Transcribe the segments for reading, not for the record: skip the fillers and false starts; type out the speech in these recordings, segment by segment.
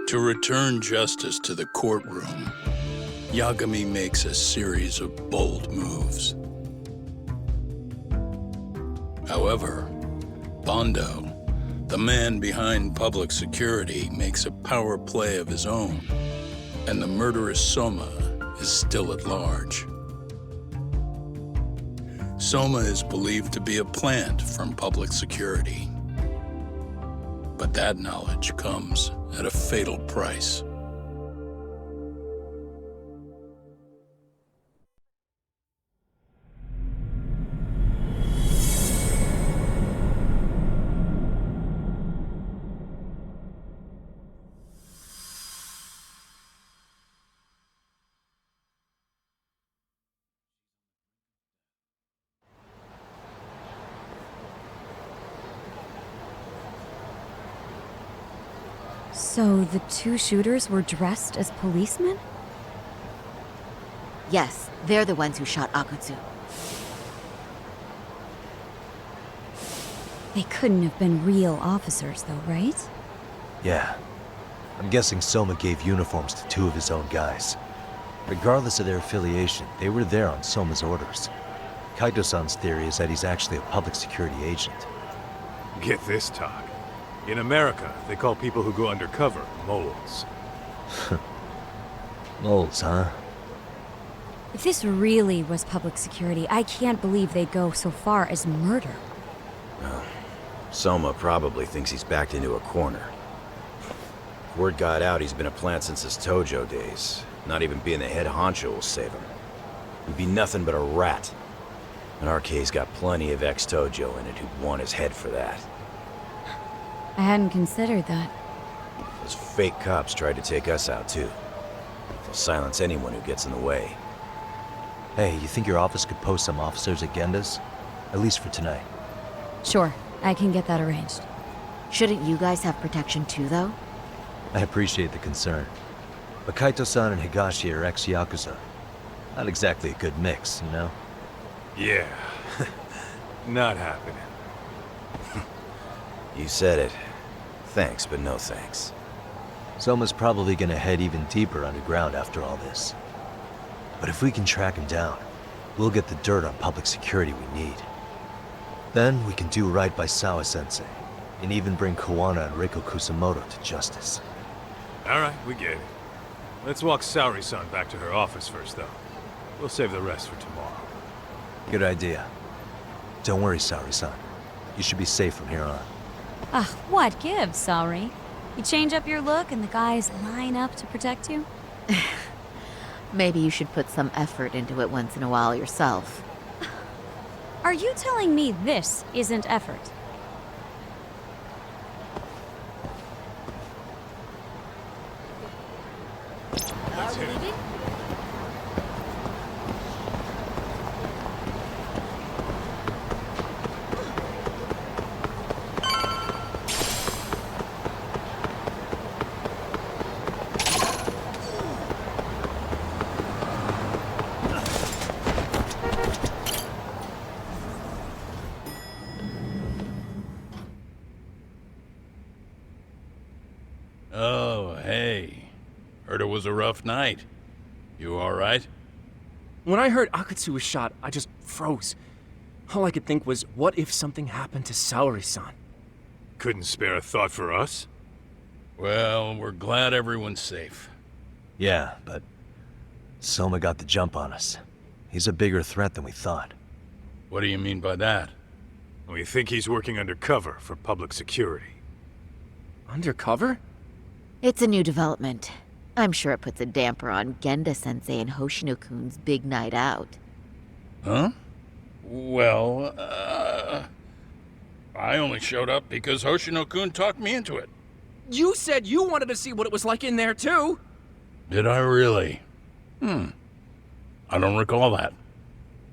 To return justice to the courtroom, Yagami makes a series of bold moves. However, Bondo, the man behind public security, makes a power play of his own, and the murderous Soma is still at large. Soma is believed to be a plant from public security. But that knowledge comes at a fatal price. So the two shooters were dressed as policemen? Yes, they're the ones who shot Akutsu. They couldn't have been real officers, though, right? Yeah. I'm guessing Soma gave uniforms to two of his own guys. Regardless of their affiliation, they were there on Soma's orders. Kaito-san's theory is that he's actually a public security agent. Get this, talk. In America, they call people who go undercover moles. Moles, huh? If this really was public security, I can't believe they'd go so far as murder. Well, Soma probably thinks he's backed into a corner. Word got out he's been a plant since his Tojo days. Not even being the head honcho will save him. He'd be nothing but a rat. And RK's got plenty of ex-Tojo in it who'd want his head for that. I hadn't considered that. Those fake cops tried to take us out, too. They'll silence anyone who gets in the way. Hey, you think your office could post some officers' agendas? At least for tonight. Sure, I can get that arranged. Shouldn't you guys have protection too, though? I appreciate the concern. But Kaito-san and Higashi are ex-Yakuza. Not exactly a good mix, you know? Yeah. Not happening. You said it. Thanks, but no thanks. Soma's probably gonna head even deeper underground after all this. But if we can track him down, we'll get the dirt on public security we need. Then we can do right by Sawa-sensei, and even bring Kawana and Reiko Kusamoto to justice. Alright, we get it. Let's walk Saori-san back to her office first, though. We'll save the rest for tomorrow. Good idea. Don't worry, Saori-san. You should be safe from here on. What gives, sorry? You change up your look and the guys line up to protect you? Maybe you should put some effort into it once in a while yourself. Are you telling me this isn't effort? Let's hit it. Oh, hey. Heard it was a rough night. You all right? When I heard Akutsu was shot, I just froze. All I could think was, what if something happened to Saori-san? Couldn't spare a thought for us? Well, we're glad everyone's safe. Yeah, but Soma got the jump on us. He's a bigger threat than we thought. What do you mean by that? We think he's working undercover for public security. Undercover? It's a new development. I'm sure it puts a damper on Genda-sensei and Hoshino-kun's big night out. Huh? Well, I only showed up because Hoshino-kun talked me into it. You said you wanted to see what it was like in there, too! Did I really? I don't recall that.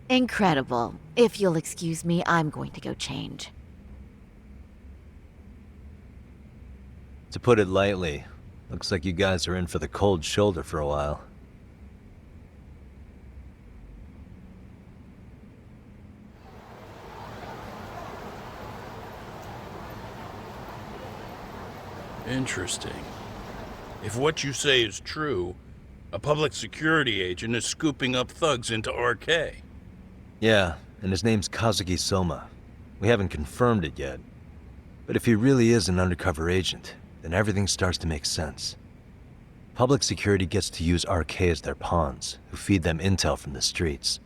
Incredible. If you'll excuse me, I'm going to go change. To put it lightly, looks like you guys are in for the cold shoulder for a while. Interesting. If what you say is true, a public security agent is scooping up thugs into RK. Yeah, and his name's Kazuki Soma. We haven't confirmed it yet. But if he really is an undercover agent, then everything starts to make sense. Public security gets to use RK as their pawns, who feed them intel from the streets.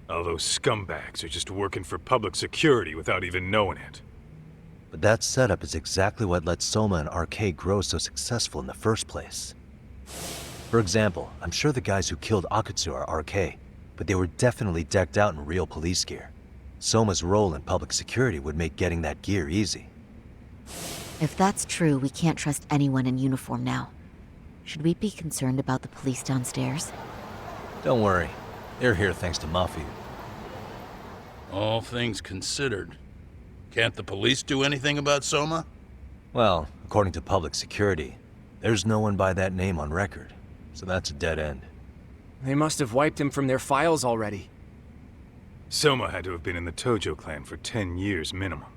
All those scumbags are just working for public security without even knowing it. But that setup is exactly what let Soma and RK grow so successful in the first place. For example, I'm sure the guys who killed Akutsu are RK, but they were definitely decked out in real police gear. Soma's role in public security would make getting that gear easy. If that's true, we can't trust anyone in uniform now. Should we be concerned about the police downstairs? Don't worry, they're here thanks to Mafia. All things considered, can't the police do anything about Soma? Well, according to public security, there's no one by that name on record, so that's a dead end. They must have wiped him from their files already. Soma had to have been in the Tojo clan for 10 years minimum.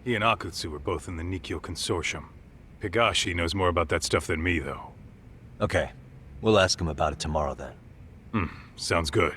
He and Akutsu were both in the Nikkyo Consortium. Higashi knows more about that stuff than me, though. Okay, we'll ask him about it tomorrow then. Sounds good.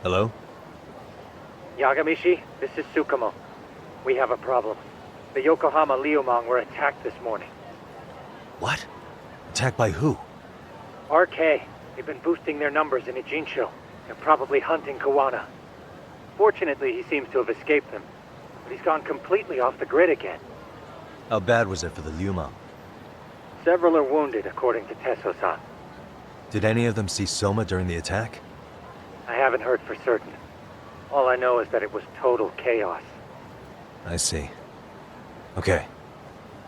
Hello? Yagamishi, this is Tsukumo. We have a problem. The Yokohama Liumang were attacked this morning. What? Attacked by who? RK. They've been boosting their numbers in Ijincho. They're probably hunting Kawana. Fortunately, he seems to have escaped them. But he's gone completely off the grid again. How bad was it for the Liuma? Several are wounded, according to Tesso-san. Did any of them see Soma during the attack? I haven't heard for certain. All I know is that it was total chaos. I see. Okay,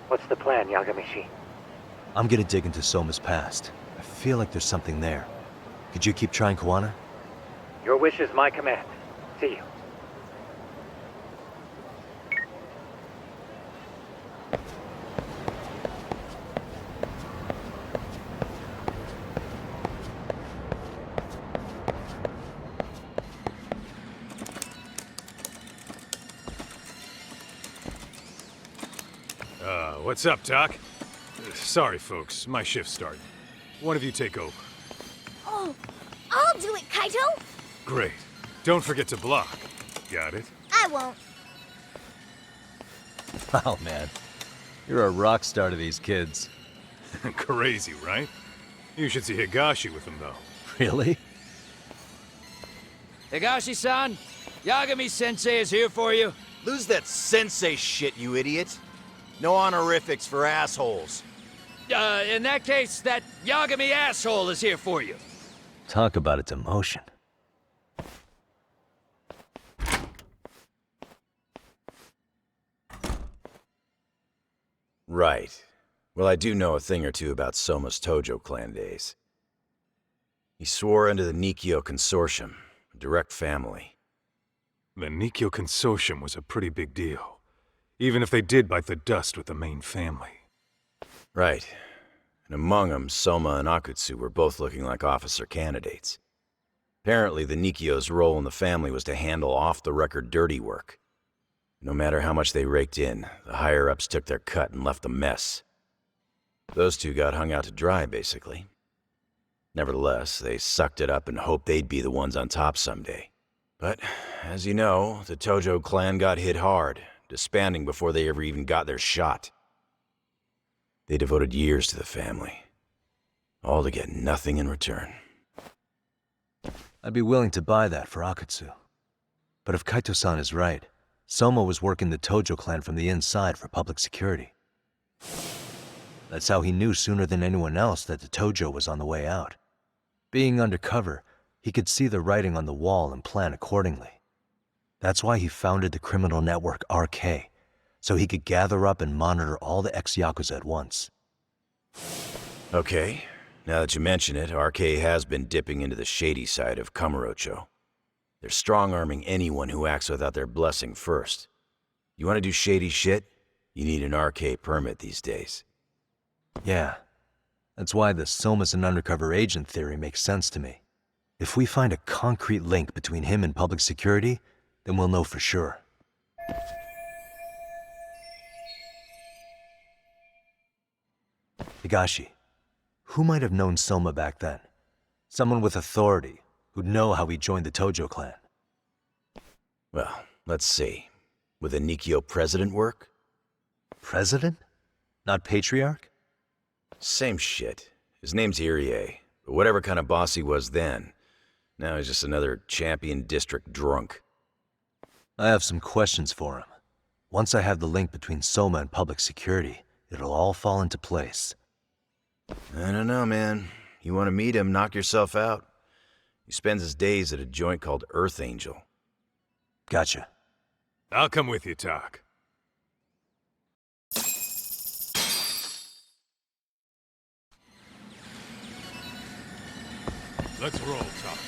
What's the plan, Yagamishi? I'm gonna dig into Soma's past. I feel like there's something there. Could you keep trying Kawana? Your wish is my command. See you. What's up, Doc? Sorry, folks. My shift's starting. One of you take over. Oh, I'll do it, Kaito! Great. Don't forget to block. Got it? I won't. Oh man, you're a rock star to these kids. Crazy, right? You should see Higashi with them, though. Really? Higashi-san, Yagami-sensei is here for you. Lose that sensei shit, you idiot. No honorifics for assholes. In that case, that Yagami asshole is here for you. Talk about a demotion. Right. Well, I do know a thing or two about Soma's Tojo clan days. He swore under the Nikkyo Consortium, a direct family. The Nikkyo Consortium was a pretty big deal, even if they did bite the dust with the main family. Right. And among them, Soma and Akutsu were both looking like officer candidates. Apparently, the Nikkyo's role in the family was to handle off-the-record dirty work. No matter how much they raked in, the higher-ups took their cut and left a mess. Those two got hung out to dry, basically. Nevertheless, they sucked it up and hoped they'd be the ones on top someday. But, as you know, the Tojo clan got hit hard, disbanding before they ever even got their shot. They devoted years to the family, all to get nothing in return. I'd be willing to buy that for Akutsu. But if Kaito-san is right, Soma was working the Tojo clan from the inside for public security. That's how he knew sooner than anyone else that the Tojo was on the way out. Being undercover, he could see the writing on the wall and plan accordingly. That's why he founded the criminal network RK, so he could gather up and monitor all the ex-Yakuza at once. Okay, now that you mention it, RK has been dipping into the shady side of Kamurocho. They're strong-arming anyone who acts without their blessing first. You want to do shady shit? You need an RK permit these days. Yeah, that's why the Soma's an undercover agent theory makes sense to me. If we find a concrete link between him and public security, then we'll know for sure. Higashi, who might have known Soma back then? Someone with authority, who'd know how he joined the Tojo clan. Well, let's see. Would the Nikkyo president work? President? Not patriarch? Same shit. His name's Irie, but whatever kind of boss he was then, now he's just another champion district drunk. I have some questions for him. Once I have the link between Soma and public security, it'll all fall into place. I don't know, man. You want to meet him, knock yourself out. He spends his days at a joint called Earth Angel. Gotcha. I'll come with you, Tak. Let's roll, Tak.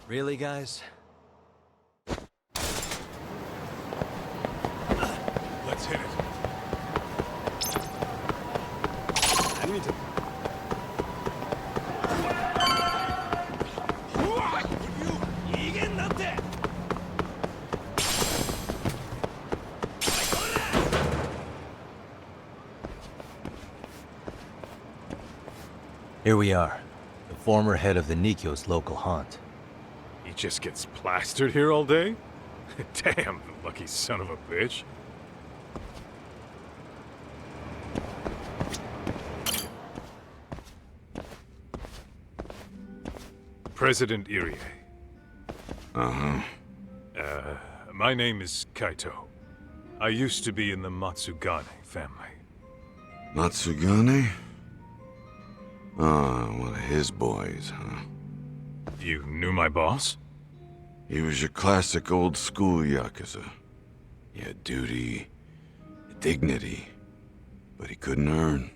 Really, guys? Let's hit it. I need to... Here we are, the former head of the Nikkyo's local haunt. He just gets plastered here all day? Damn, lucky son of a bitch. President Irie. Uh-huh. My name is Kaito. I used to be in the Matsugane family. Matsugane? Ah, one of his boys, huh? You knew my boss? He was your classic old school Yakuza. He had duty, dignity, but he couldn't earn.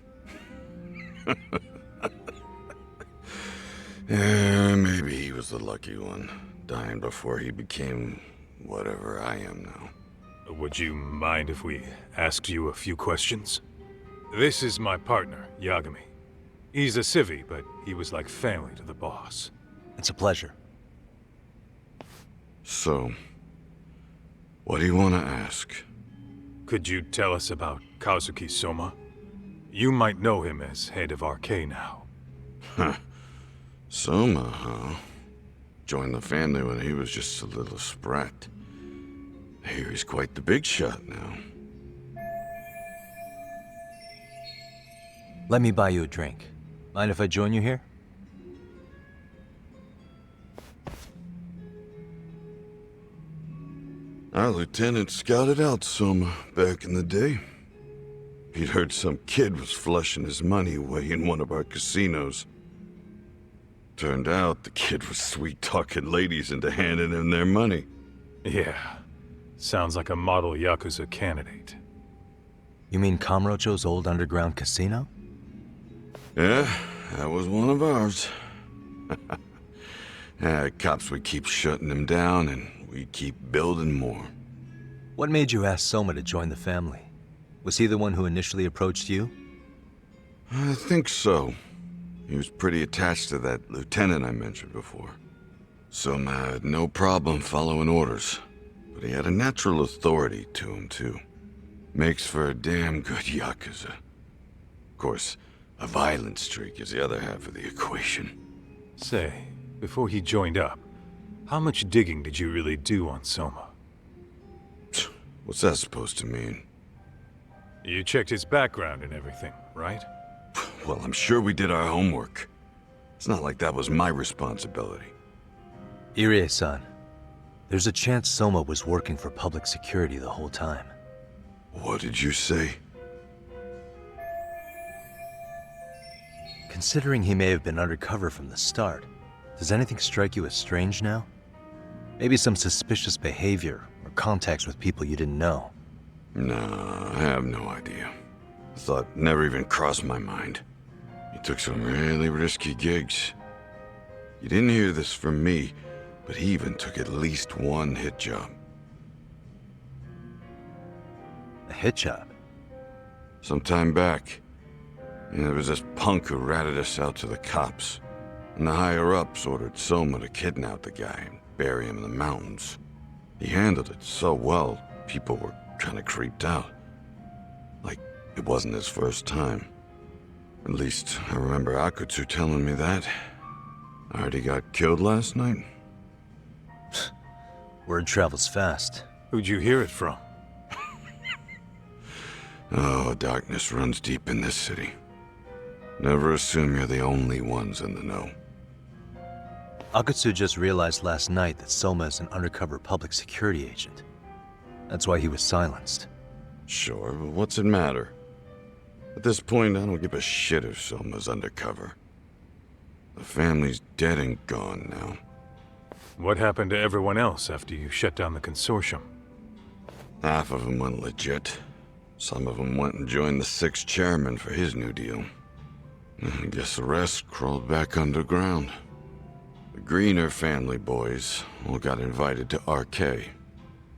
Yeah, maybe he was the lucky one, dying before he became whatever I am now. Would you mind if we asked you a few questions? This is my partner, Yagami. He's a civvy, but he was like family to the boss. It's a pleasure. So, What do you want to ask? Could you tell us about Kazuki Soma? You might know him as head of RK now. Huh. Soma, huh? Joined the family when he was just a little sprat. I hear he's quite the big shot now. Let me buy you a drink. Mind if I join you here? Our lieutenant scouted out Soma back in the day. He'd heard some kid was flushing his money away in one of our casinos. Turned out the kid was sweet-talking ladies into handing him their money. Yeah. Sounds like a model Yakuza candidate. You mean Kamurocho's old underground casino? Yeah, that was one of ours. Cops would keep shutting him down, and we'd keep building more. What made you ask Soma to join the family? Was he the one who initially approached you? I think so. He was pretty attached to that lieutenant I mentioned before. Soma had no problem following orders, but he had a natural authority to him, too. Makes for a damn good Yakuza. Of course, a violent streak is the other half of the equation. Say, before he joined up, how much digging did you really do on Soma? What's that supposed to mean? You checked his background and everything, right? Well, I'm sure we did our homework. It's not like that was my responsibility. Irie-san, there's a chance Soma was working for public security the whole time. What did you say? Considering he may have been undercover from the start, does anything strike you as strange now? Maybe some suspicious behavior or contacts with people you didn't know. No, I have no idea. The thought never even crossed my mind. He took some really risky gigs. You didn't hear this from me, but he even took at least one hit job. A hit job? Some time back, there was this punk who ratted us out to the cops. And the higher-ups ordered Soma to kidnap the guy and bury him in the mountains. He handled it so well, people were kind of creeped out. Like, it wasn't his first time. At least, I remember Akutsu telling me that. I heard he got killed last night. Word travels fast. Who'd you hear it from? Oh, darkness runs deep in this city. Never assume you're the only ones in the know. Akutsu just realized last night that Soma is an undercover public security agent. That's why he was silenced. Sure, but what's it matter? At this point, I don't give a shit if Soma's undercover. The family's dead and gone now. What happened to everyone else after you shut down the consortium? Half of them went legit. Some of them went and joined the 6th chairman for his new deal. I guess the rest crawled back underground. The Greener family boys all got invited to RK.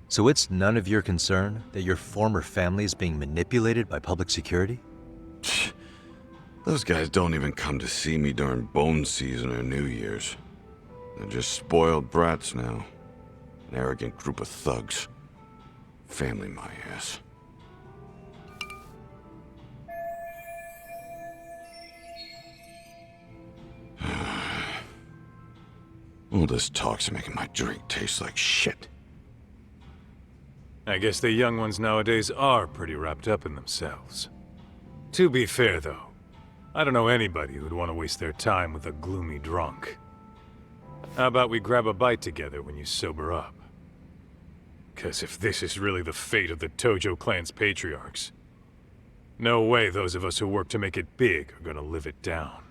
So it's none of your concern that your former family is being manipulated by public security? Those guys don't even come to see me during bone season or New Year's. They're just spoiled brats now. An arrogant group of thugs. Family my ass. All this talk's making my drink taste like shit. I guess the young ones nowadays are pretty wrapped up in themselves. To be fair, though, I don't know anybody who'd want to waste their time with a gloomy drunk. How about we grab a bite together when you sober up? 'Cause if this is really the fate of the Tojo clan's patriarchs, no way those of us who work to make it big are gonna live it down.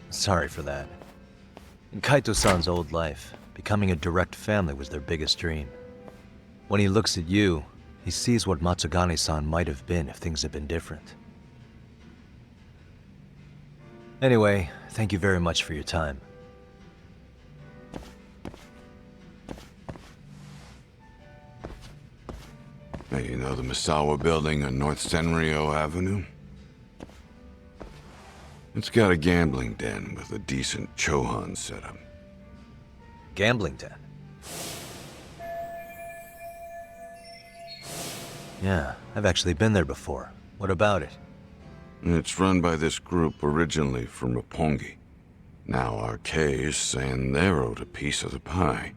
Sorry for that. In Kaito-san's old life, becoming a direct family was their biggest dream. When he looks at you, he sees what Matsugane-san might have been if things had been different. Anyway, thank you very much for your time. Hey, you know the Misawa building on North Senryo Avenue? It's got a gambling den with a decent Chohan setup. Gambling den? Yeah, I've actually been there before. What about it? It's run by this group originally from Roppongi. Now RK is saying they're owed a piece of the pie.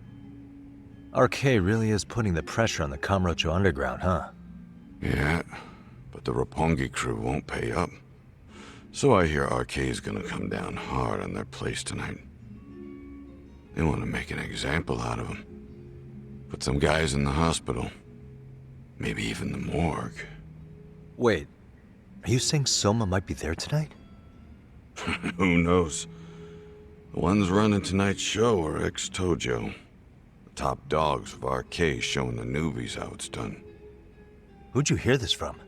RK really is putting the pressure on the Kamurocho Underground, huh? Yeah, but the Roppongi crew won't pay up. So I hear RK is gonna come down hard on their place tonight. They want to make an example out of them. Put some guys in the hospital. Maybe even the morgue. Wait, are you saying Soma might be there tonight? Who knows? The ones running tonight's show are ex-Tojo. The top dogs of RK showing the newbies how it's done. Who'd you hear this from?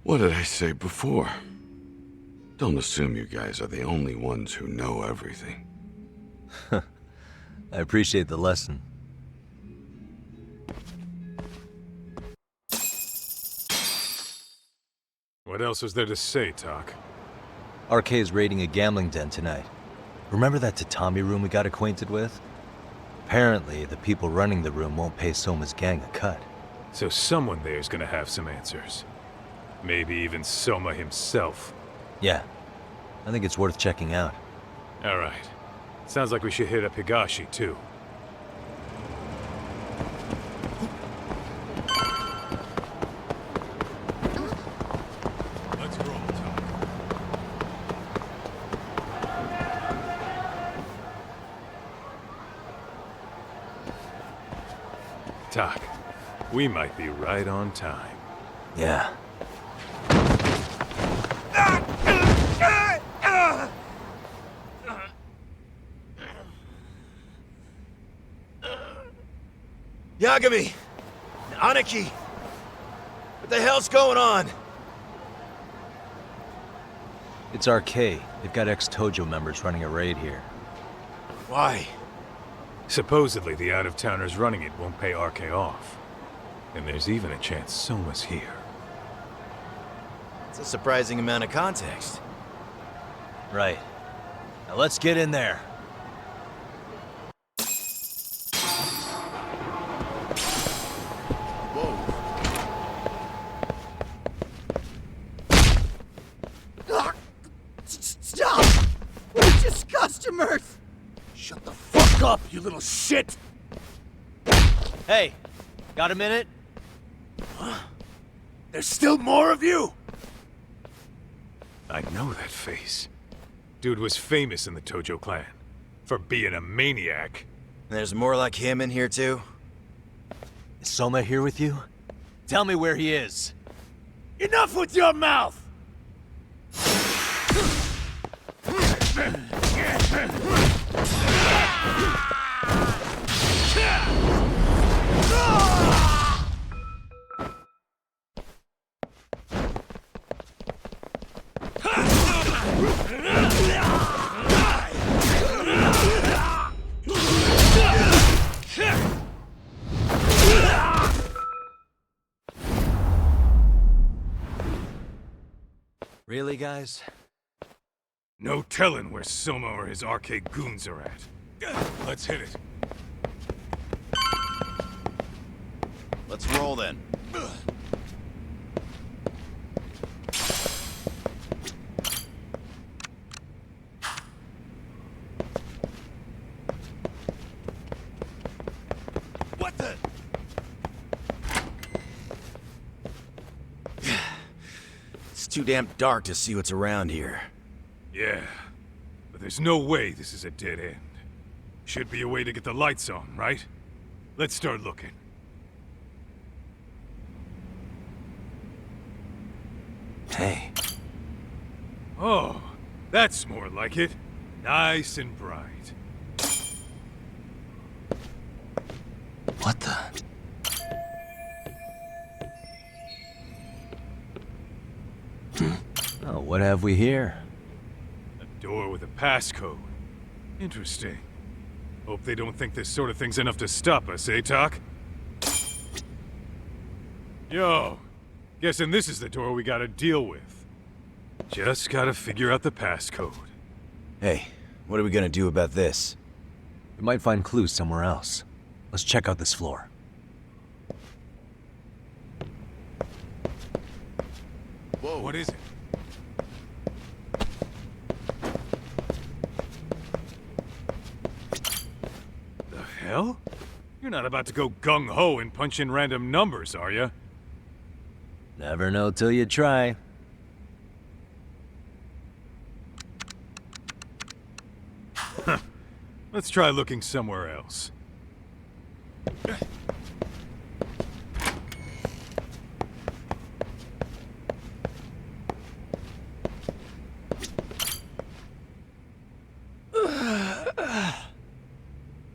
What did I say before? Don't assume you guys are the only ones who know everything. I appreciate the lesson. What else is there to say, Tak? RK is raiding a gambling den tonight. Remember that tatami room we got acquainted with? Apparently, the people running the room won't pay Soma's gang a cut. So someone there's gonna have some answers. Maybe even Soma himself. Yeah, I think it's worth checking out. Alright. Sounds like we should hit up Higashi, too. Let's roll, Tom. Tak, we might be right on time. Yeah. Yagami! Aniki! What the hell's going on? It's RK. They've got ex-Tojo members running a raid here. Why? Supposedly, the out-of-towners running it won't pay RK off. And there's even a chance Soma's here. It's a surprising amount of context. Right. Now let's get in there. Stop! We're just customers! Shut the fuck up, you little shit! Hey, got a minute? There's still more of you? I know that face. Dude was famous in the Tojo clan. For being a maniac. There's more like him in here, too? Is Soma here with you? Tell me where he is. Enough with your mouth! Really, guys? No telling where Soma or his arcade goons are at. Let's hit it. Let's roll then. What the? It's too damn dark to see what's around here. Yeah, but there's no way this is a dead end. Should be a way to get the lights on, right? Let's start looking. Hey. Oh, that's more like it. Nice and bright. What the? Oh, what have we here? A door with a passcode. Interesting. Hope they don't think this sort of thing's enough to stop us, eh, Tak? Yo, guessing this is the door we gotta deal with. Just gotta figure out the passcode. Hey, what are we gonna do about this? We might find clues somewhere else. Let's check out this floor. Whoa, what is it? The hell? You're not about to go gung-ho and punch in random numbers, are you? Never know till you try. Let's try looking somewhere else.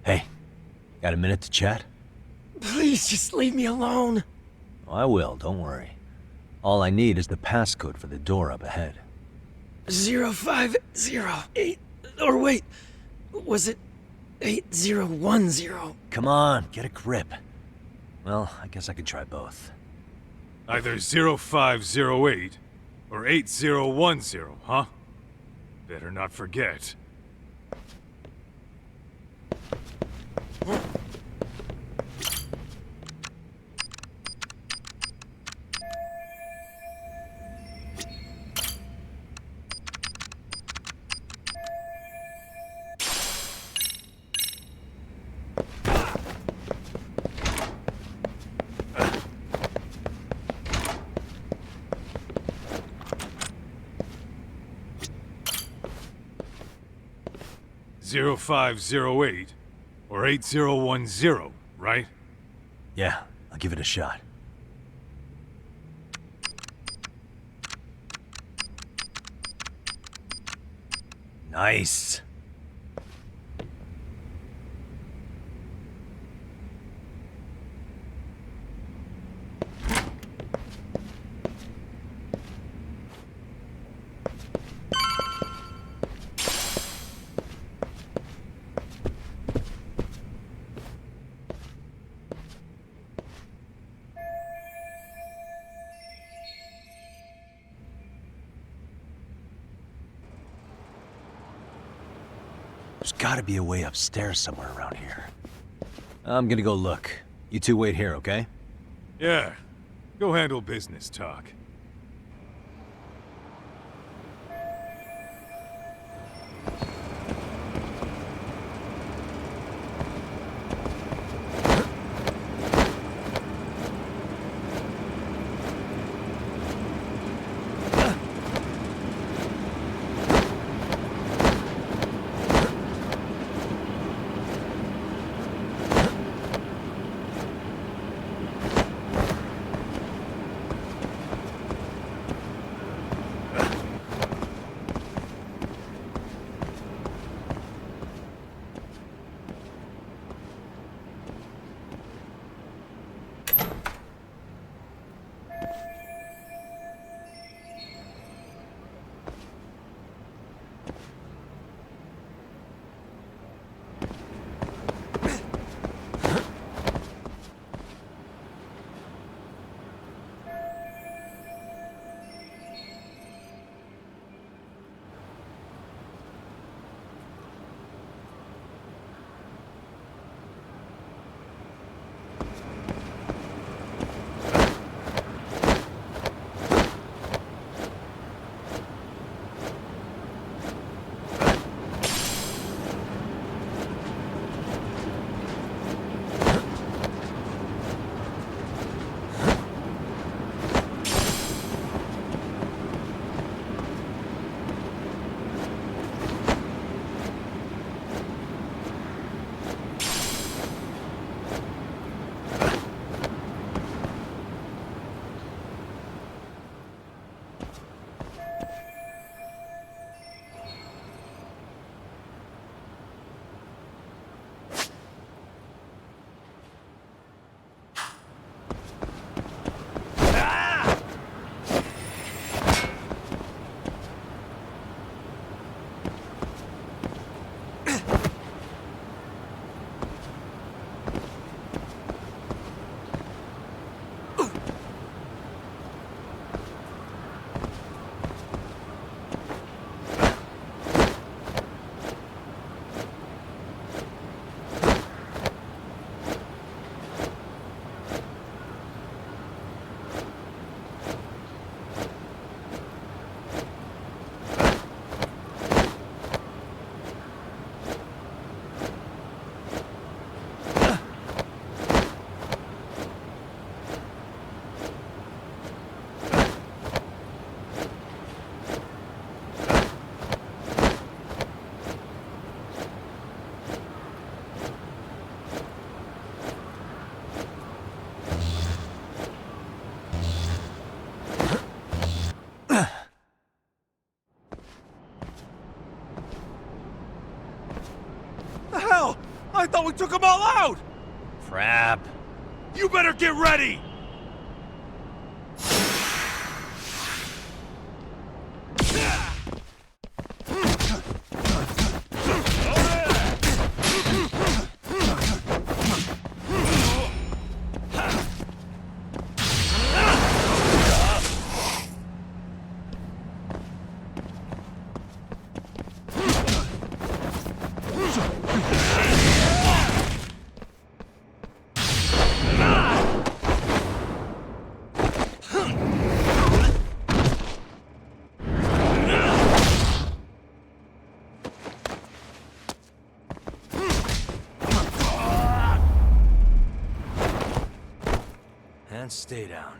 Hey, got a minute to chat? Please just leave me alone. I will, don't worry. All I need is the passcode for the door up ahead. 0508. Or wait, was it 8010? Come on, get a grip. Well, I guess I could try both. Either 0508 or 8010, huh? Better not forget. Zero 0508 or 8010, right? Yeah, I'll give it a shot. Nice. There's gotta be a way upstairs somewhere around here. I'm gonna go look. You two wait here, okay? Yeah. Go handle business, Tak. I thought we took them all out! Crap. You better get ready! And stay down.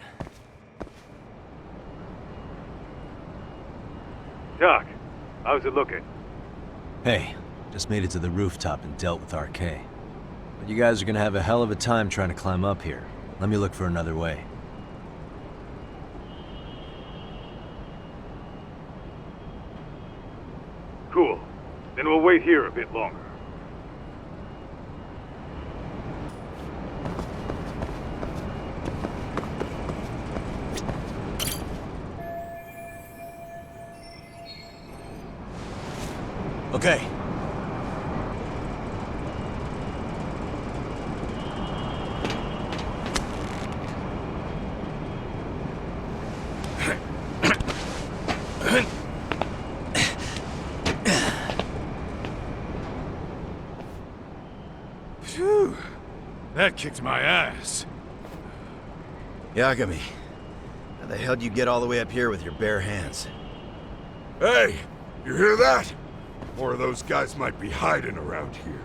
Doc, how's it looking? Hey, just made it to the rooftop and dealt with RK. But you guys are gonna have a hell of a time trying to climb up here. Let me look for another way. Cool. Then we'll wait here a bit longer. Okay. Phew. That kicked my ass. Yagami, how the hell do you get all the way up here with your bare hands? Hey, you hear that? More of those guys might be hiding around here.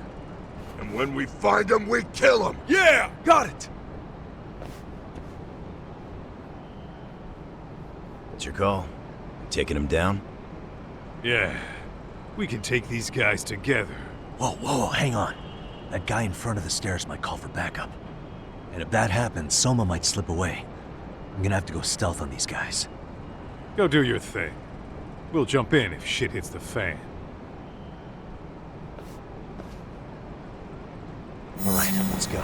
And when we find them, we kill them! Yeah! Got it! What's your call? Taking them down? Yeah. We can take these guys together. Whoa, hang on. That guy in front of the stairs might call for backup. And if that happens, Soma might slip away. I'm gonna have to go stealth on these guys. Go do your thing. We'll jump in if shit hits the fan. All right, let's go.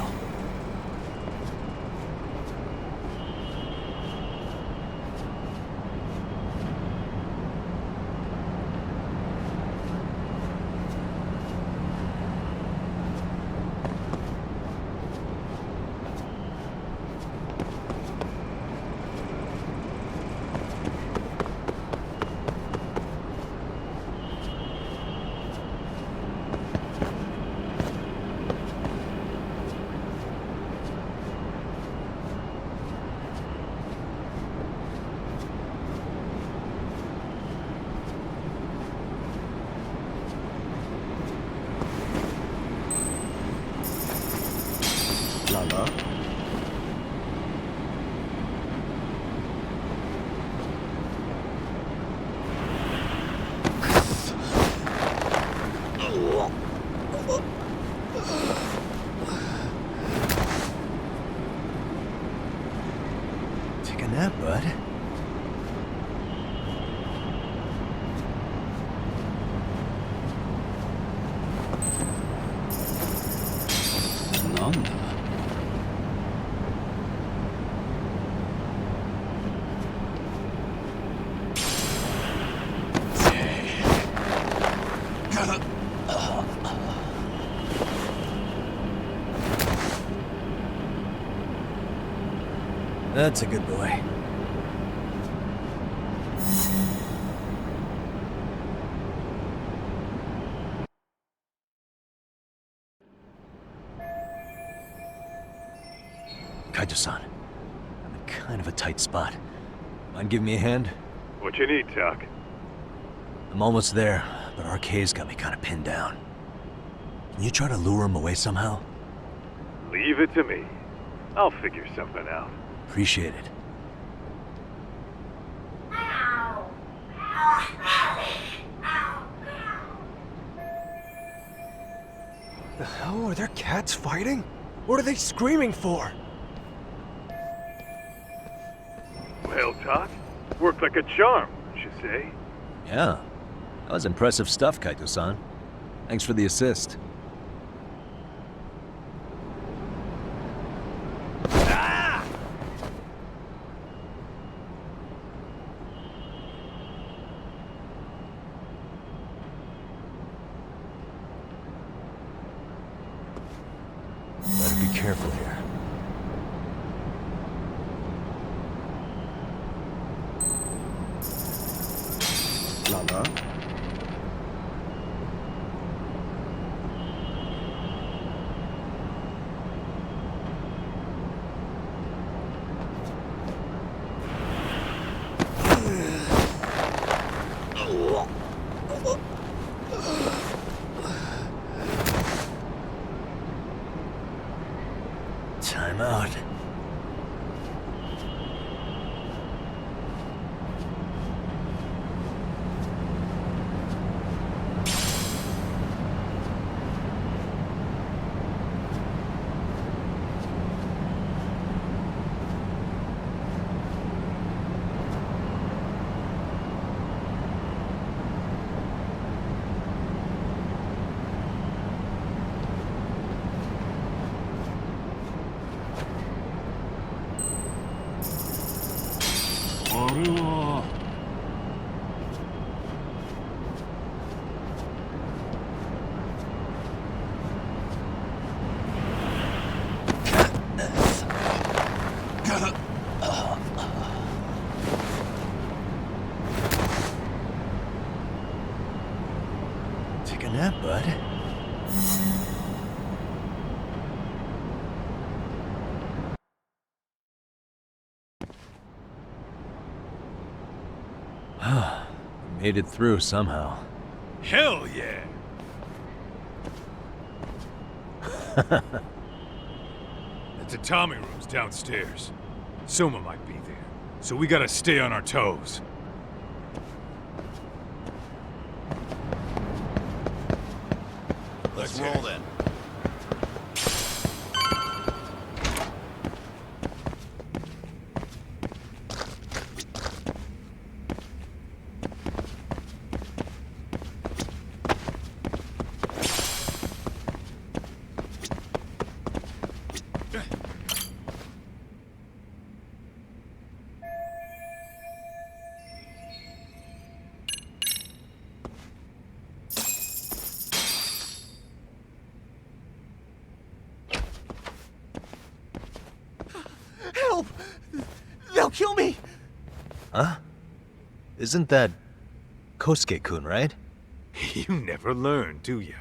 Lava. Take a nap, bud. That's a good boy. Kaito-san, I'm in kind of a tight spot. Mind giving me a hand? What you need, Doc? I'm almost there, but RK's got me kind of pinned down. Can you try to lure him away somehow? Leave it to me. I'll figure something out. Appreciate it. The hell? Are there cats fighting? What are they screaming for? Well, Doc, worked like a charm, wouldn't you say? Yeah, that was impressive stuff, Kaito-san. Thanks for the assist. be careful here. Lama? Time out. Take a nap, bud. Made it through somehow. Hell yeah! The tatami room's downstairs. Soma might be there, so we gotta stay on our toes. Let's roll then. Help! They'll kill me! Huh? Isn't that Kosuke-kun, right? You never learn, do ya?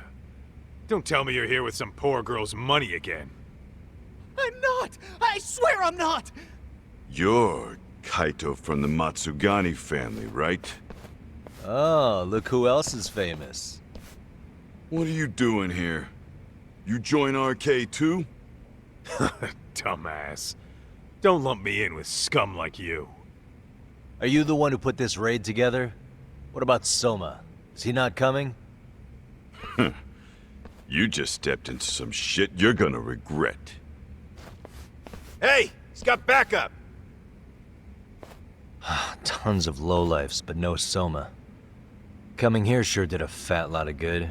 Don't tell me you're here with some poor girl's money again. I'm not! I swear I'm not! You're Kaito from the Matsugani family, right? Oh, look who else is famous. What are you doing here? You join RK too? Dumbass. Don't lump me in with scum like you. Are you the one who put this raid together? What about Soma? Is he not coming? You just stepped into some shit you're gonna regret. Hey! He's got backup! Tons of lowlifes, but no Soma. Coming here sure did a fat lot of good.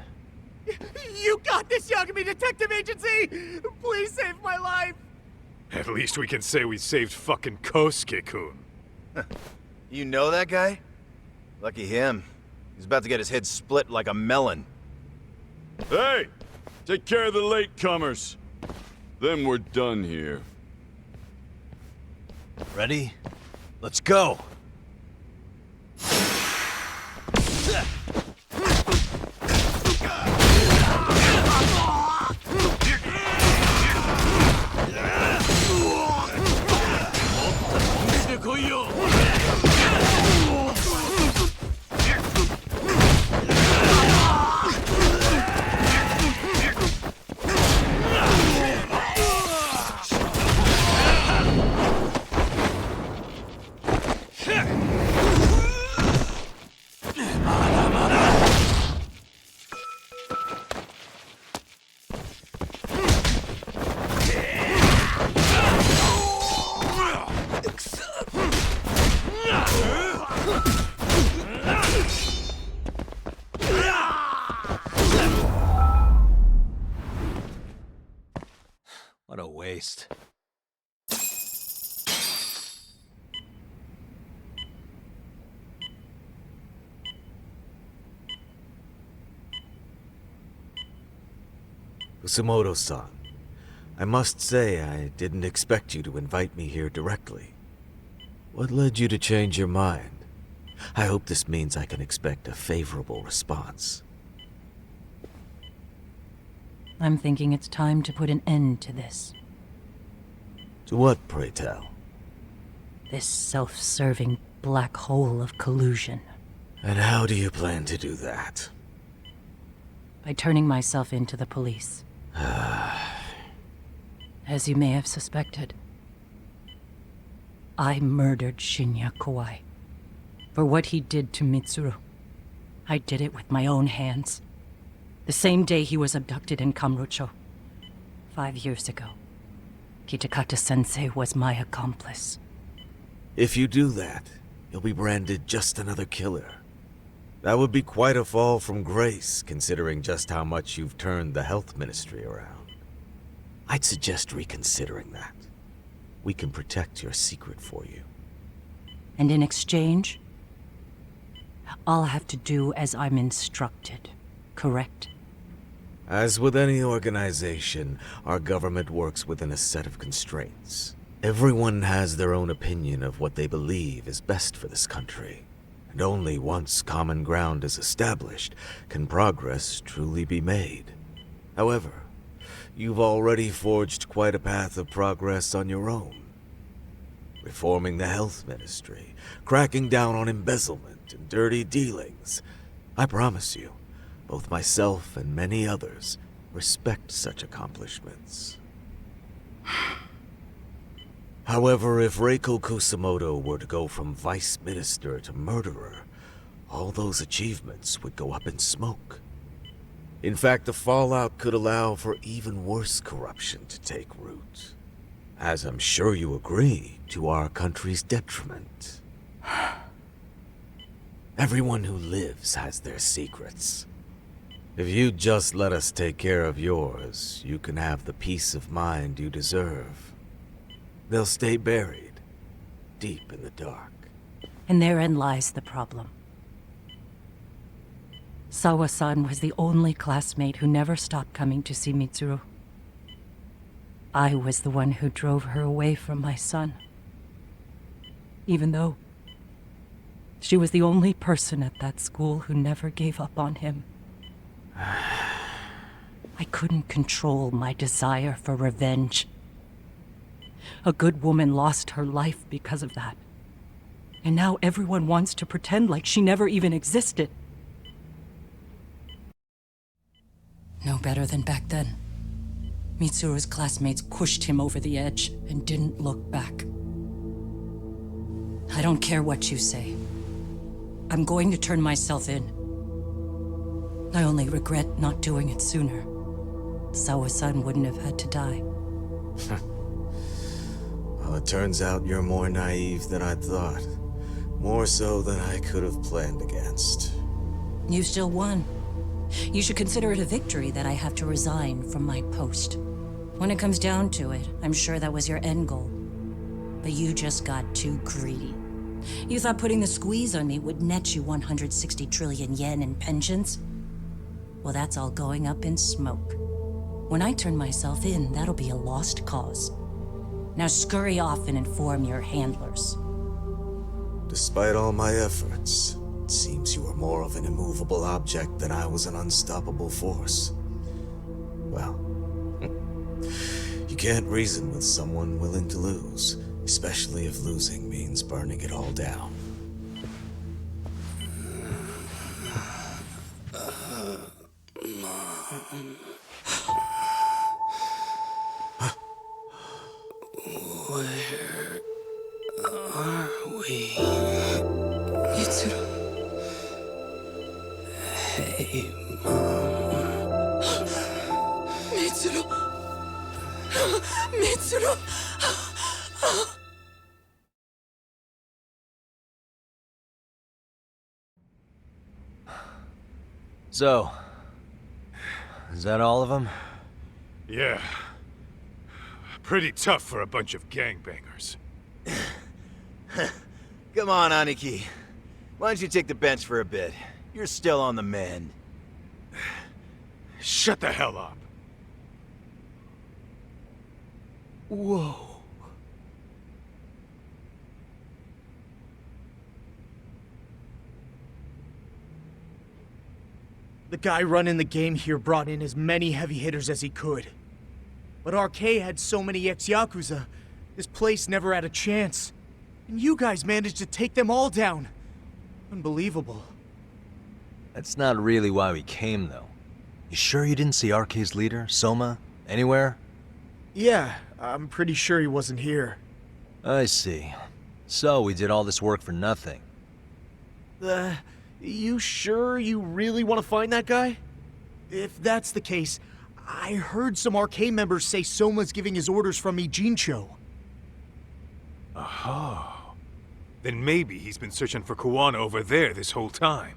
You got this, Yagami Detective Agency! Please save my life! At least we can say we saved fucking Kosuke-kun. You know that guy? Lucky him. He's about to get his head split like a melon. Hey! Take care of the latecomers. Then we're done here. Ready? Let's go! What a waste. Usamoto-san, I must say, I didn't expect you to invite me here directly. What led you to change your mind? I hope this means I can expect a favorable response. I'm thinking it's time to put an end to this. To what, pray tell? This self-serving black hole of collusion. And how do you plan to do that? By turning myself in to the police. As you may have suspected, I murdered Shinya Kawai for what he did to Mitsuru. I did it with my own hands. The same day he was abducted in Kamurocho. 5 years ago. Kitakata-sensei was my accomplice. If you do that, you'll be branded just another killer. That would be quite a fall from grace, considering just how much you've turned the health ministry around. I'd suggest reconsidering that. We can protect your secret for you. And in exchange, I'll have to do as I'm instructed, correct? As with any organization, our government works within a set of constraints. Everyone has their own opinion of what they believe is best for this country. And only once common ground is established can progress truly be made. However, you've already forged quite a path of progress on your own. Reforming the health ministry, cracking down on embezzlement and dirty dealings. I promise you, both myself and many others respect such accomplishments. However, if Reiko Kusamoto were to go from vice minister to murderer, all those achievements would go up in smoke. In fact, the fallout could allow for even worse corruption to take root. As I'm sure you agree, to our country's detriment. Everyone who lives has their secrets. If you'd just let us take care of yours, you can have the peace of mind you deserve. They'll stay buried, deep in the dark. And therein lies the problem. Sawa-san was the only classmate who never stopped coming to see Mitsuru. I was the one who drove her away from my son. Even though she was the only person at that school who never gave up on him. I couldn't control my desire for revenge. A good woman lost her life because of that. And now everyone wants to pretend like she never even existed. No better than back then. Mitsuru's classmates pushed him over the edge and didn't look back. I don't care what you say. I'm going to turn myself in. I only regret not doing it sooner. Sawa-san wouldn't have had to die. Well, it turns out you're more naive than I thought. More so than I could have planned against. You still won. You should consider it a victory that I have to resign from my post. When it comes down to it, I'm sure that was your end goal. But you just got too greedy. You thought putting the squeeze on me would net you 160 trillion yen in pensions? Well, that's all going up in smoke. When I turn myself in, that'll be a lost cause. Now scurry off and inform your handlers. Despite all my efforts, it seems you are more of an immovable object than I was an unstoppable force. Well, you can't reason with someone willing to lose, especially if losing means burning it all down. Where are we? Mitsuru. Hey, Mom. Mitsuru. Mitsuru. So, is that all of them? Yeah. Pretty tough for a bunch of gangbangers. Come on, Aniki. Why don't you take the bench for a bit? You're still on the mend. Shut the hell up. Whoa. The guy running the game here brought in as many heavy hitters as he could. But RK had so many ex-Yakuza, this place never had a chance. And you guys managed to take them all down. Unbelievable. That's not really why we came, though. You sure you didn't see RK's leader, Soma, anywhere? Yeah, I'm pretty sure he wasn't here. I see. So we did all this work for nothing. You sure you really want to find that guy? If that's the case, I heard some RK members say Soma's giving his orders from Ijincho. Aha. Then maybe he's been searching for Kuwana over there this whole time.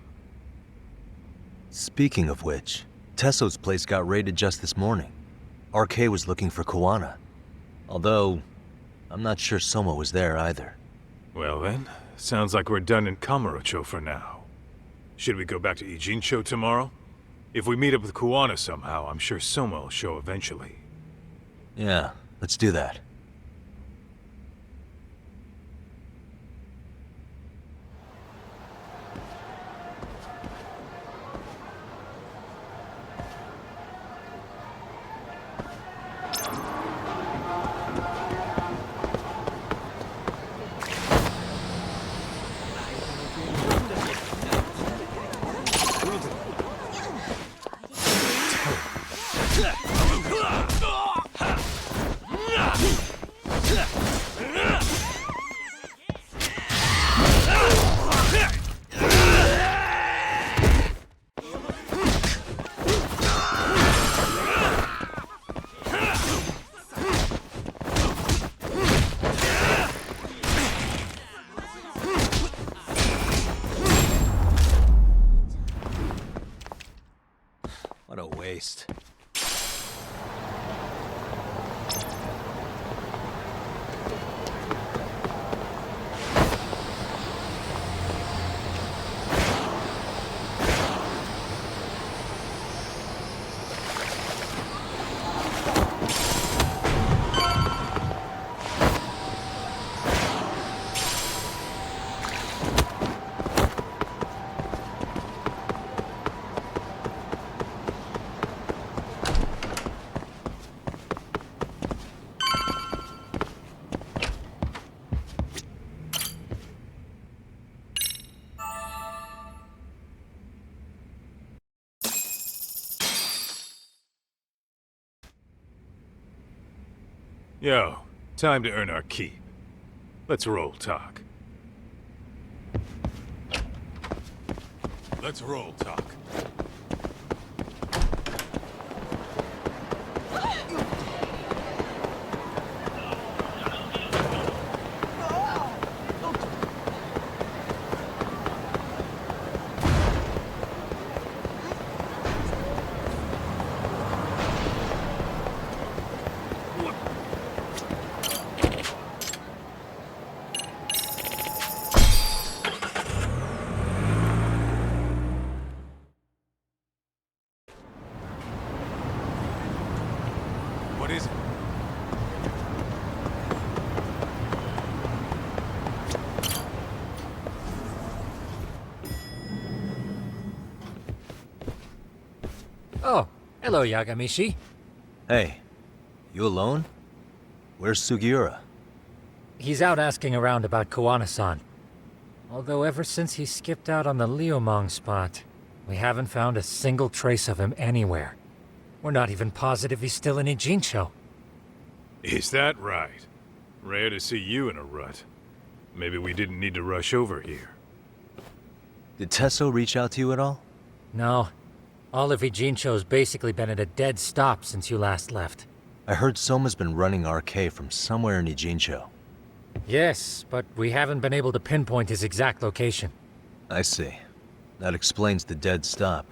Speaking of which, Tesso's place got raided just this morning. RK was looking for Kuwana. Although, I'm not sure Soma was there either. Well then, sounds like we're done in Kamurocho for now. Should we go back to Ijincho tomorrow? If we meet up with Kuwana somehow, I'm sure Soma will show eventually. Yeah, let's do that. What a waste. Yo, time to earn our keep. Let's roll, Talk. Let's roll, Talk. What is it? Oh, hello, Yagamishi. Hey, you alone? Where's Sugiura? He's out asking around about Kuwana-san. Although ever since he skipped out on the Liumang spot, we haven't found a single trace of him anywhere. We're not even positive he's still in Ijincho. Is that right? Rare to see you in a rut. Maybe we didn't need to rush over here. Did Tesso reach out to you at all? No. All of Ijincho's basically been at a dead stop since you last left. I heard Soma's been running RK from somewhere in Ijincho. Yes, but we haven't been able to pinpoint his exact location. I see. That explains the dead stop.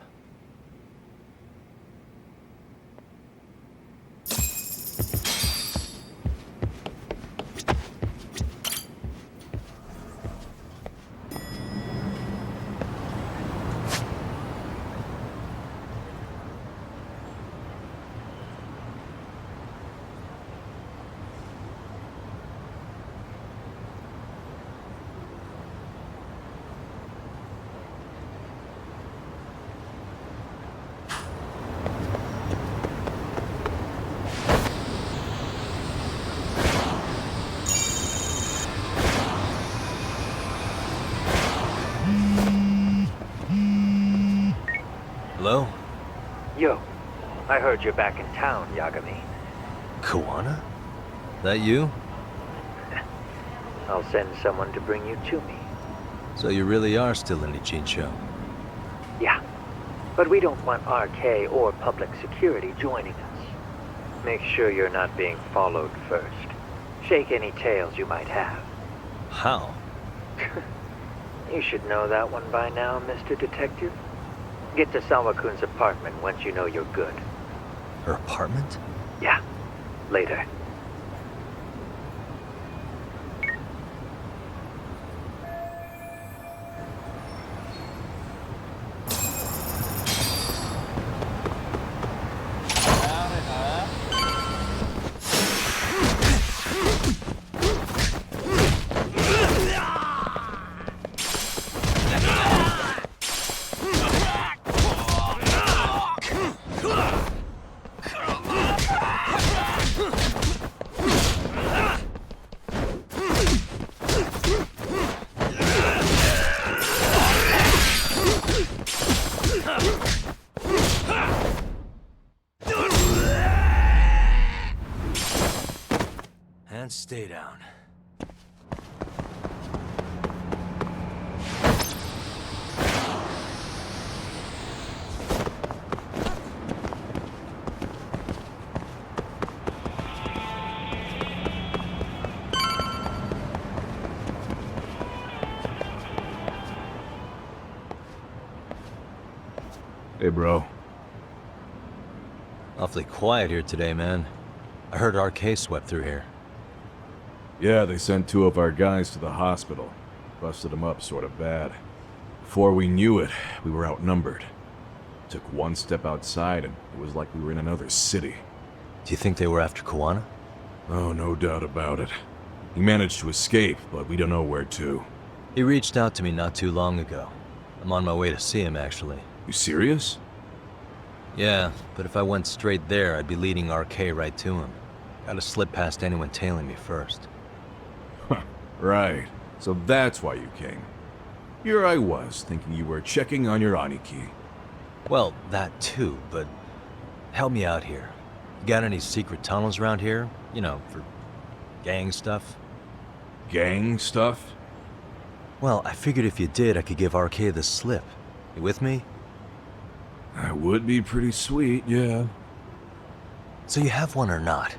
I heard you're back in town, Yagami. Kawana? That you? I'll send someone to bring you to me. So you really are still in Ichincho? Yeah, but we don't want RK or public security joining us. Make sure you're not being followed first. Shake any tails you might have. How? You should know that one by now, Mr. Detective. Get to Sawa-kun's apartment once you know you're good. Her apartment? Yeah, later. And stay down. Hey, bro. Awfully quiet here today, man. I heard RK swept through here. Yeah, they sent 2 of our guys to the hospital. Busted them up sort of bad. Before we knew it, we were outnumbered. Took one step outside and it was like we were in another city. Do you think they were after Kawana? Oh, no doubt about it. He managed to escape, but we don't know where to. He reached out to me not too long ago. I'm on my way to see him, actually. You serious? Yeah, but if I went straight there, I'd be leading RK right to him. Gotta slip past anyone tailing me first. Right. So that's why you came. Here I was, thinking you were checking on your Aniki. Well, that too, but help me out here. You got any secret tunnels around here? You know, for gang stuff? Gang stuff? Well, I figured if you did, I could give RK the slip. You with me? That would be pretty sweet, yeah. So you have one or not?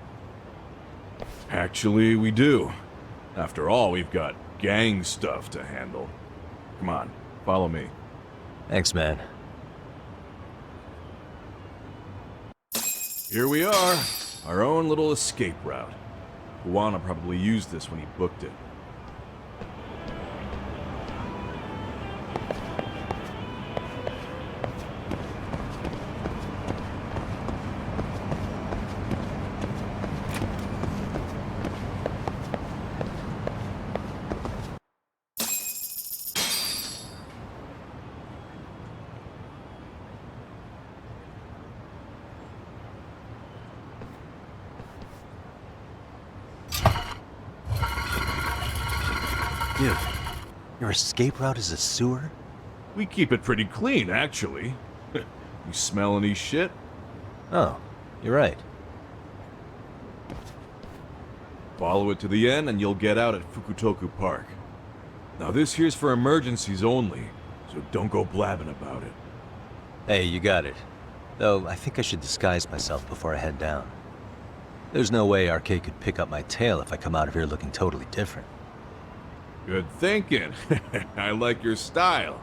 Actually, we do. After all, we've got gang stuff to handle. Come on, follow me. Thanks, man. Here we are, our own little escape route. Kawana probably used this when he booked it. Dude, your escape route is a sewer? We keep it pretty clean, actually. You smell any shit? Oh, you're right. Follow it to the end and you'll get out at Fukutoku Park. Now this here's for emergencies only, so don't go blabbing about it. Hey, you got it. Though, I think I should disguise myself before I head down. There's no way RK could pick up my tail if I come out of here looking totally different. Good thinking. I like your style.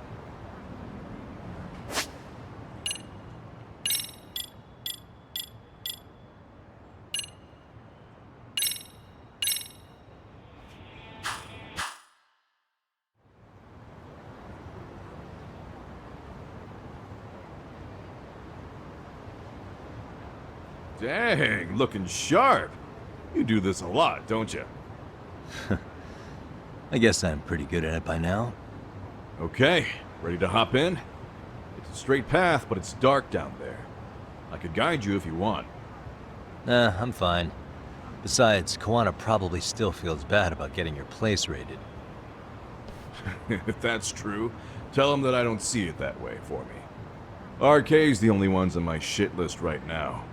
Dang, looking sharp. You do this a lot, don't you? I guess I'm pretty good at it by now. Okay, ready to hop in? It's a straight path, but it's dark down there. I could guide you if you want. Nah, I'm fine. Besides, Kawana probably still feels bad about getting your place raided. If that's true, tell him that I don't see it that way for me. RK's the only ones on my shit list right now.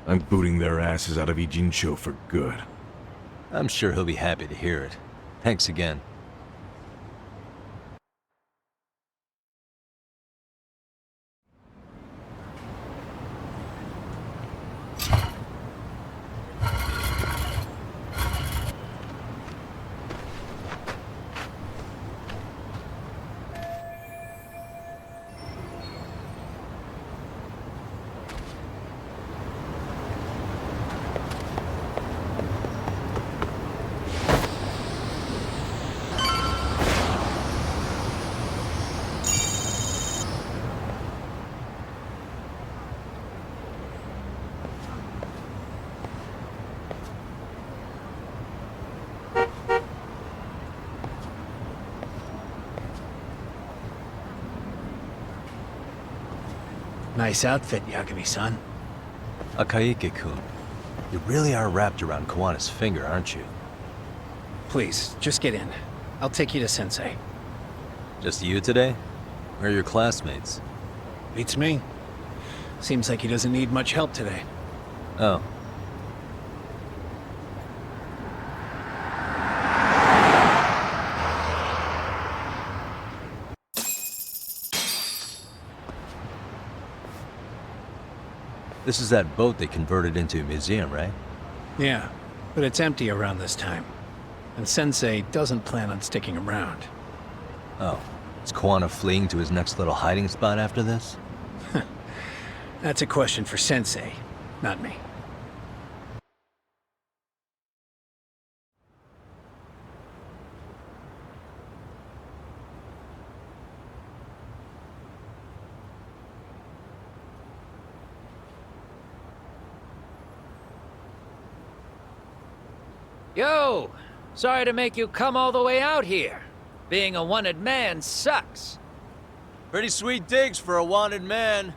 I'm booting their asses out of Ijincho for good. I'm sure he'll be happy to hear it. Thanks again. Nice outfit, Yagami-san. Takayuki-kun, you really are wrapped around Kawana's finger, aren't you? Please, just get in. I'll take you to Sensei. Just you today? Where are your classmates? Beats me. Seems like he doesn't need much help today. Oh. This is that boat they converted into a museum, right? Yeah, but it's empty around this time. And Sensei doesn't plan on sticking around. Oh. Is Kawana fleeing to his next little hiding spot after this? That's a question for Sensei, not me. Yo! Sorry to make you come all the way out here. Being a wanted man sucks. Pretty sweet digs for a wanted man.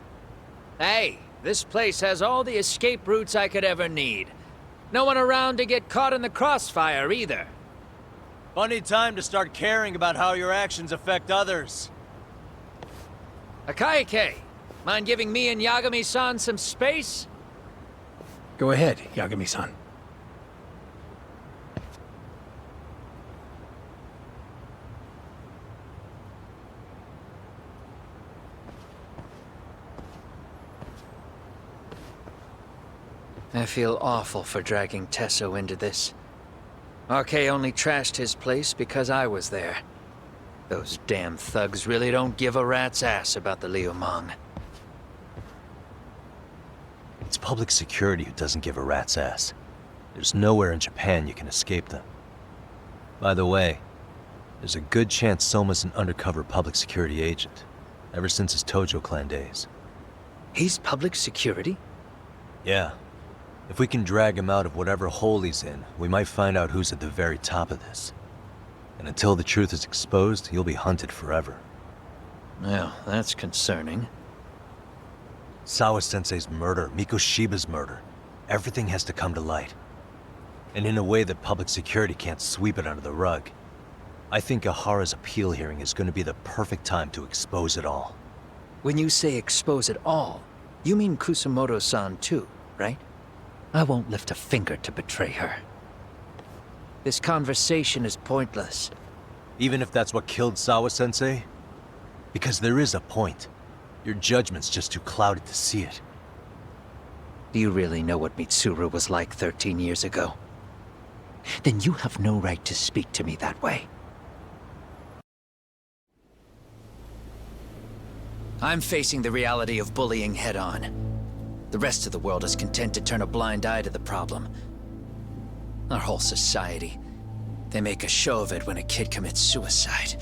Hey, this place has all the escape routes I could ever need. No one around to get caught in the crossfire either. Funny time to start caring about how your actions affect others. Akayuki, mind giving me and Yagami-san some space? Go ahead, Yagami-san. I feel awful for dragging Tesso into this. RK only trashed his place because I was there. Those damn thugs really don't give a rat's ass about the Liumang. It's public security who doesn't give a rat's ass. There's nowhere in Japan you can escape them. By the way, there's a good chance Soma's an undercover public security agent, ever since his Tojo clan days. He's public security? Yeah. If we can drag him out of whatever hole he's in, we might find out who's at the very top of this. And until the truth is exposed, he'll be hunted forever. Well, that's concerning. Sawa-sensei's murder, Mikoshiba's murder. Everything has to come to light. And in a way that public security can't sweep it under the rug. I think Ahara's appeal hearing is going to be the perfect time to expose it all. When you say expose it all, you mean Kusumoto-san too, right? I won't lift a finger to betray her. This conversation is pointless. Even if that's what killed Sawa-sensei? Because there is a point. Your judgment's just too clouded to see it. Do you really know what Mitsuru was like 13 years ago? Then you have no right to speak to me that way. I'm facing the reality of bullying head-on. The rest of the world is content to turn a blind eye to the problem. Our whole society. They make a show of it when a kid commits suicide.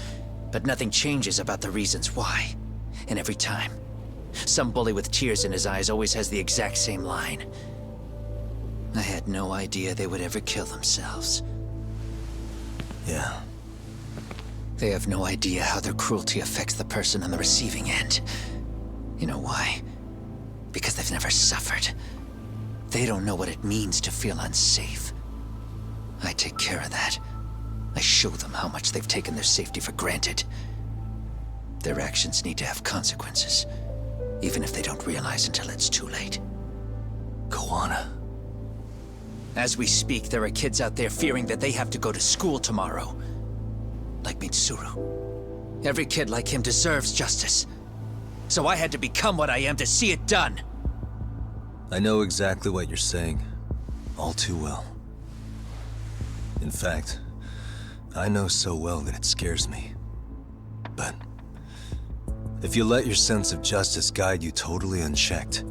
But nothing changes about the reasons why. And every time, some bully with tears in his eyes always has the exact same line. I had no idea they would ever kill themselves. Yeah. They have no idea how their cruelty affects the person on the receiving end. You know why? Because they've never suffered. They don't know what it means to feel unsafe. I take care of that. I show them how much they've taken their safety for granted. Their actions need to have consequences. even if they don't realize until it's too late. Koana. As we speak, there are kids out there fearing that they have to go to school tomorrow. Like Mitsuru. Every kid like him deserves justice. So I had to become what I am to see it done. I know exactly what you're saying. All too well. In fact, I know so well that it scares me. But if you let your sense of justice guide you totally unchecked,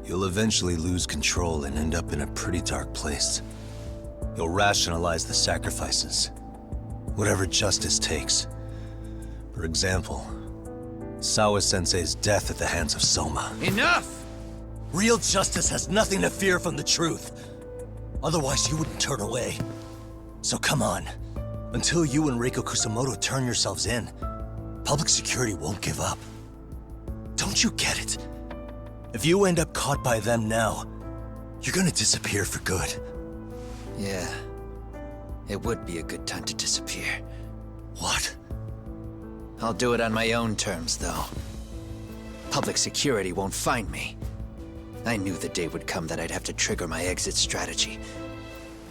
you'll eventually lose control and end up in a pretty dark place. You'll rationalize the sacrifices, whatever justice takes. For example, Sawa-sensei's death at the hands of Soma. Enough! Real justice has nothing to fear from the truth. Otherwise, you wouldn't turn away. So come on. Until you and Reiko Kusamoto turn yourselves in, public security won't give up. Don't you get it? If you end up caught by them now, you're gonna disappear for good. Yeah. It would be a good time to disappear. What? I'll do it on my own terms, though. Public security won't find me. I knew the day would come that I'd have to trigger my exit strategy.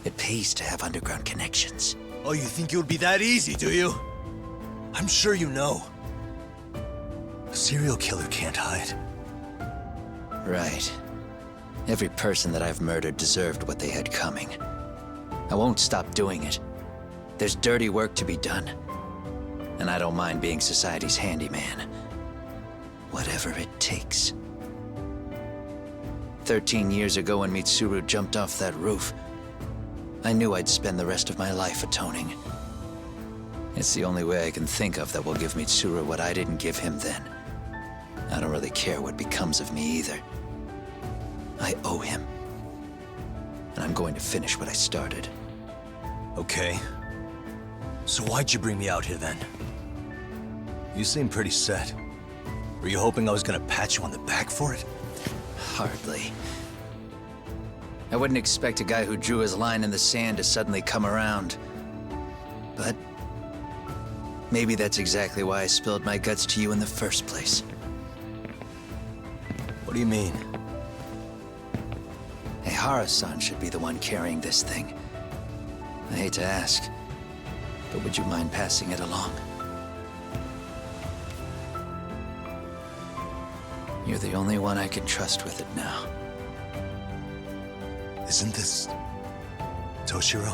It pays to have underground connections. Oh, you think it would be that easy, do you? I'm sure you know. A serial killer can't hide. Right. Every person that I've murdered deserved what they had coming. I won't stop doing it. There's dirty work to be done. And I don't mind being society's handyman. Whatever it takes. 13 years ago when Mitsuru jumped off that roof, I knew I'd spend the rest of my life atoning. It's the only way I can think of that will give Mitsuru what I didn't give him then. I don't really care what becomes of me either. I owe him. And I'm going to finish what I started. Okay. So why'd you bring me out here then? You seem pretty set. Were you hoping I was gonna pat you on the back for it? Hardly. I wouldn't expect a guy who drew his line in the sand to suddenly come around. But maybe that's exactly why I spilled my guts to you in the first place. What do you mean? Hara-san should be the one carrying this thing. I hate to ask, but would you mind passing it along? You're the only one I can trust with it now. Isn't this Toshiro?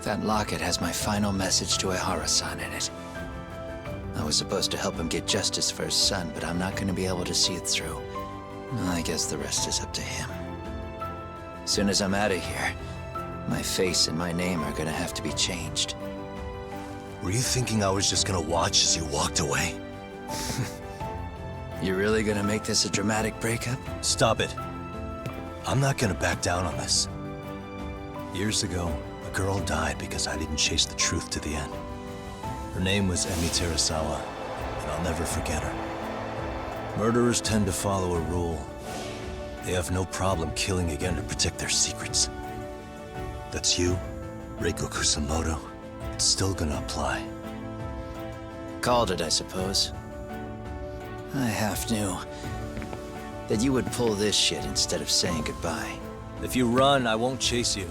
That locket has my final message to Hara-san in it. I was supposed to help him get justice for his son, but I'm not going to be able to see it through. I guess the rest is up to him. As soon as I'm out of here, my face and my name are gonna have to be changed. Were you thinking I was just gonna watch as you walked away? You really gonna make this a dramatic breakup? Stop it. I'm not gonna back down on this. Years ago, a girl died because I didn't chase the truth to the end. Her name was Emi Terasawa, and I'll never forget her. Murderers tend to follow a rule. They have no problem killing again to protect their secrets. That's you, Reiko Kusamoto. It's still gonna apply. Called it, I suppose. I half knew that you would pull this shit instead of saying goodbye. If you run, I won't chase you.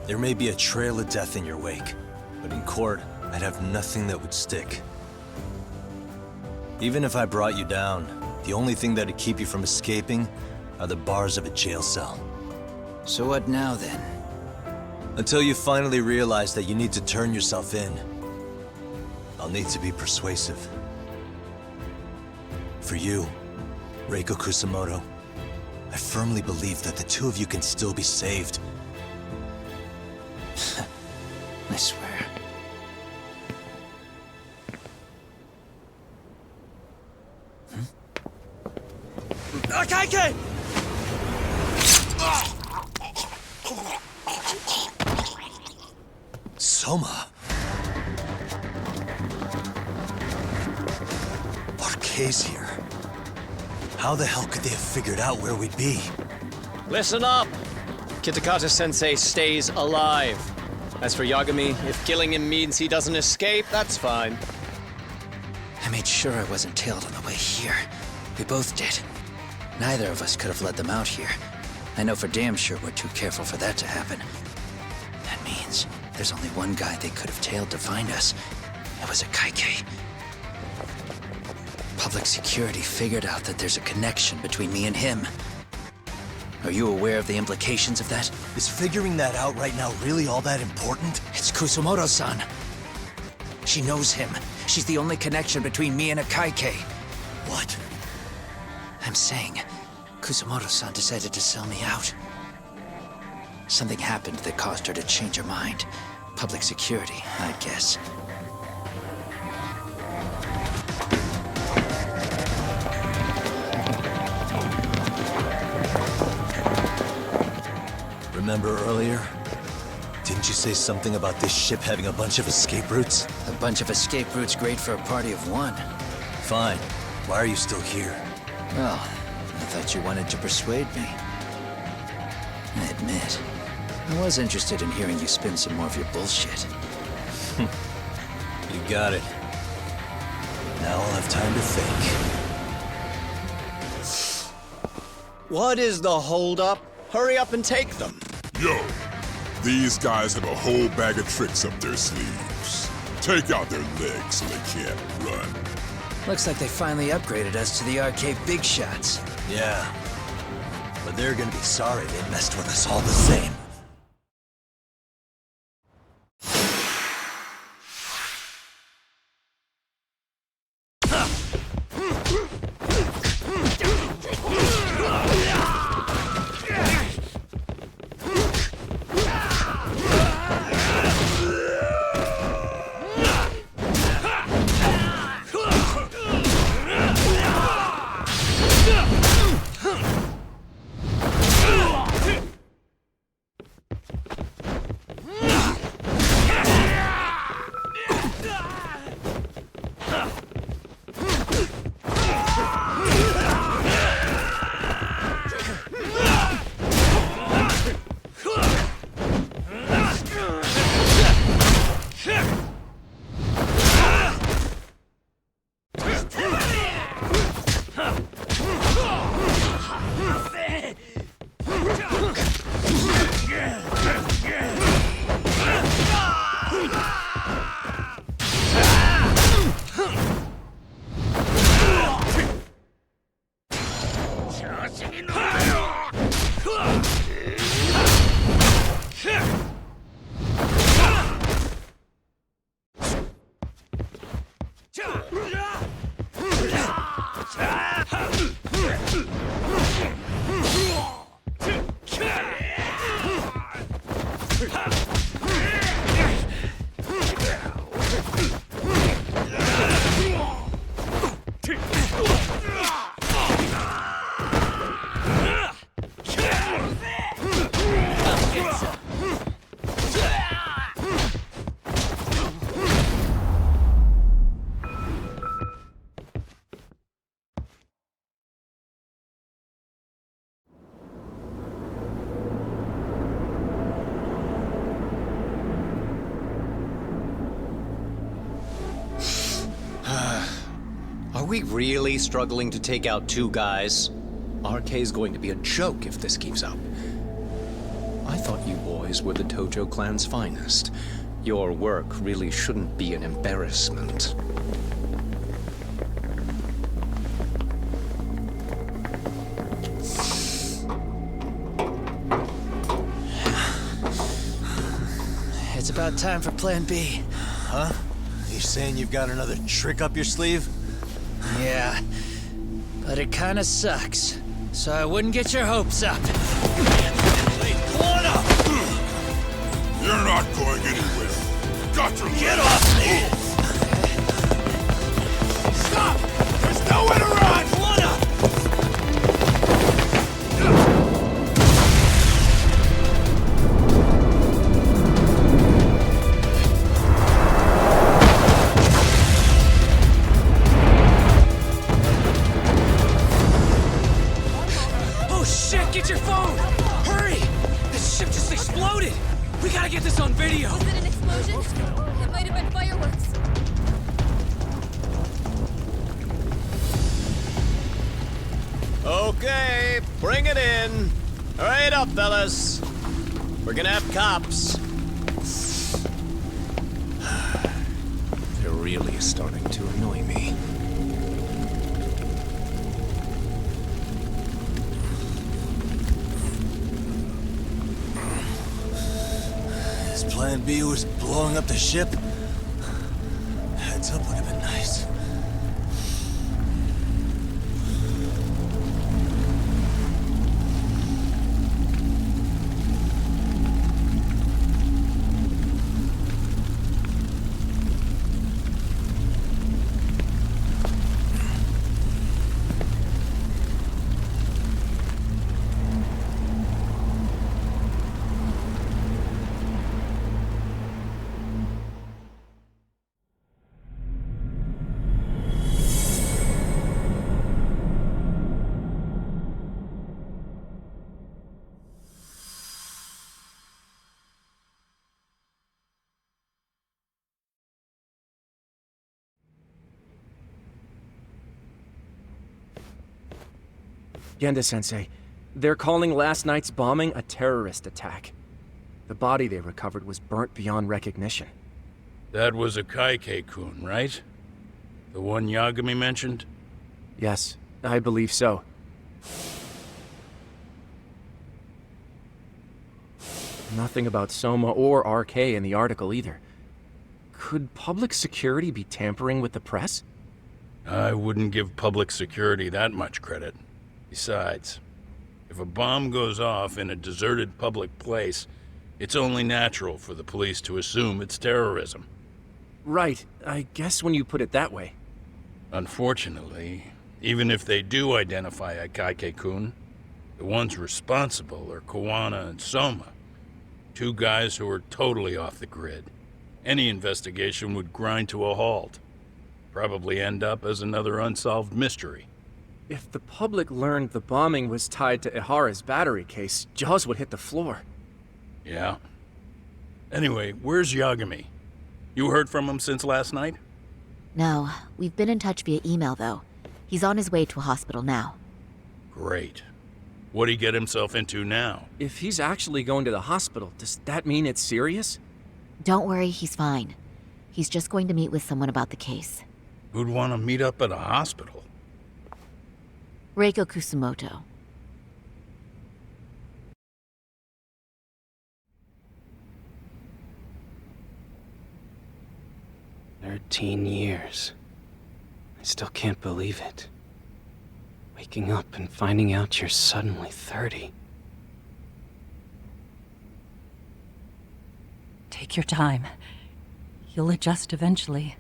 There may be a trail of death in your wake, but in court, I'd have nothing that would stick. Even if I brought you down, the only thing that'd keep you from escaping are the bars of a jail cell. So what now, then? Until you finally realize that you need to turn yourself in, I'll need to be persuasive. For you, Reiko Kusamoto, I firmly believe that the two of you can still be saved. I swear. Akaike! Soma! Arcade's here. How the hell could they have figured out where we'd be? Listen up! Kitakata-sensei stays alive. As for Yagami, if killing him means he doesn't escape, that's fine. I made sure I wasn't tailed on the way here. We both did. Neither of us could have led them out here. I know for damn sure we're too careful for that to happen. That means there's only one guy they could have tailed to find us. It was a Kaike. Public security figured out that there's a connection between me and him. Are you aware of the implications of that? Is figuring that out right now really all that important? It's Kusumoto-san. She knows him. She's the only connection between me and a Kaike. What? I'm saying, Kusumoto-san decided to sell me out. Something happened that caused her to change her mind. Public security, I guess. Remember earlier? Didn't you say something about this ship having a bunch of escape routes? A bunch of escape routes great for a party of one. Fine. Why are you still here? Well, I thought you wanted to persuade me. I admit, I was interested in hearing you spin some more of your bullshit. You got it. Now I'll have time to think. What is the holdup? Hurry up and take them. Yo, these guys have a whole bag of tricks up their sleeves. Take out their legs so they can't run. Looks like they finally upgraded us to the arcade big shots. Yeah. But they're gonna be sorry they messed with us all the same. Are we really struggling to take out two guys? RK's going to be a joke if this keeps up. I thought you boys were the Tojo clan's finest. Your work really shouldn't be an embarrassment. It's about time for Plan B. Huh? You saying you've got another trick up your sleeve? Yeah, but it kinda sucks, so I wouldn't get your hopes up. You're not going anywhere. Got to get off me! Stop! There's nowhere to run! Oh shit, get your phone! Hurry! This ship just exploded! We gotta get this on video! Was it an explosion? It might have been fireworks. Okay, bring it in. Hurry it up, fellas. We're gonna have cops. They're really starting to annoy me. His plan B was blowing up the ship. Heads up would have been nice. Genda-sensei, they're calling last night's bombing a terrorist attack. The body they recovered was burnt beyond recognition. That was a Kaike-kun, right? The one Yagami mentioned? Yes, I believe so. Nothing about Soma or RK in the article either. Could public security be tampering with the press? I wouldn't give public security that much credit. Besides, if a bomb goes off in a deserted public place, it's only natural for the police to assume it's terrorism. Right, I guess when you put it that way. Unfortunately, even if they do identify a Kaike-kun, the ones responsible are Kawana and Soma, two guys who are totally off the grid. Any investigation would grind to a halt. Probably end up as another unsolved mystery. If the public learned the bombing was tied to Ihara's battery case, jaws would hit the floor. Yeah. Anyway, where's Yagami? You heard from him since last night? No, we've been in touch via email, though. He's on his way to a hospital now. Great. What'd he get himself into now? If he's actually going to the hospital, does that mean it's serious? Don't worry, he's fine. He's just going to meet with someone about the case. Who'd want to meet up at a hospital? Reiko Kusumoto. "13 years. I still can't believe it. Waking up and finding out you're suddenly 30. Take your time. You'll adjust eventually.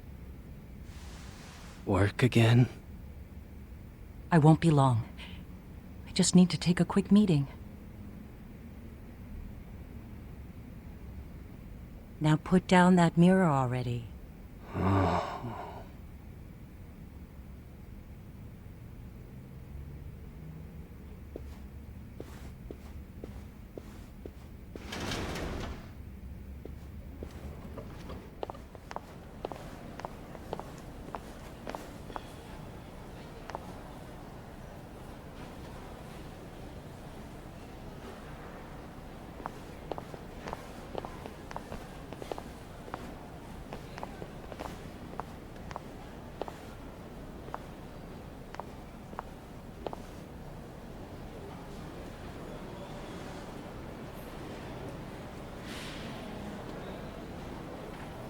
Work again? I won't be long. I just need to take a quick meeting. Now put down that mirror already.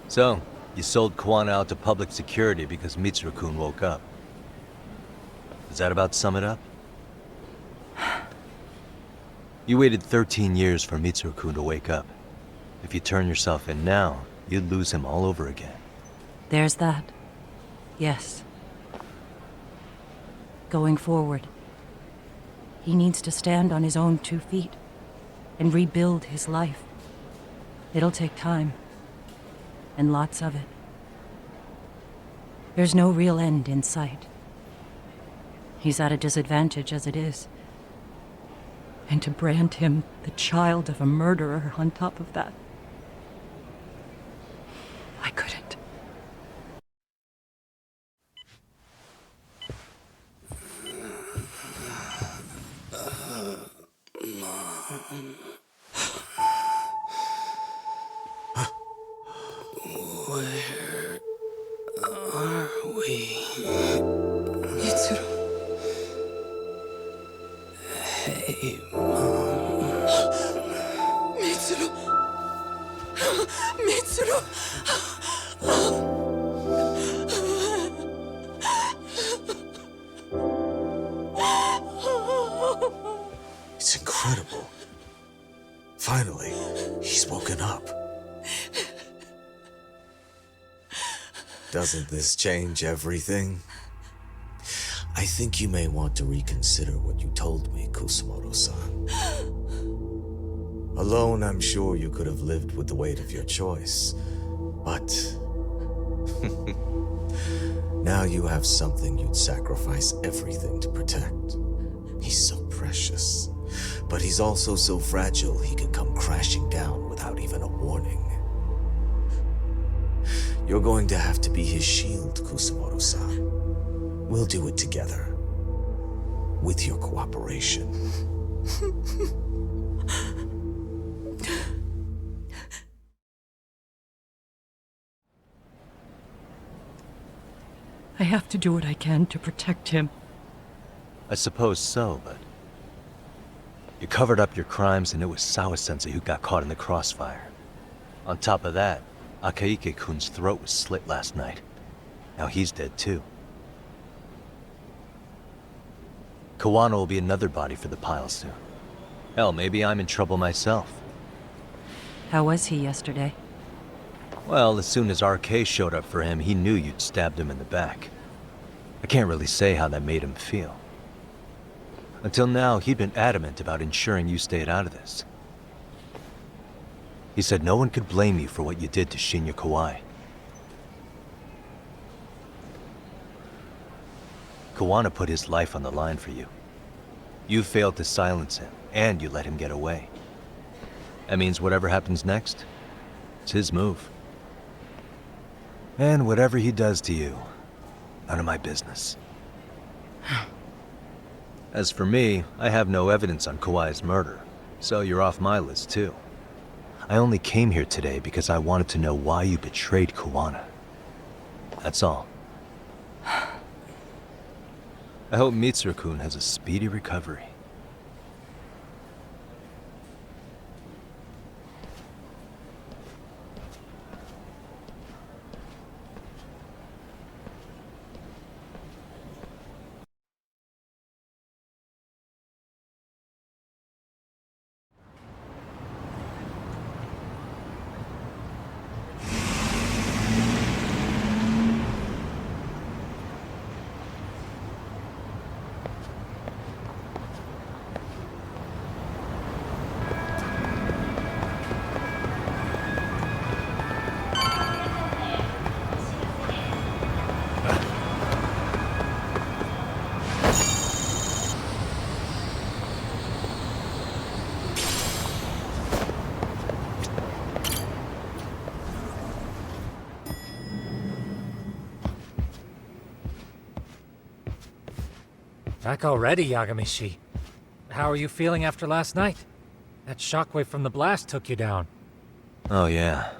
So, you sold Kawana out to public security because Mitsuru-kun woke up. Does that about sum it up? You waited 13 years for Mitsuru-kun to wake up. If you turn yourself in now, you'd lose him all over again. There's that. Yes. Going forward, he needs to stand on his own 2 feet and rebuild his life. It'll take time. And lots of it. There's no real end in sight. He's at a disadvantage as it is. And to brand him the child of a murderer on top of that, I couldn't. Mitsuru! Mitsuru! It's incredible. Finally, he's woken up. Doesn't this change everything? I think you may want to reconsider what you told me, Kusumoto-san. Alone, I'm sure you could have lived with the weight of your choice, but... now you have something you'd sacrifice everything to protect. He's so precious, but he's also so fragile he could come crashing down without even a warning. You're going to have to be his shield, Kusumoto-san. We'll do it together. With your cooperation. I have to do what I can to protect him. I suppose so, but... you covered up your crimes and it was Sawa-sensei who got caught in the crossfire. On top of that, Akayuki-kun's throat was slit last night. Now he's dead too. Kawano will be another body for the pile soon. Hell, maybe I'm in trouble myself. How was he yesterday? Well, as soon as RK showed up for him, he knew you'd stabbed him in the back. I can't really say how that made him feel. Until now, he'd been adamant about ensuring you stayed out of this. He said no one could blame you for what you did to Shinya Kawai. Kawano put his life on the line for you. You failed to silence him, and you let him get away. That means whatever happens next, it's his move. And whatever he does to you, none of my business. As for me, I have no evidence on Kawai's murder, so you're off my list too. I only came here today because I wanted to know why you betrayed Kawano. That's all. I hope Mitsuru-kun has a speedy recovery. Back already, Yagami-shi. How are you feeling after last night? That shockwave from the blast took you down. Oh yeah.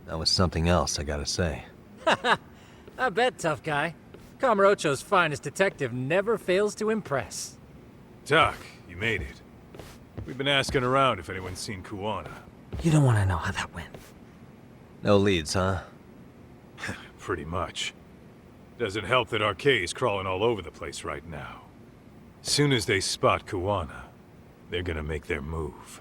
That was something else, I gotta say. I bet, tough guy. Kamurocho's finest detective never fails to impress. Tak, you made it. We've been asking around if anyone's seen Kuwana. You don't want to know how that went. No leads, huh? Pretty much. Doesn't help that RK's crawling all over the place right now. Soon as they spot Kuwana, they're gonna make their move.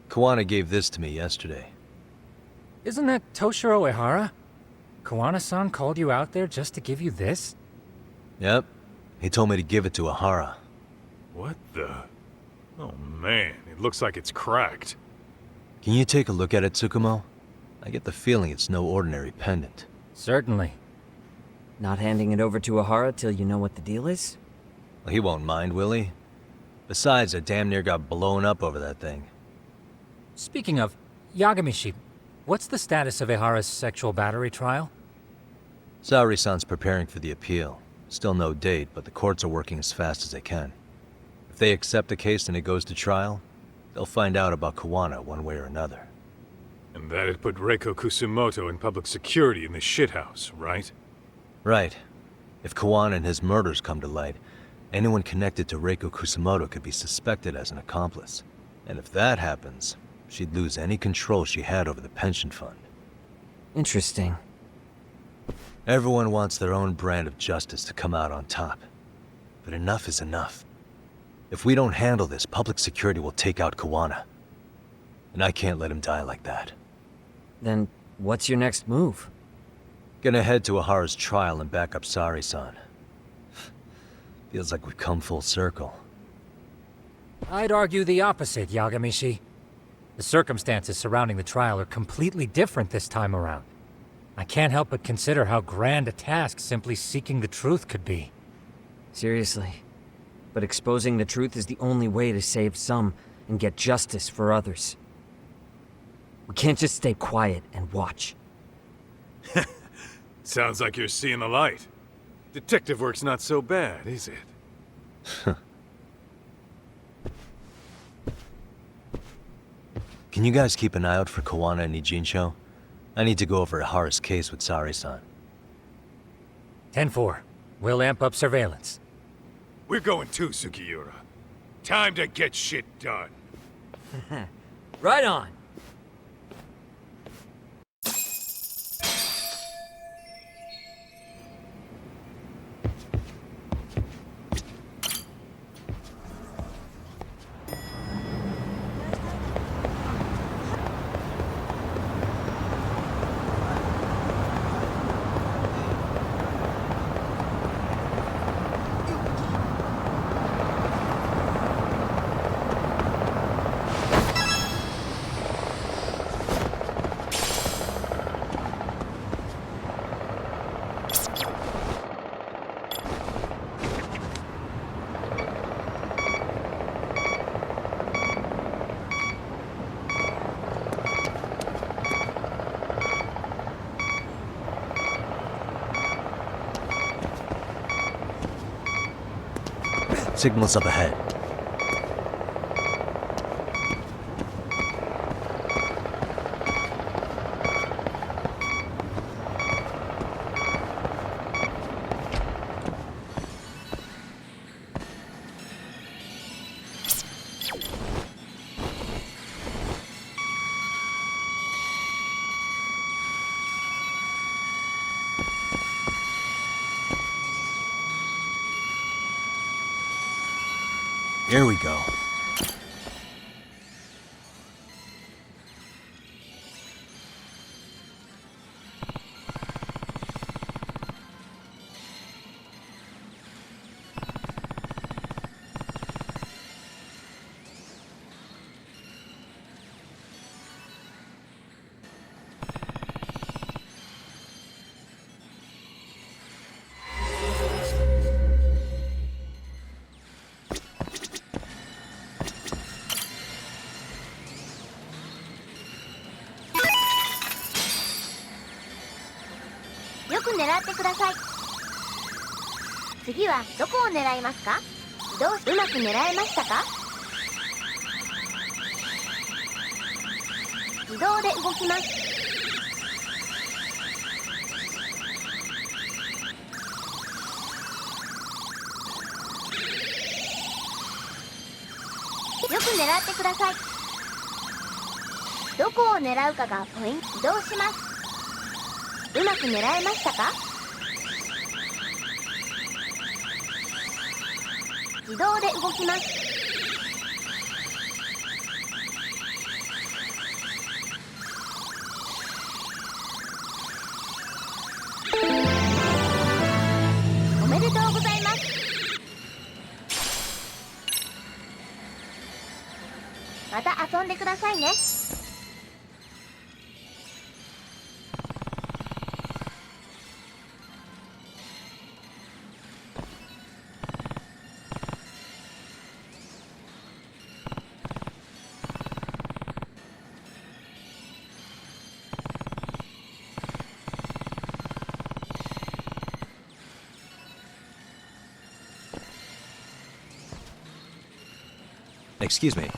Kuwana gave this to me yesterday. Isn't that Toshiro Ehara? Kuwana-san called you out there just to give you this? Yep. He told me to give it to Ehara. What the? Oh man, it looks like it's cracked. Can you take a look at it, Tsukumo? I get the feeling it's no ordinary pendant. Certainly. Not handing it over to Ehara till you know what the deal is? Well, he won't mind, will he? Besides, I damn near got blown up over that thing. Speaking of, Yagami-shi, what's the status of Ehara's sexual battery trial? Saori-san's preparing for the appeal. Still no date, but the courts are working as fast as they can. If they accept the case and it goes to trial, they'll find out about Kuwana one way or another. And that'd put Reiko Kusumoto in public security in this shithouse, right? Right. If Kuwana and his murders come to light, Anyone connected to Reiko Kusamoto could be suspected as an accomplice. And if that happens, she'd lose any control she had over the pension fund. Interesting. Everyone wants their own brand of justice to come out on top. But enough is enough. If we don't handle this, public security will take out Kawana. And I can't let him die like that. Then what's your next move? Gonna head to Ahara's trial and back up Sari-san. Feels like we've come full circle. I'd argue the opposite, Yagami-shi. The circumstances surrounding the trial are completely different this time around. I can't help but consider how grand a task simply seeking the truth could be. Seriously. But exposing the truth is the only way to save some and get justice for others. We can't just stay quiet and watch. Sounds like you're seeing the light. Detective work's not so bad, is it? Can you guys keep an eye out for Kawana and Ijincho? I need to go over Ahara's case with Sari-san. 10-4. We'll amp up surveillance. We're going too, Sugiura. Time to get shit done. Right on. Signal's up ahead. Here we go. Excuse me.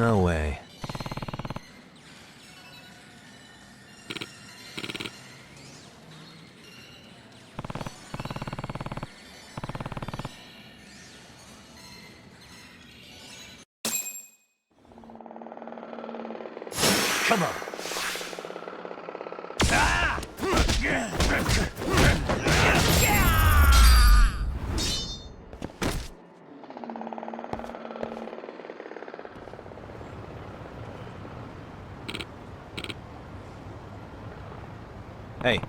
No way. Come on. Hey.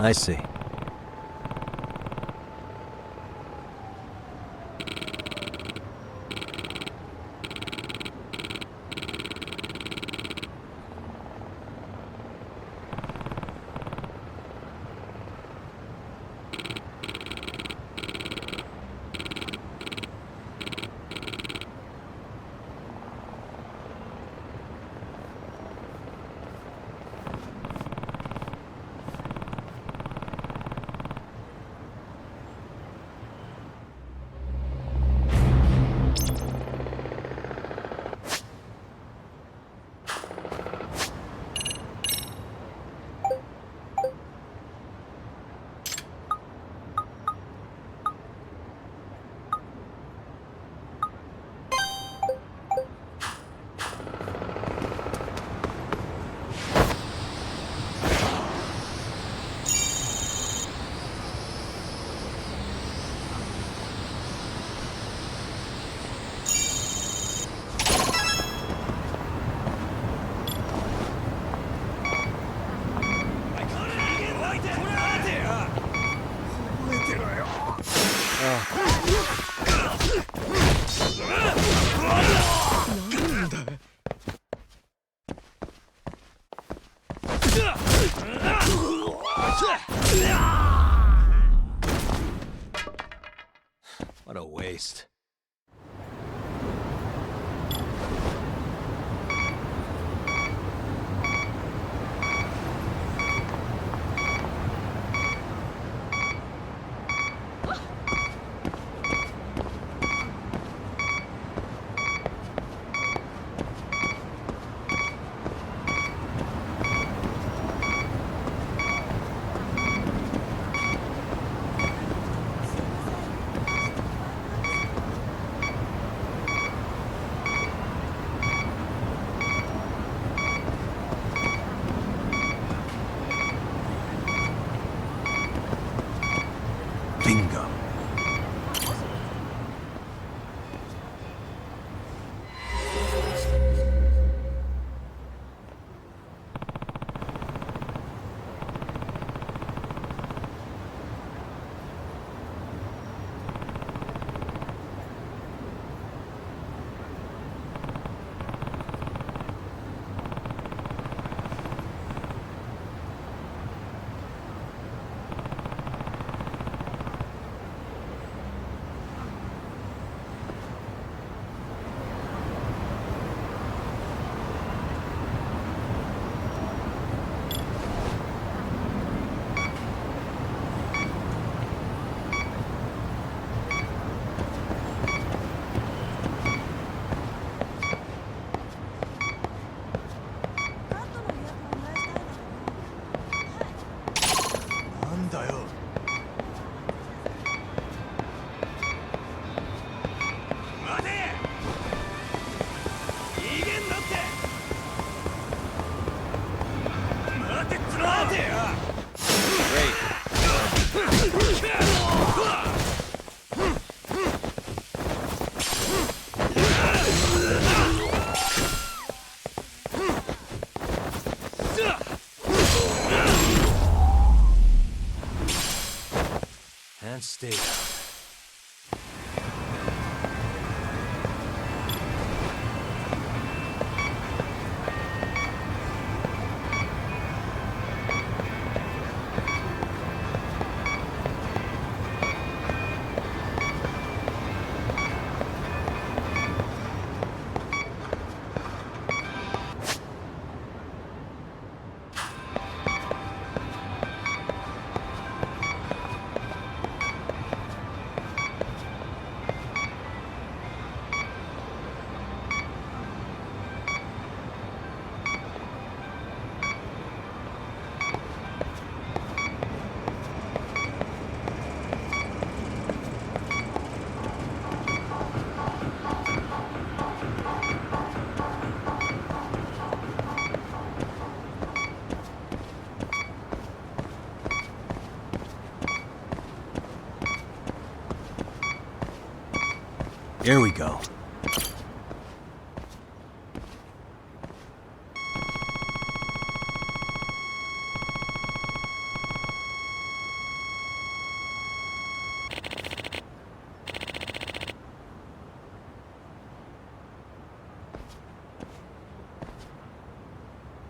I see. What a waste. can't stay down. Here we go.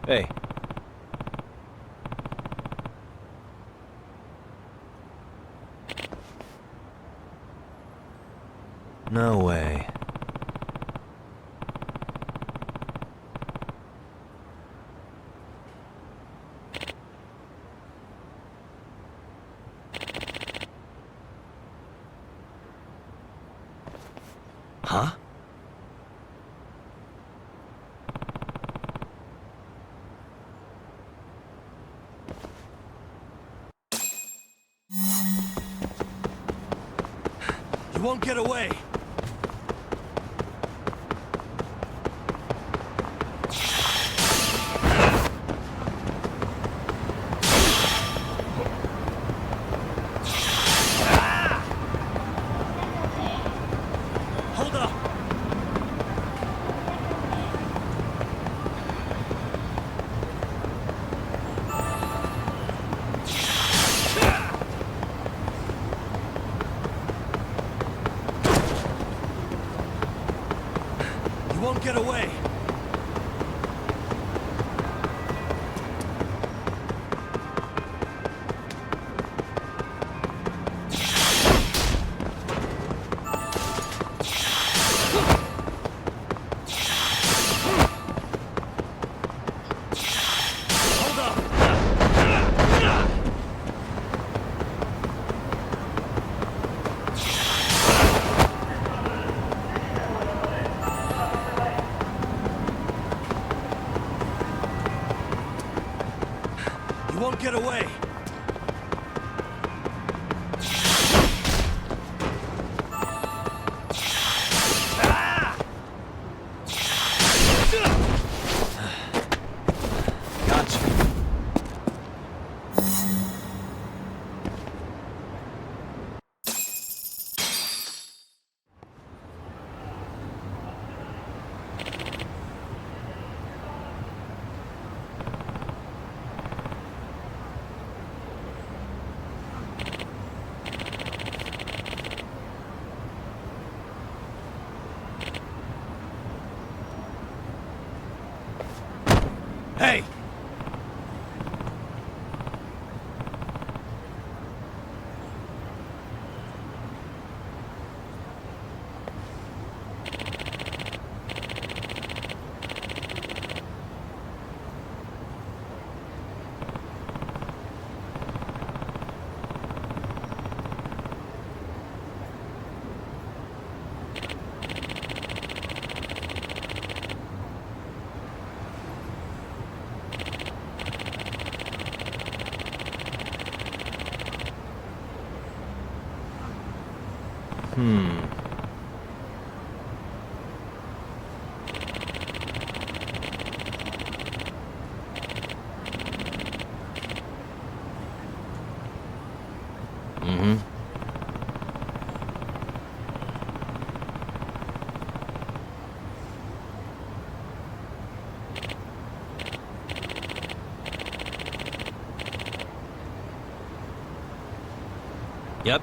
Hey. No way. Huh? You won't get away! Get away! Hold up! You won't get away! Gotcha. Hey! Yep.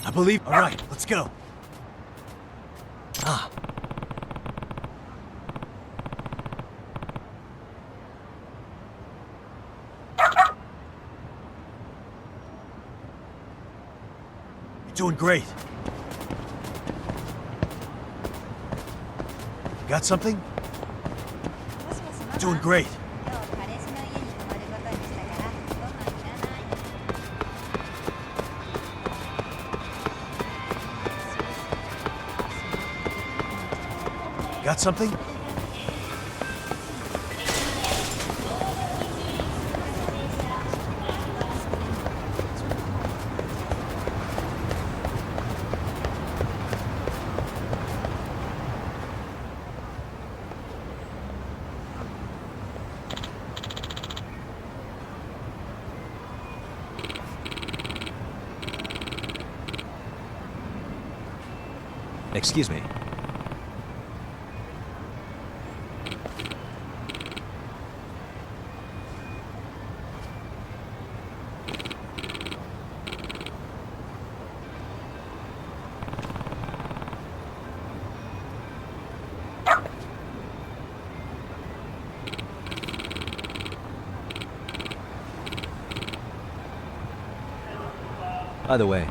I believe... All right, let's go. Ah. You're doing great. Got something? You're doing great. Got something? Excuse me. By the way,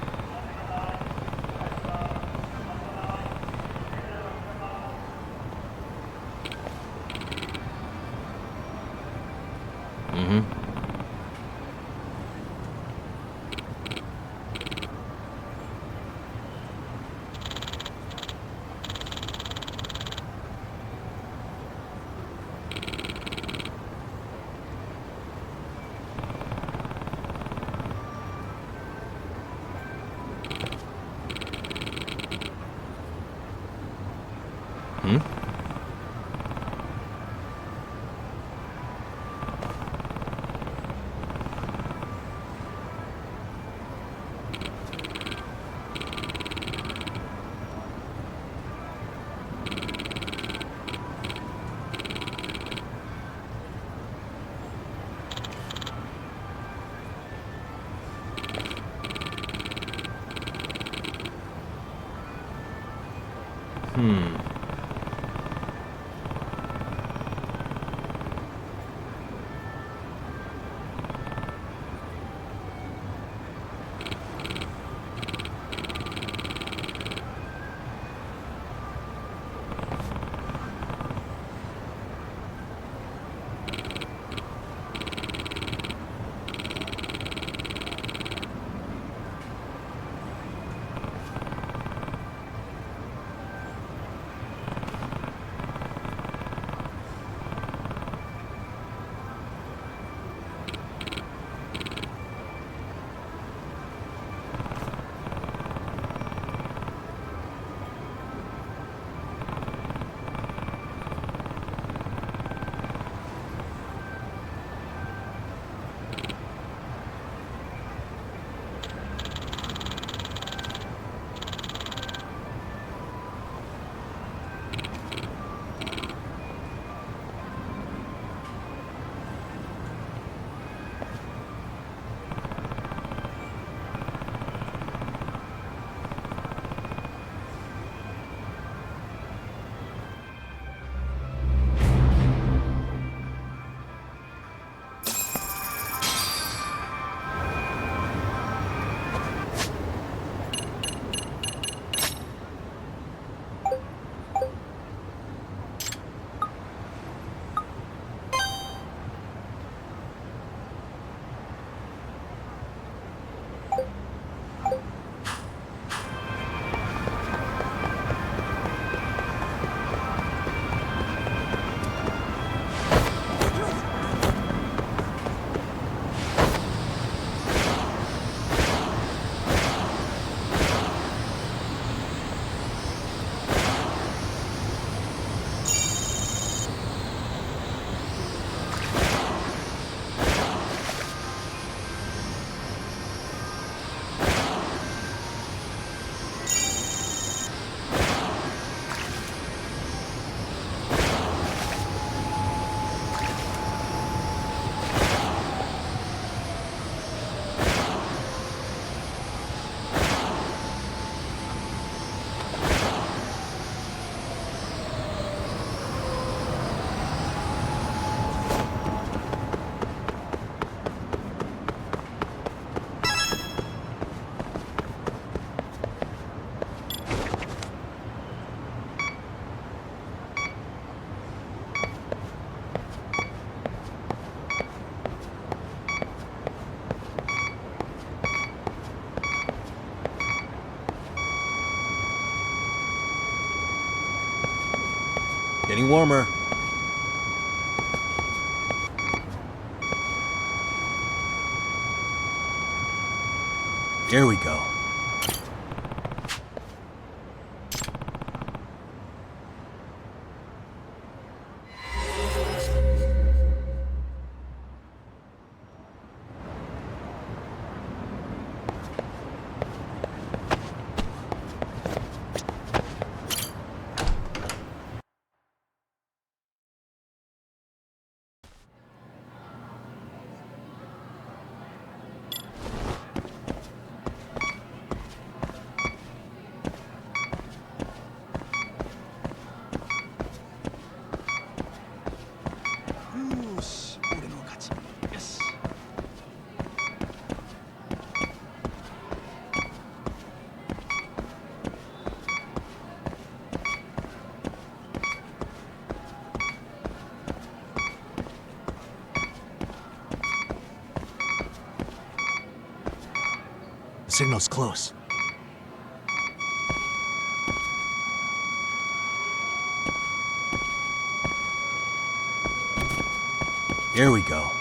Getting warmer. Here we go. The signal's close. Here we go.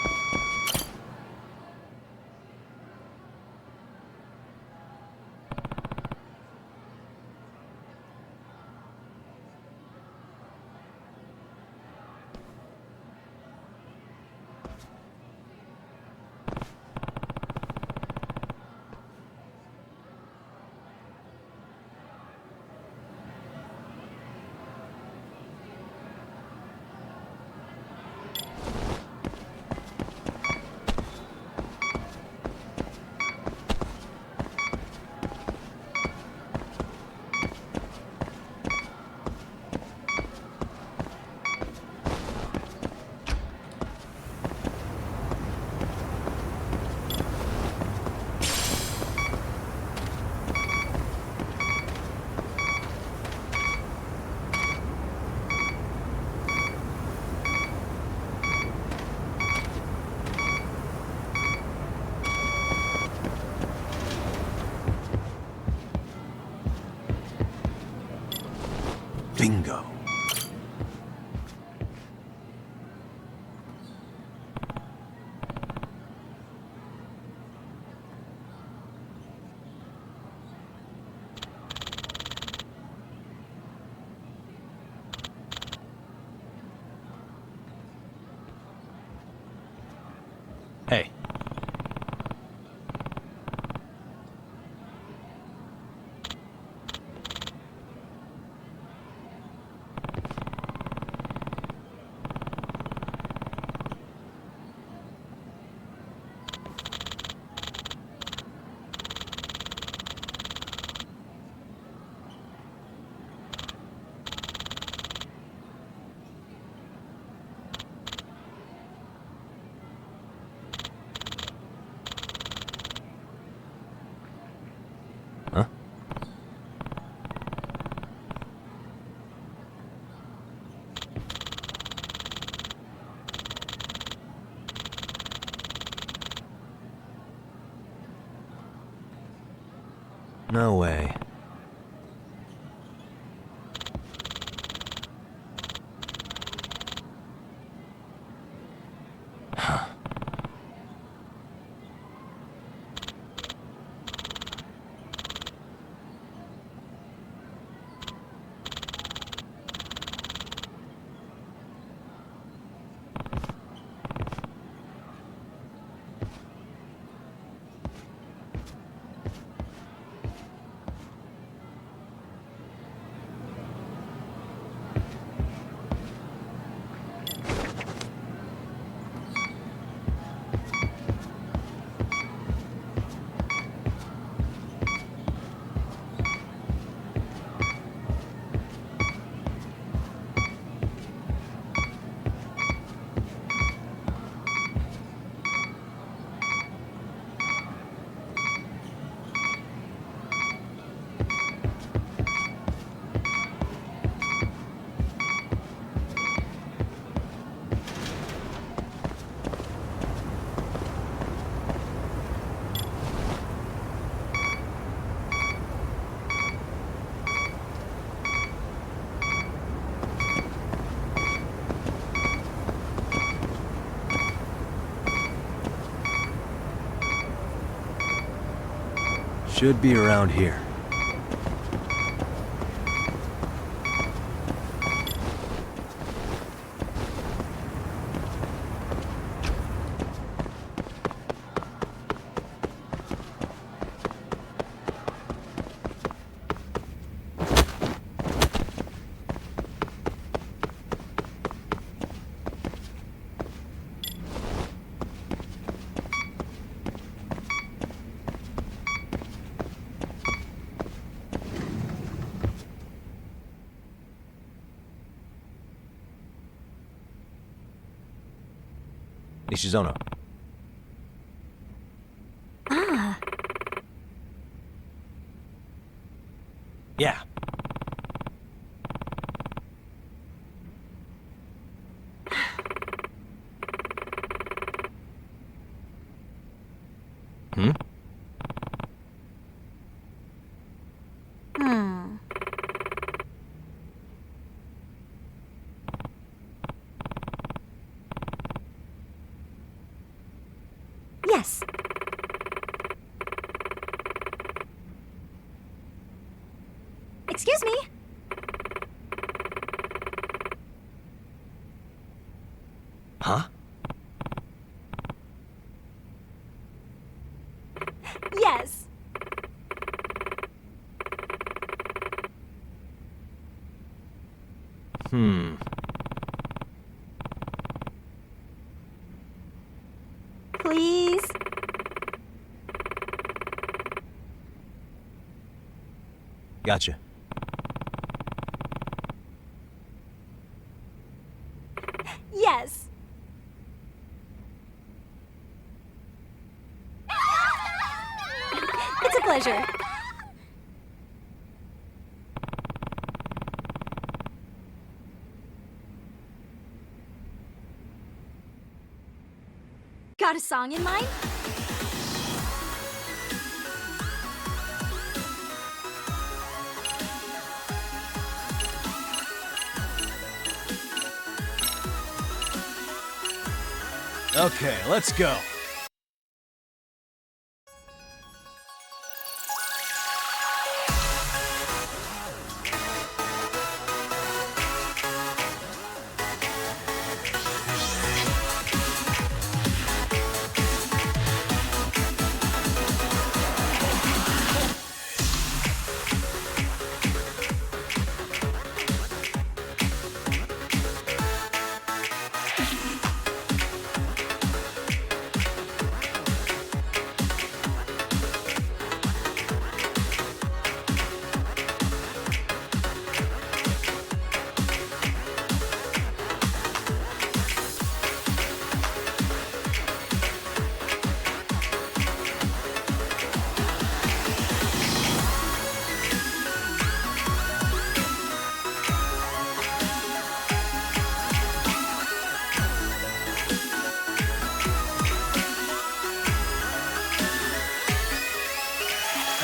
Bingo. Hey. No way. Should be around here. Nishizono. Ah. Yeah. Hmm? Yes. Excuse me. Huh? Yes. Please. Gotcha. Yes. It's a pleasure. Got a song in mind? Okay, let's go.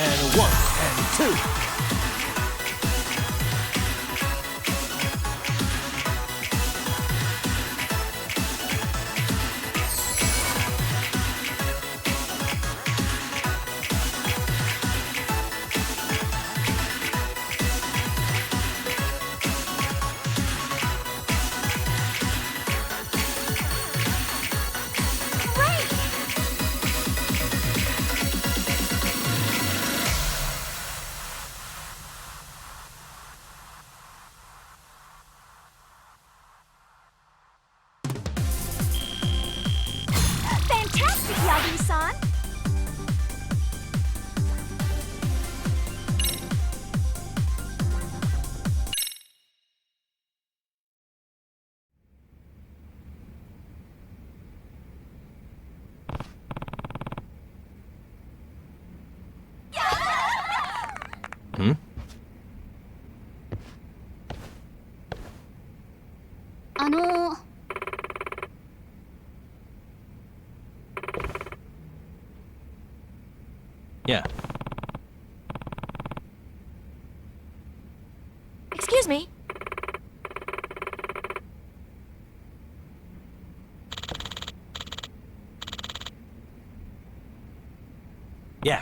And 1 and 2. Fantastic, Yagami-san! Hmm? Yeah. Excuse me. Yeah.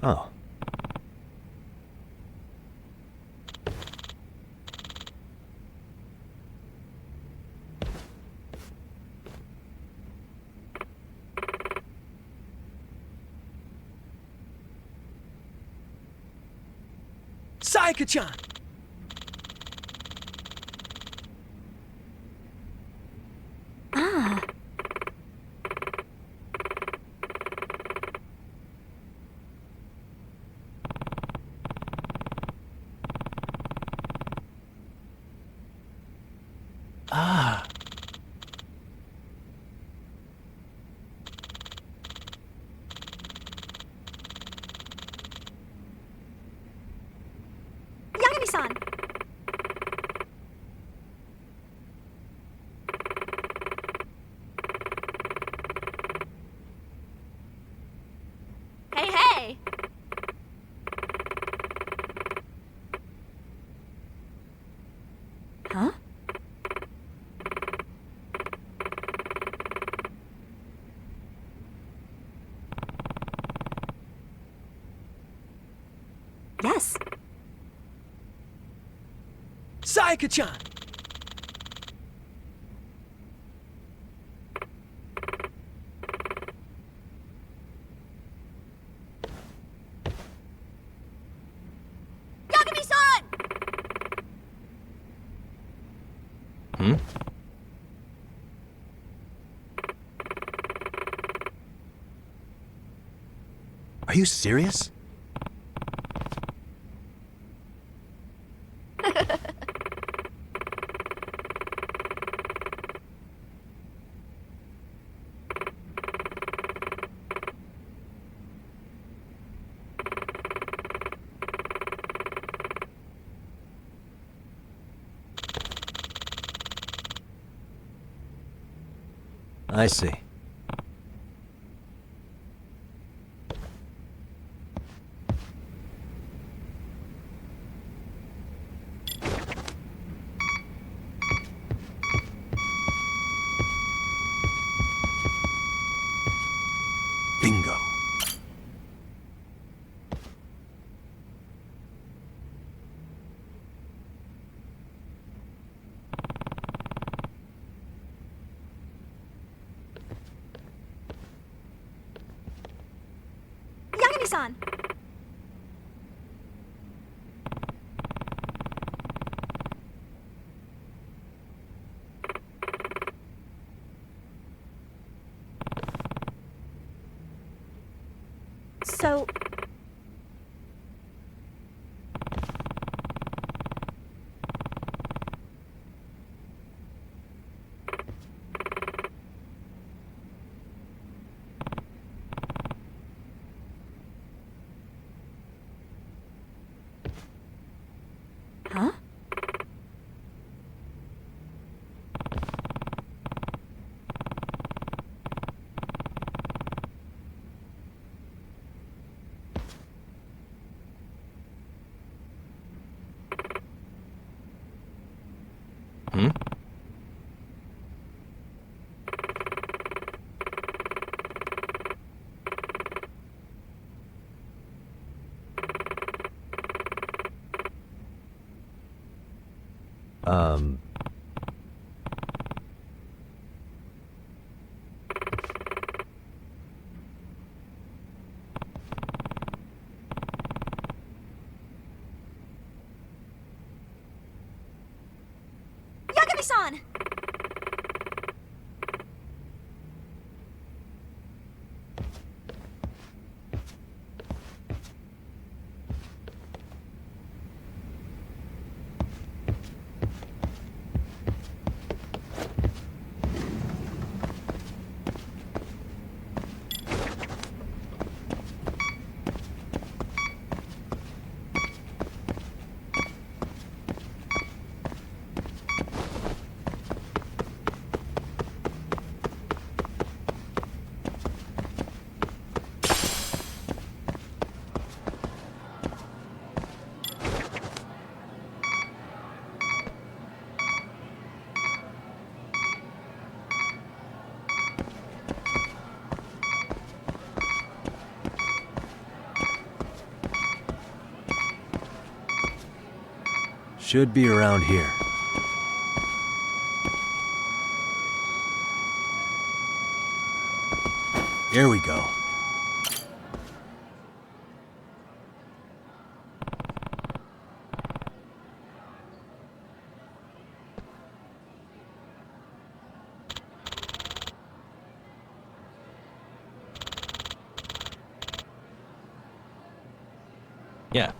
Oh. Saika-chan! Ah. Ah. Yagami-san! Hey, hey! Huh? Yes. Saika-chan! Yagami-san! Hmm? Are you serious? I see. Bingo. Yagami-san! So... Huh? Hmm? Yagami-san! Should be around here. Here we go. Yeah.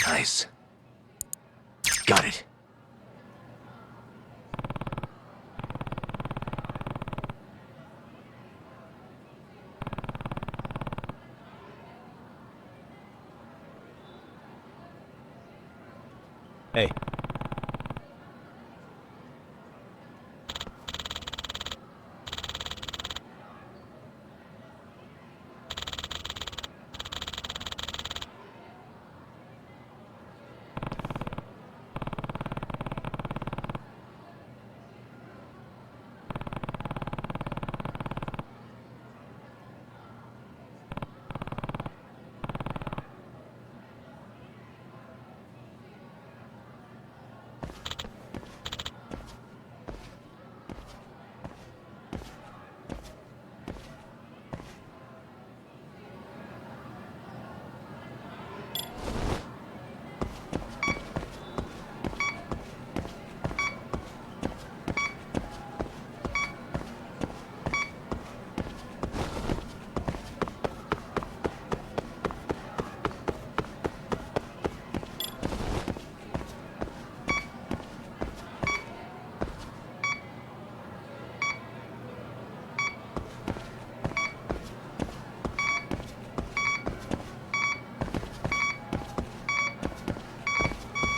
Nice. Got it. Hey.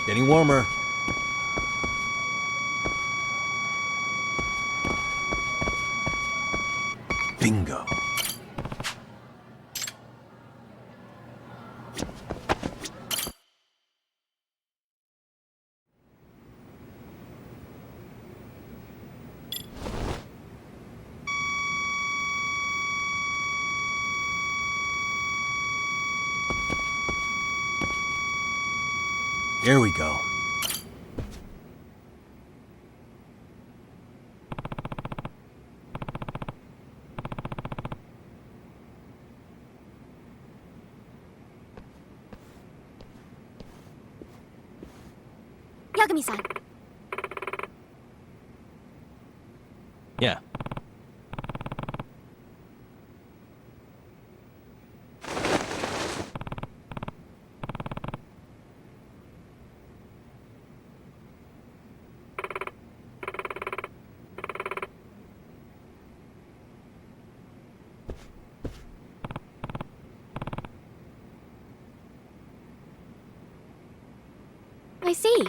Getting warmer. Bingo. Here we go. Yagami-san. Yeah. I see.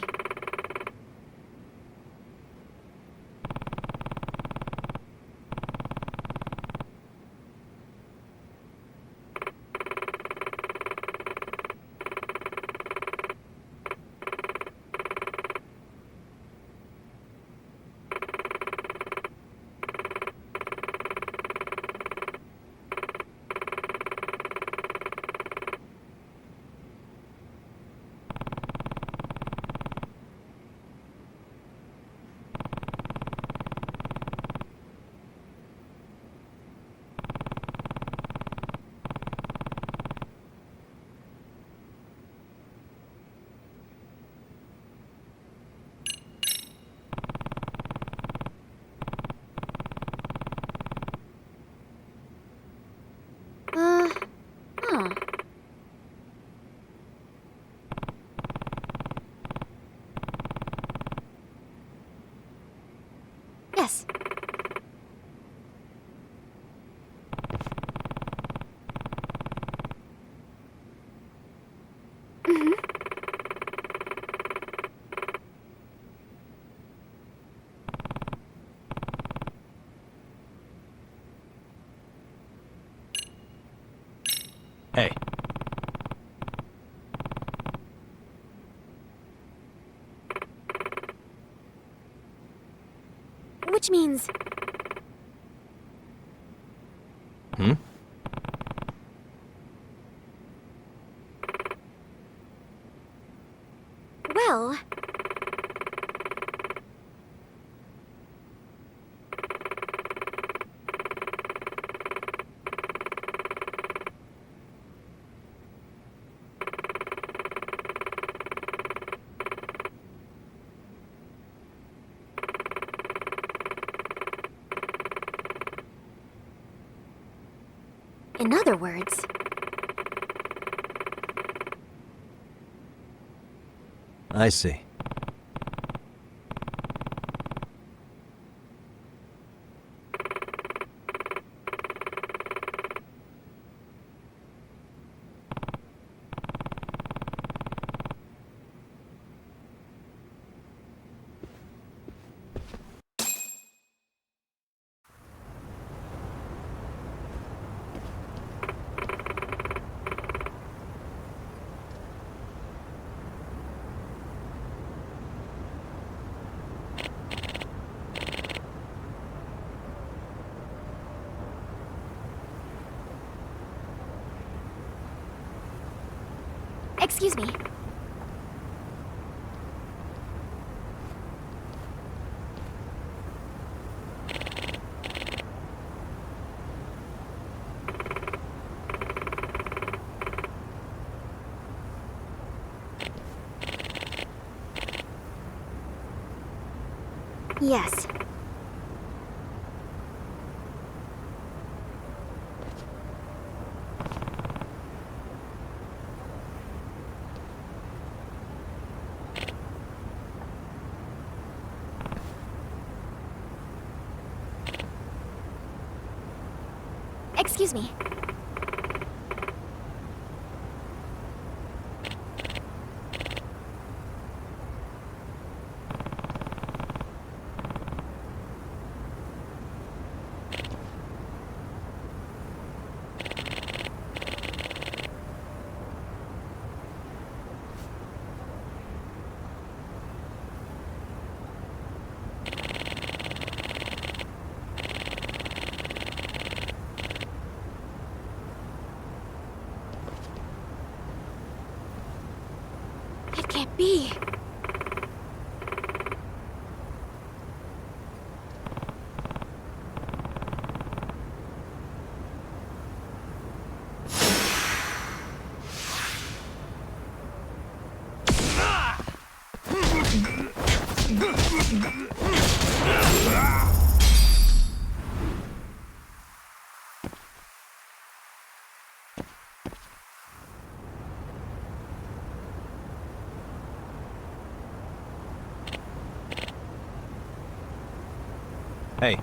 Yes. Mm-hmm. Hey. Which means... Hmm? Well... In other words... I see. Excuse me. Yes. Excuse me. It can't be. Hey.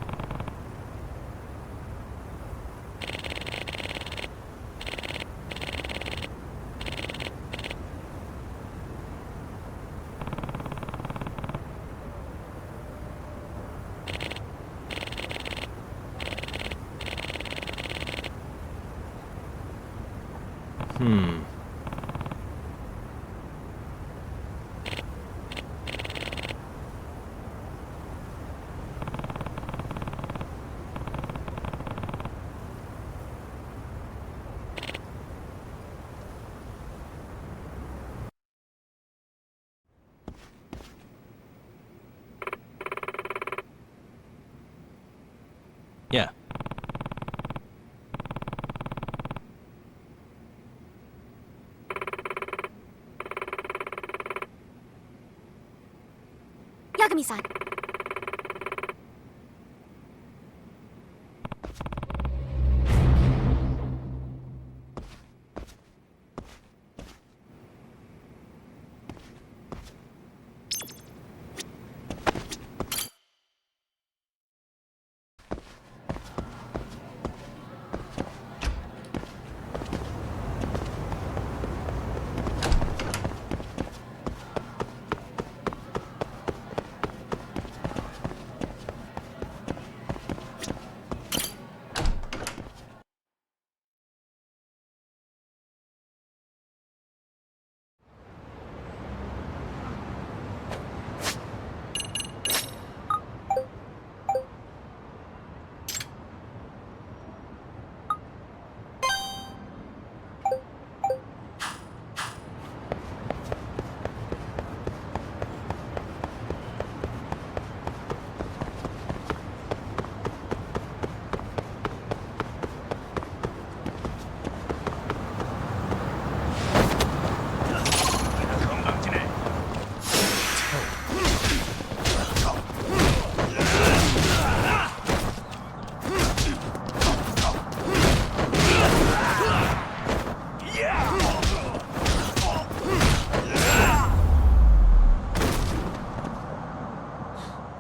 Hmm. Yeah. Yagami-san.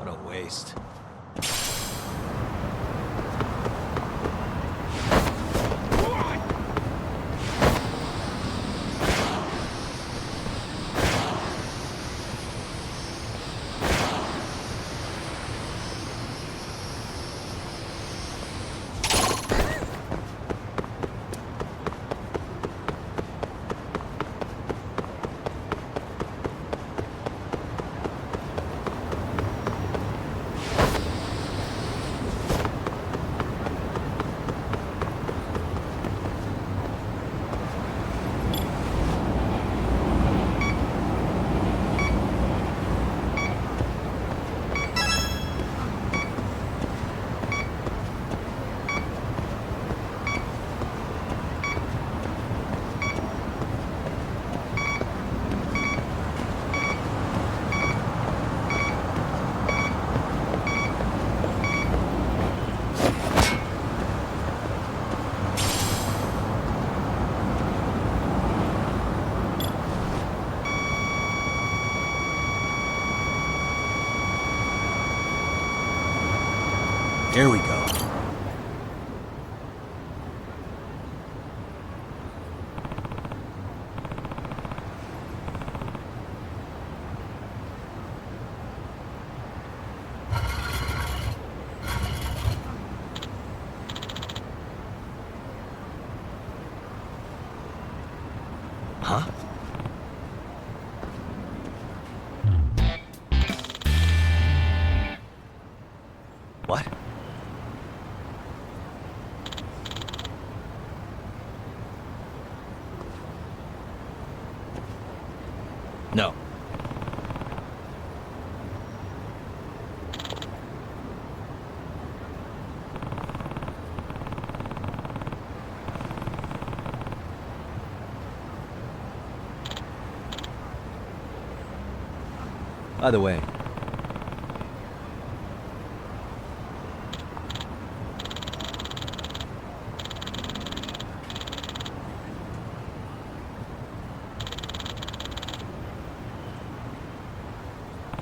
What a waste. Here we go. Huh? What? No. By the way,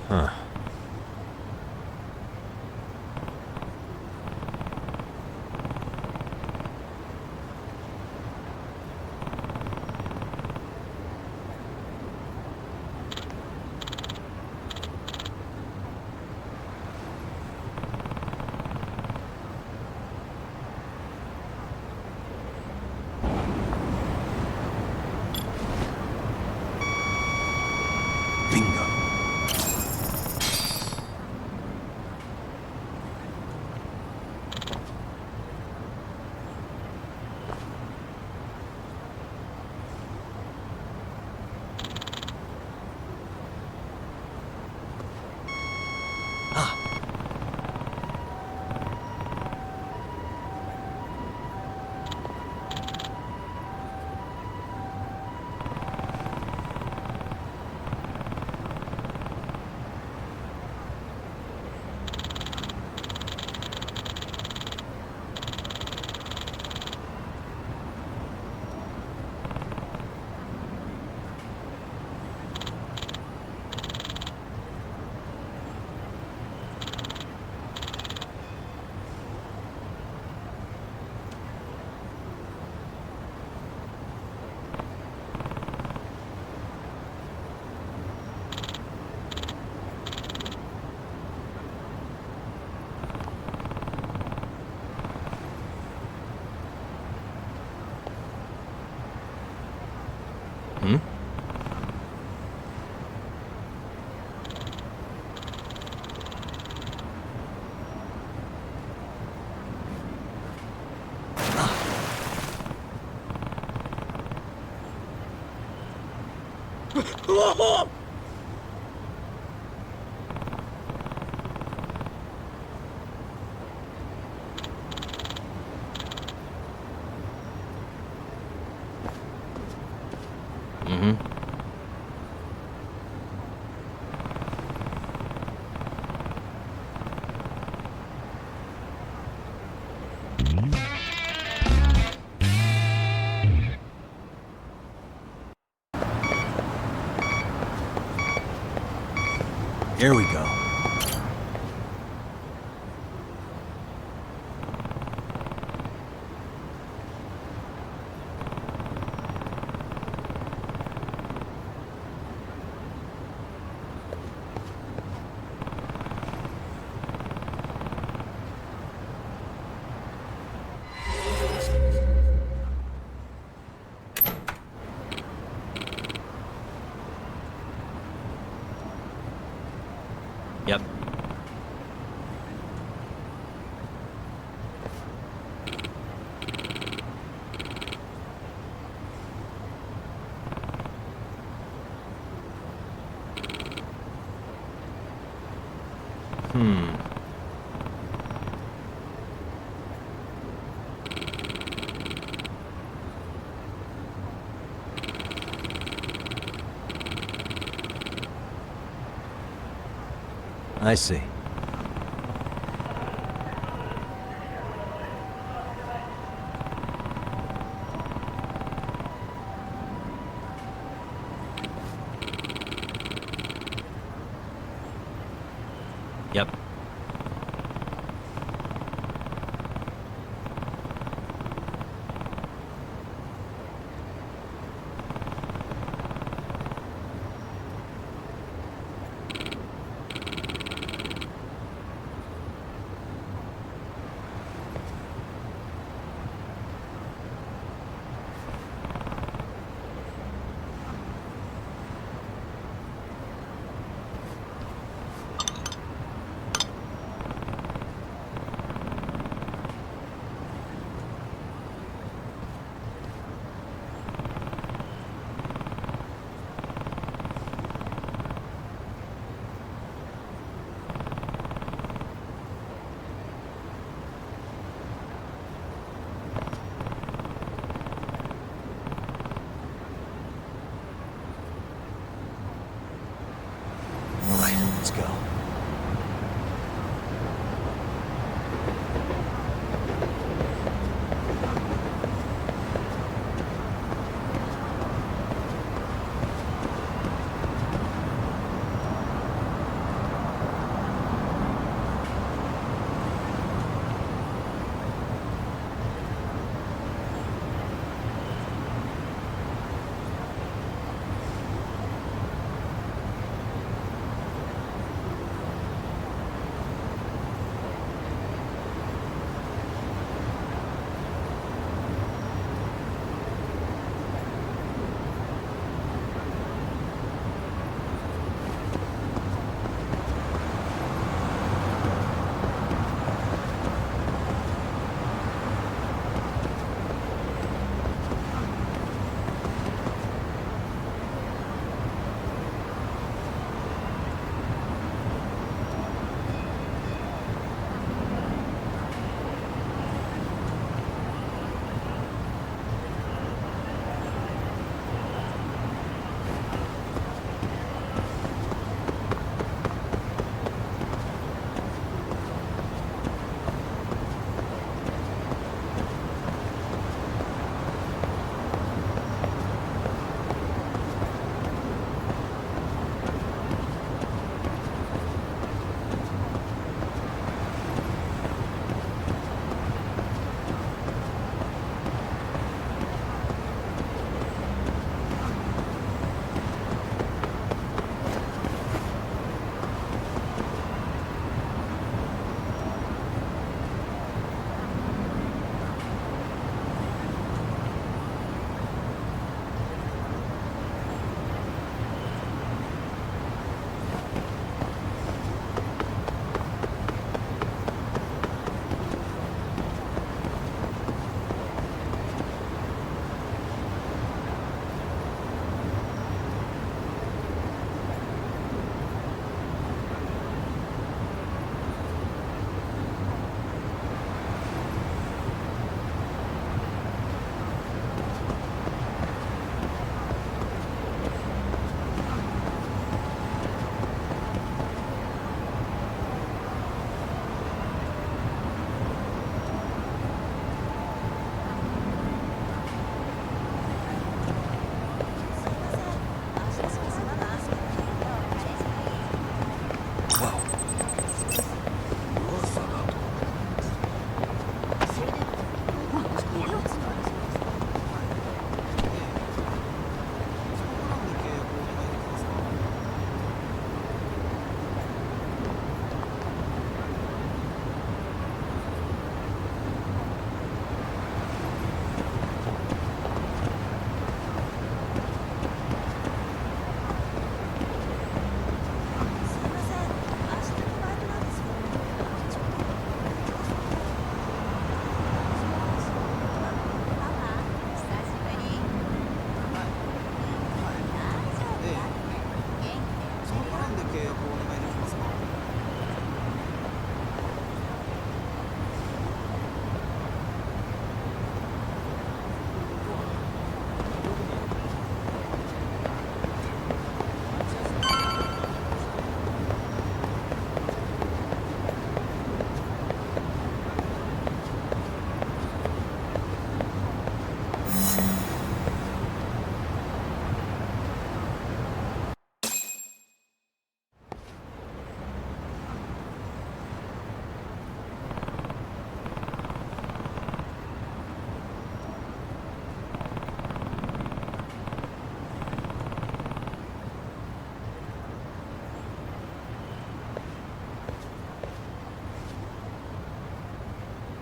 huh. Bingo. Hmm? Mm-hmm. Here we go. I see. Yep.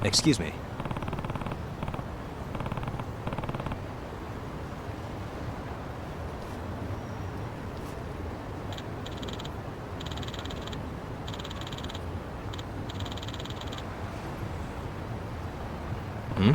Excuse me. Hmm?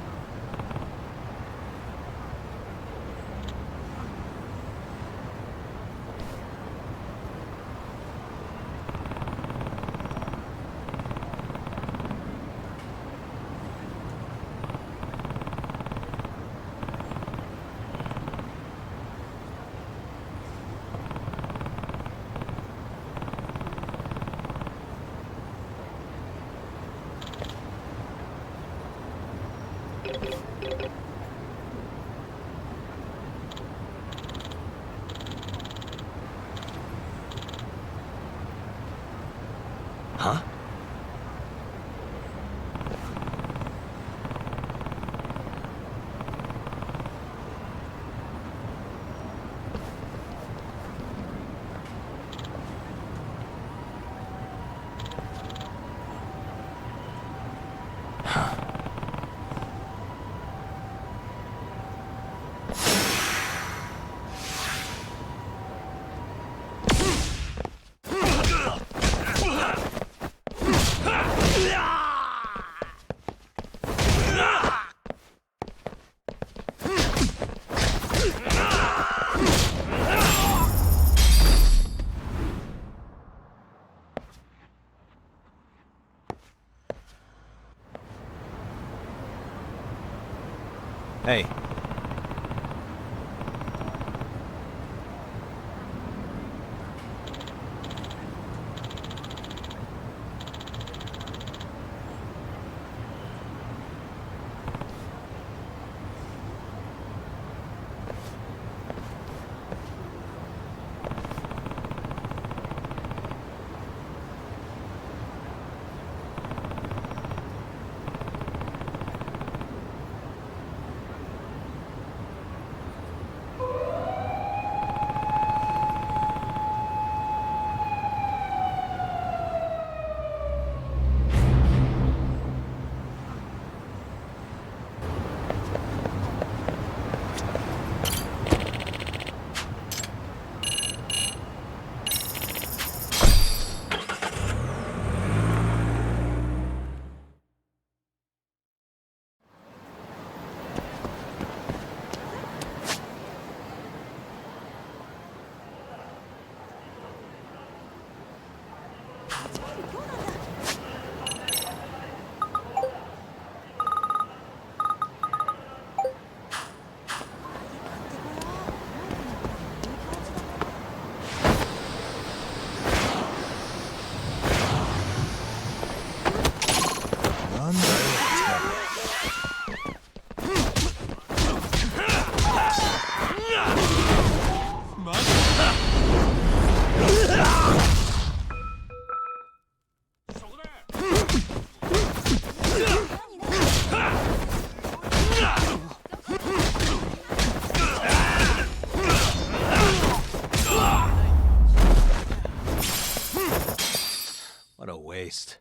Huh? Hey. What a waste.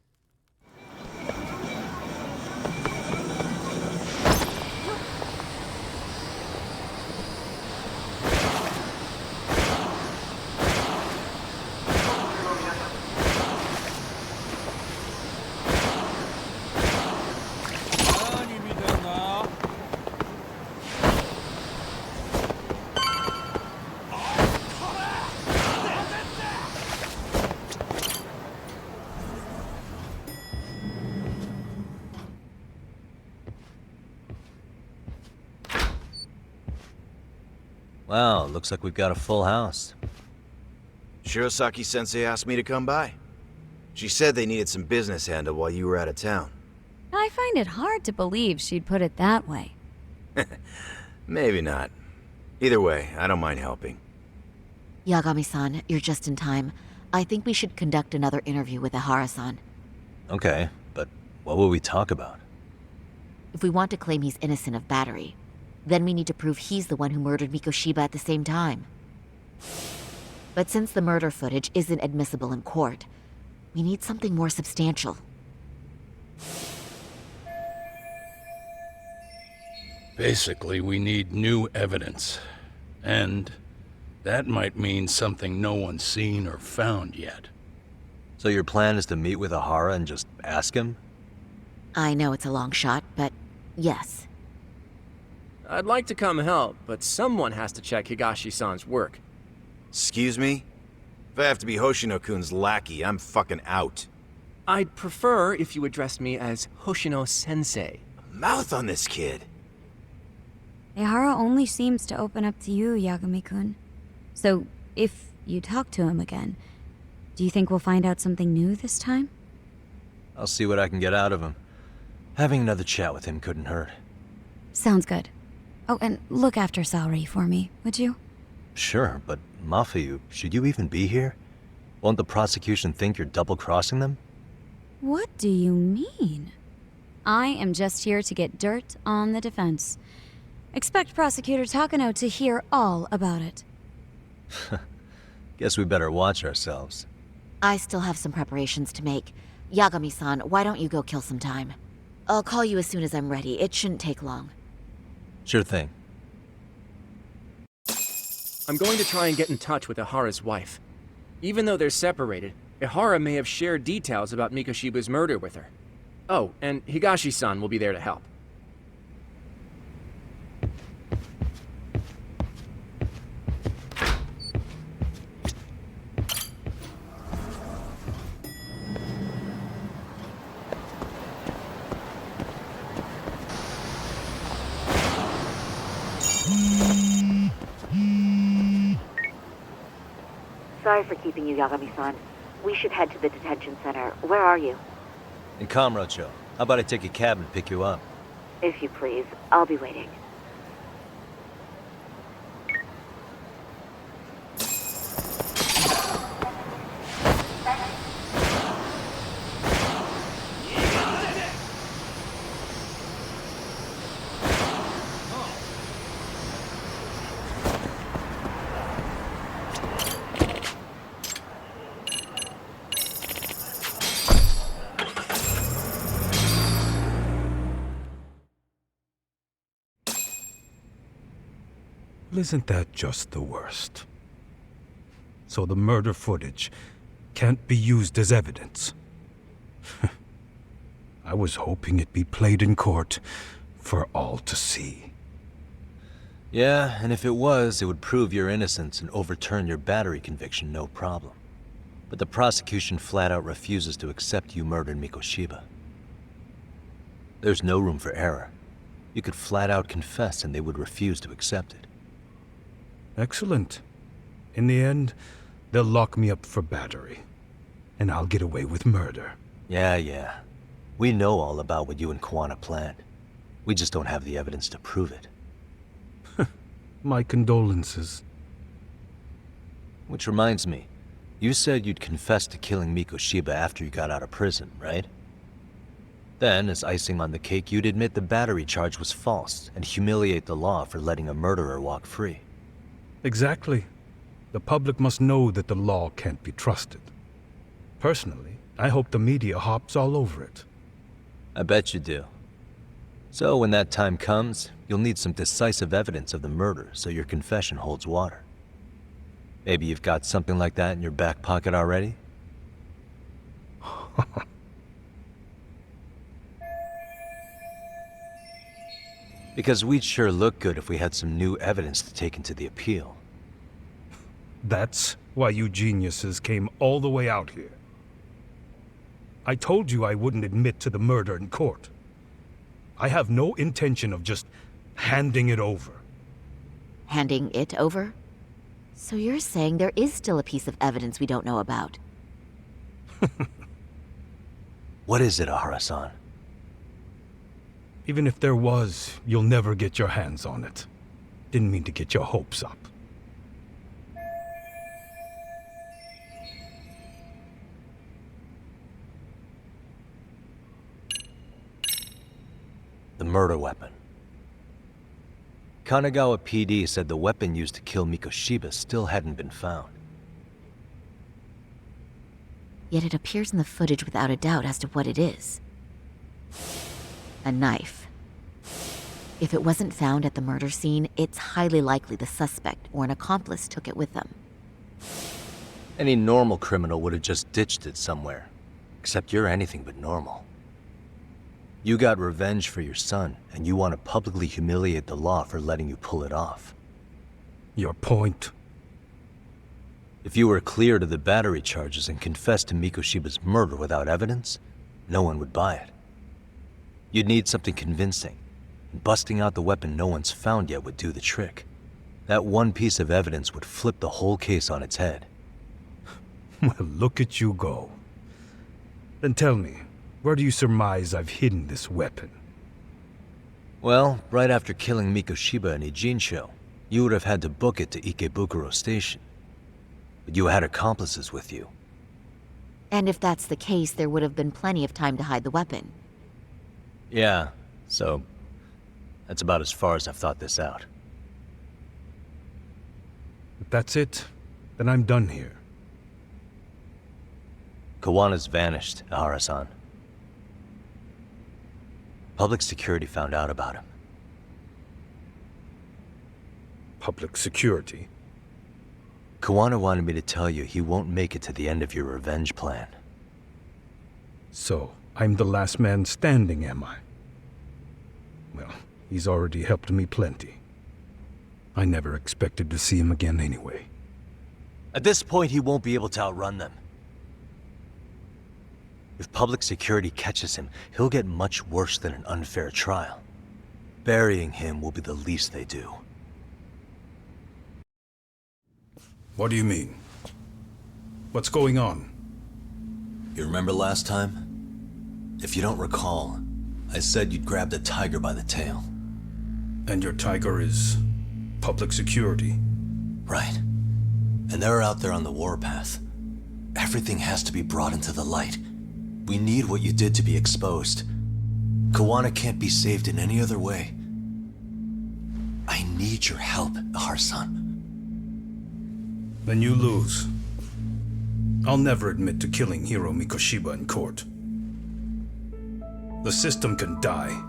Wow, looks like we've got a full house. Shirosaki-sensei asked me to come by. She said they needed some business handled while you were out of town. I find it hard to believe she'd put it that way. Maybe not. Either way, I don't mind helping. Yagami-san, you're just in time. I think we should conduct another interview with Ihara-san. Okay, but what will we talk about? If we want to claim he's innocent of battery, then we need to prove he's the one who murdered Mikoshiba at the same time. But since the murder footage isn't admissible in court, we need something more substantial. Basically, we need new evidence. And that might mean something no one's seen or found yet. So your plan is to meet with Ahara and just ask him? I know it's a long shot, but yes. I'd like to come help, but someone has to check Higashi-san's work. Excuse me? If I have to be Hoshino-kun's lackey, I'm fucking out. I'd prefer if you addressed me as Hoshino-sensei. Mouth on this kid. Ehara only seems to open up to you, Yagami-kun. So, if you talk to him again, do you think we'll find out something new this time? I'll see what I can get out of him. Having another chat with him couldn't hurt. Sounds good. Oh, and look after Saori for me, would you? Sure, but Mafuyu, should you even be here? Won't the prosecution think you're double-crossing them? What do you mean? I am just here to get dirt on the defense. Expect Prosecutor Takano to hear all about it. Guess we better watch ourselves. I still have some preparations to make. Yagami-san, why don't you go kill some time? I'll call you as soon as I'm ready. It shouldn't take long. Sure thing. I'm going to try and get in touch with Ihara's wife. Even though they're separated, Ihara may have shared details about Mikoshiba's murder with her. Oh, and Higashi-san will be there to help. Sorry for keeping you, Yagami-san. We should head to the detention center. Where are you? In Kamurocho. How about I take a cab and pick you up? If you please. I'll be waiting. Isn't that just the worst? So the murder footage can't be used as evidence. I was hoping it'd be played in court for all to see. Yeah, and if it was, it would prove your innocence and overturn your battery conviction, no problem. But the prosecution flat out refuses to accept you murdered Mikoshiba. There's no room for error. You could flat out confess and they would refuse to accept it. Excellent. In the end, they'll lock me up for battery. And I'll get away with murder. Yeah. We know all about what you and Kuwana planned. We just don't have the evidence to prove it. My condolences. Which reminds me, you said you'd confess to killing Mikoshiba after you got out of prison, right? Then, as icing on the cake, you'd admit the battery charge was false and humiliate the law for letting a murderer walk free. Exactly. The public must know that the law can't be trusted. Personally, I hope the media hops all over it. I bet you do. So when that time comes, you'll need some decisive evidence of the murder so your confession holds water. Maybe you've got something like that in your back pocket already? Because we'd sure look good if we had some new evidence to take into the appeal. That's why you geniuses came all the way out here. I told you I wouldn't admit to the murder in court. I have no intention of just handing it over. Handing it over? So you're saying there is still a piece of evidence we don't know about? What is it, Ahara-san? Even if there was, you'll never get your hands on it. Didn't mean to get your hopes up. The murder weapon. Kanagawa PD said the weapon used to kill Mikoshiba still hadn't been found. Yet it appears in the footage without a doubt as to what it is. A knife. If it wasn't found at the murder scene, it's highly likely the suspect or an accomplice took it with them. Any normal criminal would have just ditched it somewhere. Except you're anything but normal. You got revenge for your son, and you want to publicly humiliate the law for letting you pull it off. Your point? If you were clear to the battery charges and confessed to Mikoshiba's murder without evidence, no one would buy it. You'd need something convincing. Busting out the weapon no one's found yet would do the trick. That one piece of evidence would flip the whole case on its head. Well, look at you go. Then tell me, where do you surmise I've hidden this weapon? Well, right after killing Mikoshiba and Ijincho, you would have had to book it to Ikebukuro Station. But you had accomplices with you. And if that's the case, there would have been plenty of time to hide the weapon. Yeah, so that's about as far as I've thought this out. If that's it, then I'm done here. Kawana's vanished, Ahara-san. Public security found out about him. Public security? Kawana wanted me to tell you he won't make it to the end of your revenge plan. So, I'm the last man standing, am I? Well, he's already helped me plenty. I never expected to see him again anyway. At this point, he won't be able to outrun them. If public security catches him, he'll get much worse than an unfair trial. Burying him will be the least they do. What do you mean? What's going on? You remember last time? If you don't recall, I said you'd grabbed a tiger by the tail. And your tiger is public security? Right. And they're out there on the warpath. Everything has to be brought into the light. We need what you did to be exposed. Kawana can't be saved in any other way. I need your help, Ahara-san. Then you lose. I'll never admit to killing Hiro Mikoshiba in court. The system can die.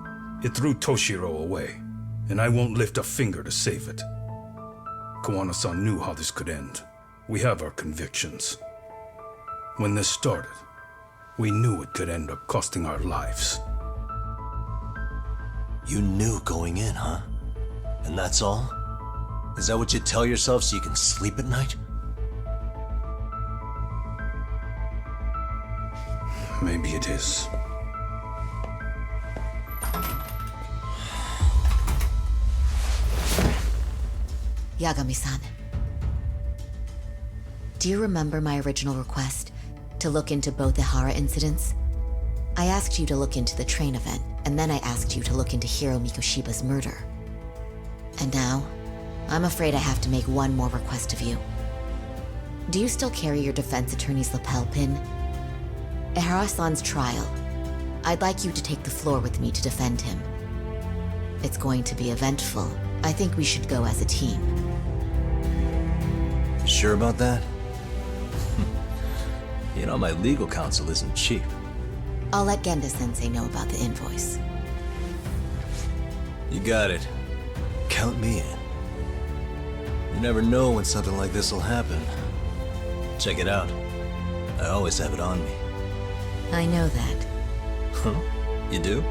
It threw Toshiro away, and I won't lift a finger to save it. Kawana-san knew how this could end. We have our convictions. When this started, we knew it could end up costing our lives. You knew going in, huh? And that's all? Is that what you tell yourself so you can sleep at night? Maybe it is. Yagami-san. Do you remember my original request to look into both the Hara incidents? I asked you to look into the train event, and then I asked you to look into Hiro Mikoshiba's murder. And now, I'm afraid I have to make one more request of you. Do you still carry your defense attorney's lapel pin? At Ahara-san's trial, I'd like you to take the floor with me to defend him. It's going to be eventful. I think we should go as a team. Sure about that? You know, my legal counsel isn't cheap. I'll let Genda-sensei know about the invoice. You got it. Count me in. You never know when something like this will happen. Check it out. I always have it on me. I know that. Huh? You do?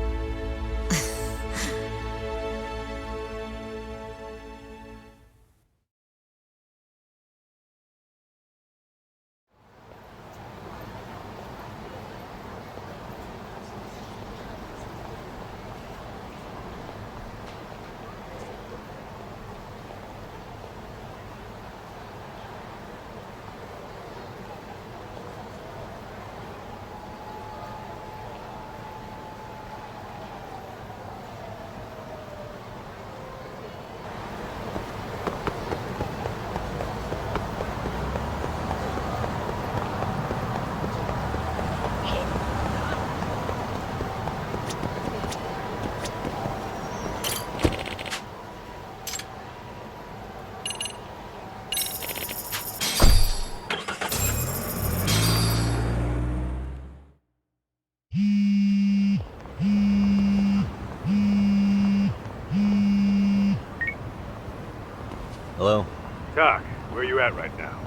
Hello? Tak, where you at right now?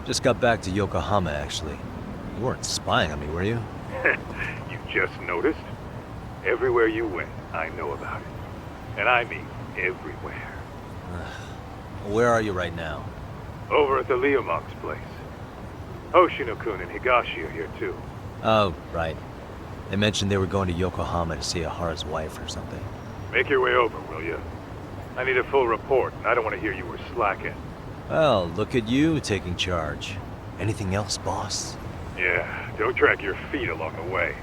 Just got back to Yokohama, actually. You weren't spying on me, were you? You just noticed? Everywhere you went, I know about it. And I mean everywhere. Where are you right now? Over at the Leomong's place. Hoshino-kun and Higashi are here too. Oh, right. They mentioned they were going to Yokohama to see Ahara's wife or something. Make your way over, will you? I need a full report, and I don't want to hear you were slacking. Well, look at you taking charge. Anything else, boss? Yeah, don't drag your feet along the way.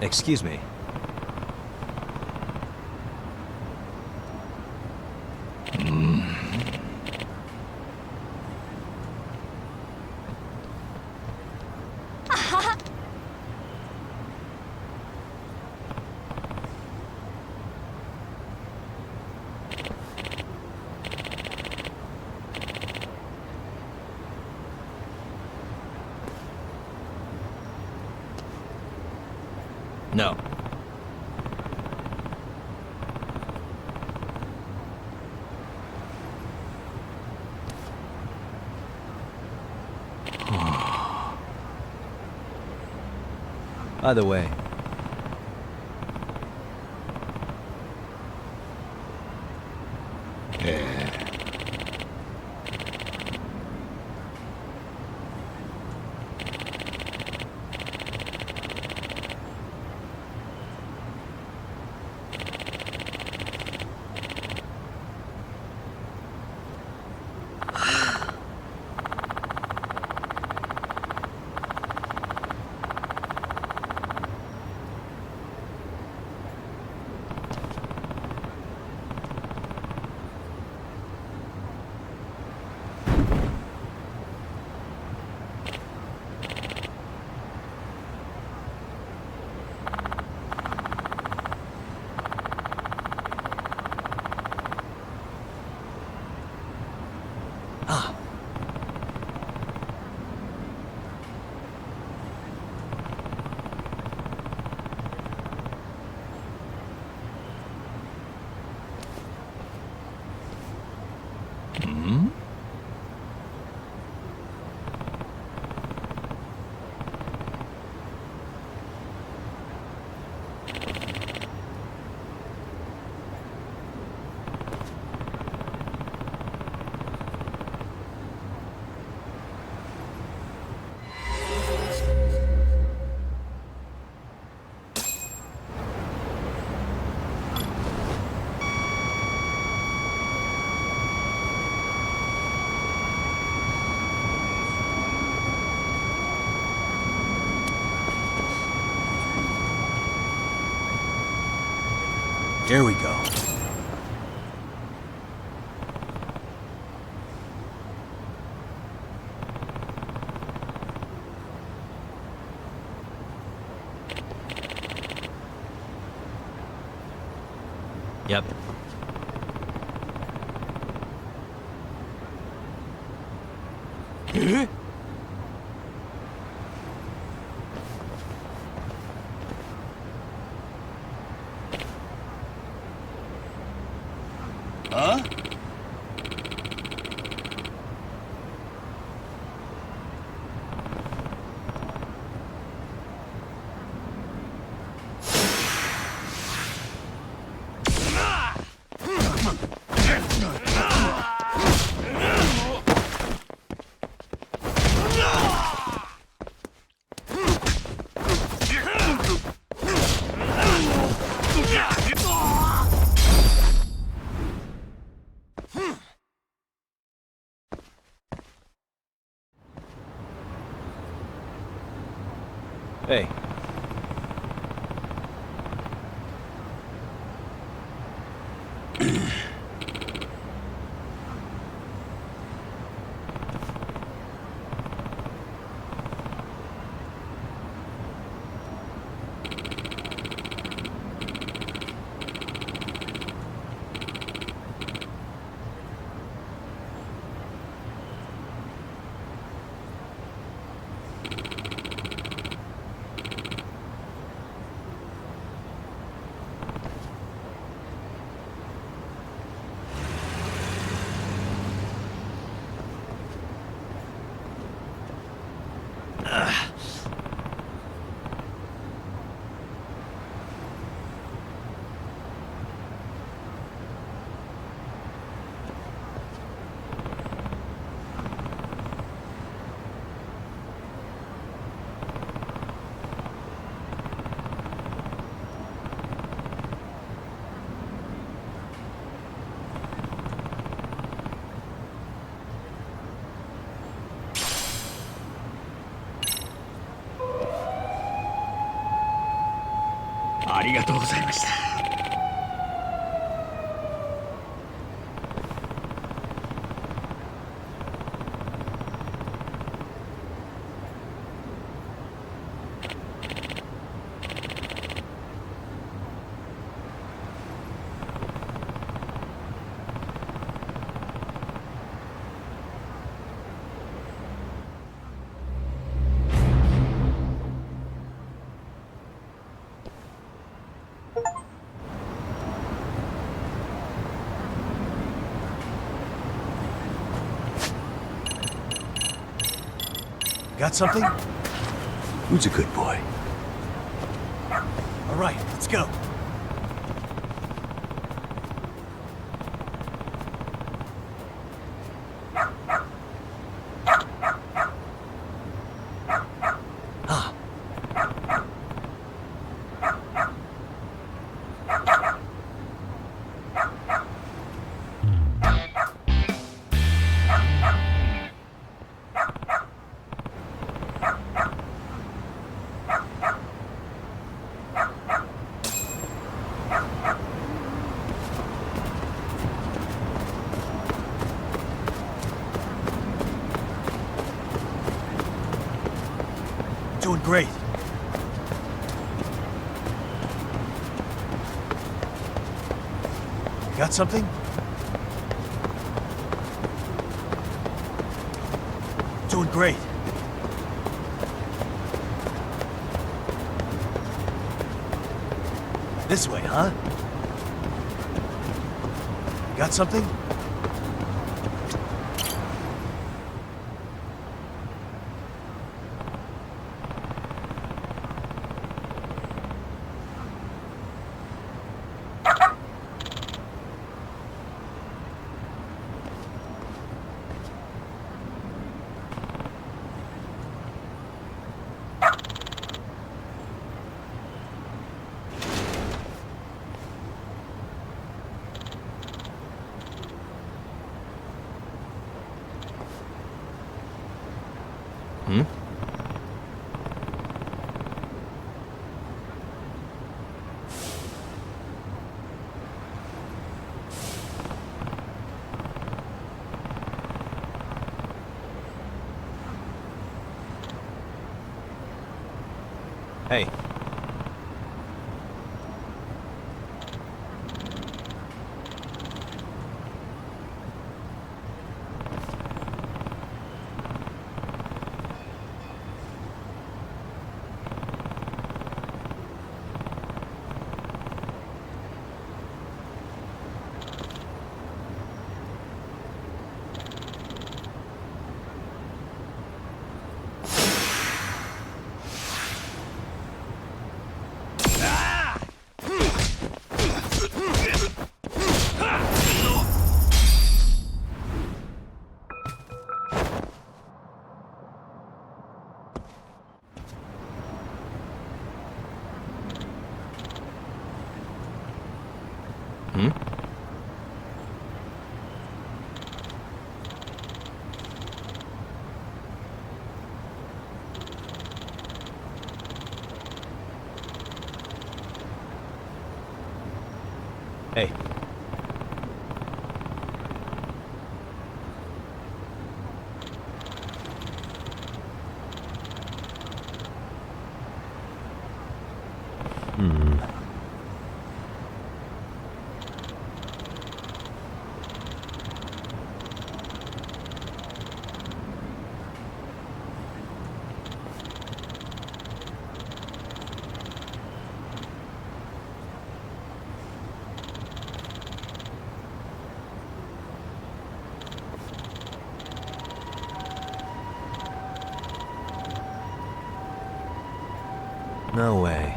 Excuse me. No. By the way, here we go. Yep. Huh? Hey. Got something? Who's a good boy? All right, let's go. Doing great. Got something? Doing great. This way, huh? Got something? Hey. Hey. No way.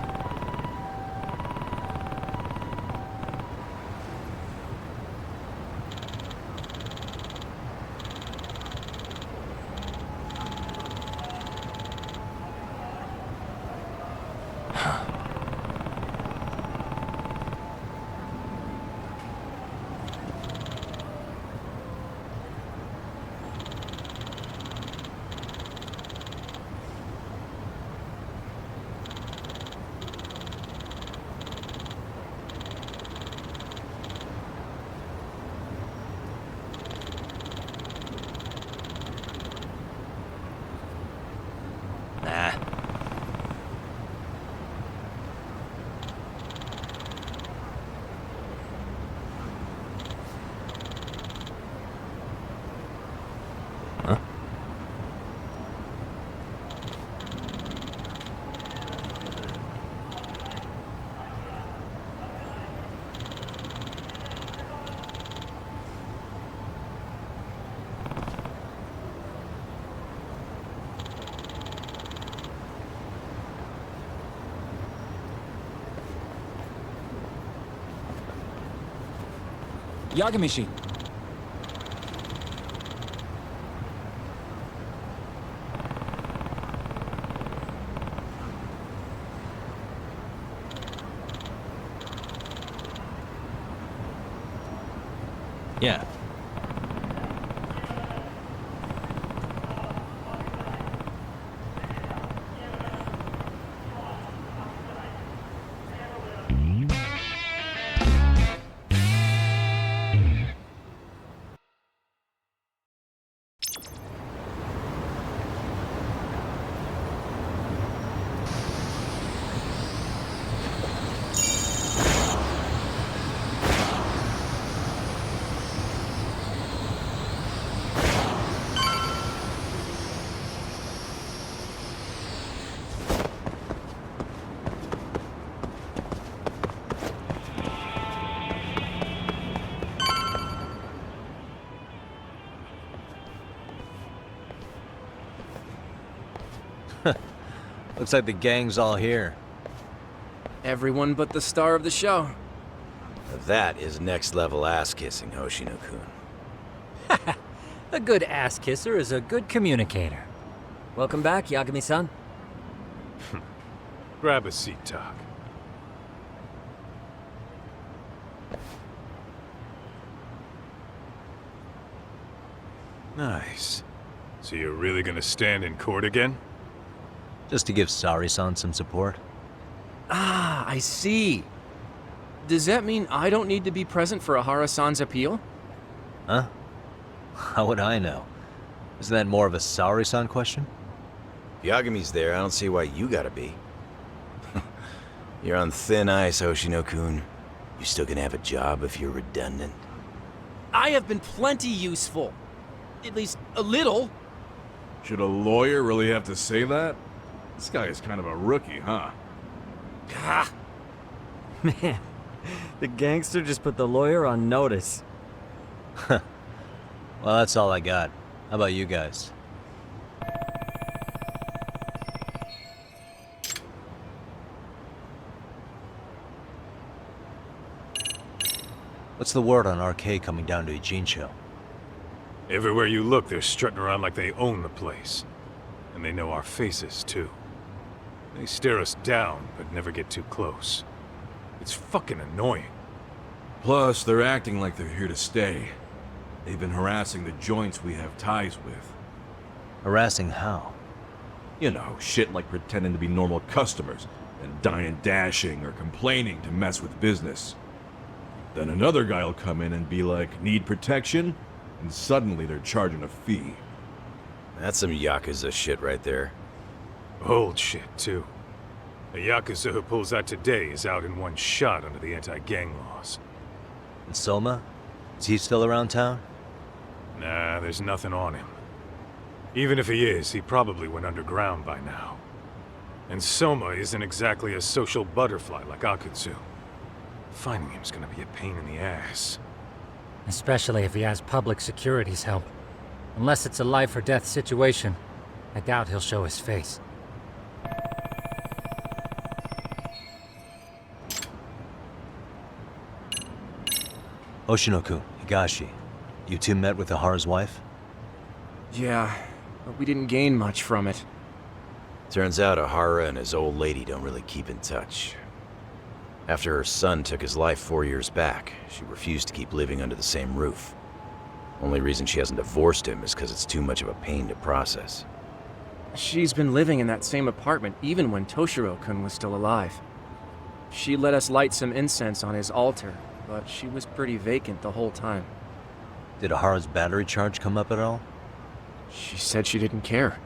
Yagami-shi. Yeah. Looks like the gang's all here. Everyone but the star of the show. That is next level ass kissing, Hoshino-kun. A good ass kisser is a good communicator. Welcome back, Yagami-san. Grab a seat, Tak. Nice. So you're really gonna stand in court again? Just to give Sari-san some support. Ah, I see. Does that mean I don't need to be present for Ahara-san's appeal? Huh? How would I know? Isn't that more of a Sari-san question? If Yagami's there, I don't see why you gotta be. You're on thin ice, Hoshino-kun. You still gonna have a job if you're redundant? I have been plenty useful. At least a little. Should a lawyer really have to say that? This guy is kind of a rookie, huh? Gah. Man, the gangster just put the lawyer on notice. Well, that's all I got. How about you guys? What's the word on RK coming down to Ijincho? Everywhere you look, they're strutting around like they own the place. And they know our faces, too. They stare us down, but never get too close. It's fucking annoying. Plus, they're acting like they're here to stay. They've been harassing the joints we have ties with. Harassing how? You know, shit like pretending to be normal customers, and dying dashing or complaining to mess with business. Then another guy'll come in and be like, need protection? And suddenly they're charging a fee. That's some Yakuza shit right there. Old shit, too. A Yakuza who pulls that today is out in one shot under the anti-gang laws. And Soma? Is he still around town? Nah, there's nothing on him. Even if he is, he probably went underground by now. And Soma isn't exactly a social butterfly like Akutsu. Finding him's gonna be a pain in the ass. Especially if he has public security's help. Unless it's a life or death situation, I doubt he'll show his face. Oshinoku, Higashi, you two met with Ihara's wife? Yeah, but we didn't gain much from it. Turns out Ihara and his old lady don't really keep in touch. After her son took his life 4 years back, she refused to keep living under the same roof. Only reason she hasn't divorced him is because it's too much of a pain to process. She's been living in that same apartment even when Toshiro-kun was still alive. She let us light some incense on his altar, but she was pretty vacant the whole time. Did Ihara's battery charge come up at all? She said she didn't care.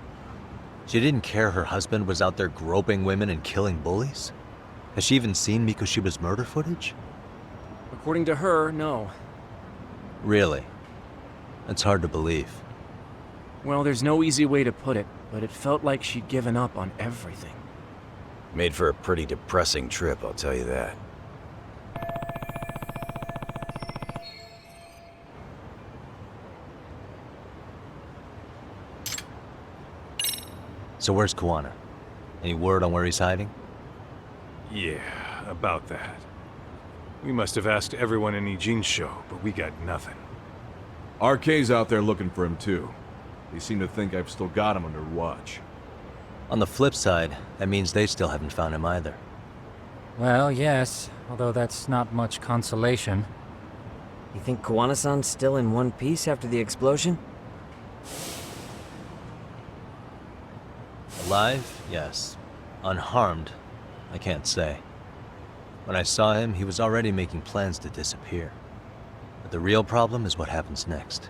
She didn't care her husband was out there groping women and killing bullies? Has she even seen Mikoshiba's murder footage? According to her, no. Really? That's hard to believe. Well, there's no easy way to put it, but it felt like she'd given up on everything. Made for a pretty depressing trip, I'll tell you that. So where's Kuwana? Any word on where he's hiding? Yeah, about that. We must have asked everyone in Ijincho, but we got nothing. RK's out there looking for him too. They seem to think I've still got him under watch. On the flip side, that means they still haven't found him either. Well, yes, although that's not much consolation. You think Kuwana-san's still in one piece after the explosion? Alive? Yes. Unharmed? I can't say. When I saw him, he was already making plans to disappear. But the real problem is what happens next.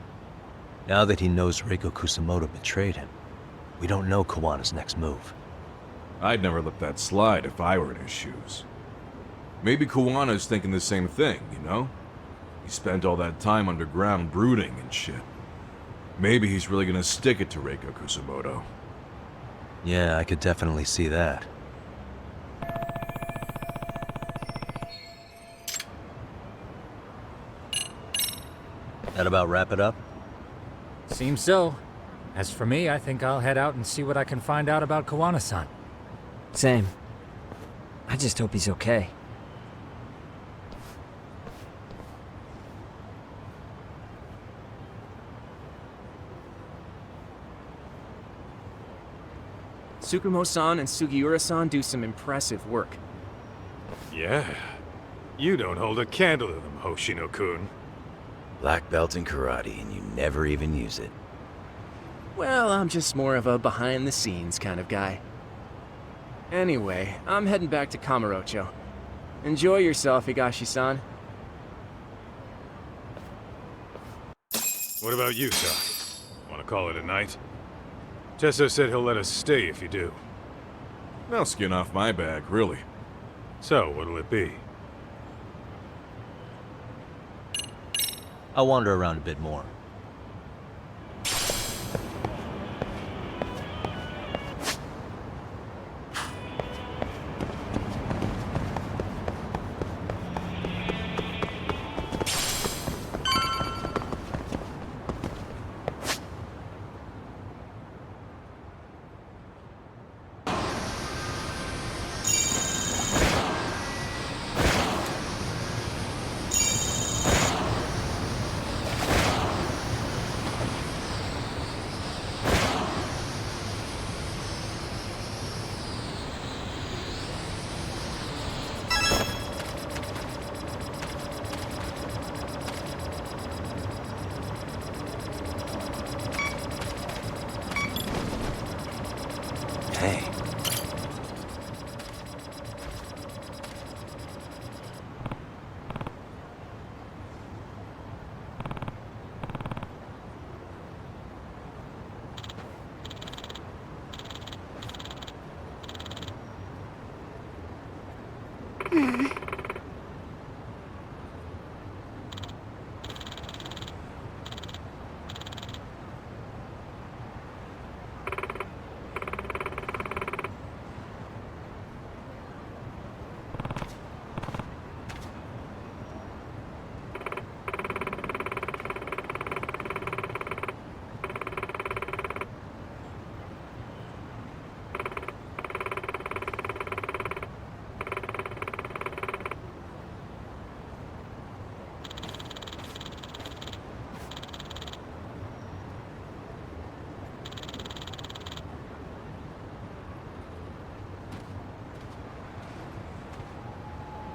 Now that he knows Reiko Kusamoto betrayed him, we don't know Kawana's next move. I'd never let that slide if I were in his shoes. Maybe Kawana's thinking the same thing, you know? He spent all that time underground brooding and shit. Maybe he's really gonna stick it to Reiko Kusamoto. Yeah, I could definitely see that. That about wrap it up? Seems so. As for me, I think I'll head out and see what I can find out about Kuwana-san. Same. I just hope he's okay. Tsukumo-san and Sugiura-san do some impressive work. Yeah. You don't hold a candle to them, Hoshino-kun. Black belt in karate, and you never even use it. Well, I'm just more of a behind-the-scenes kind of guy. Anyway, I'm heading back to Kamurocho. Enjoy yourself, Higashi-san. What about you, Saki? Want to call it a night? Tesso said he'll let us stay if you do. No skin off my back, really. So, what'll it be? I'll wander around a bit more.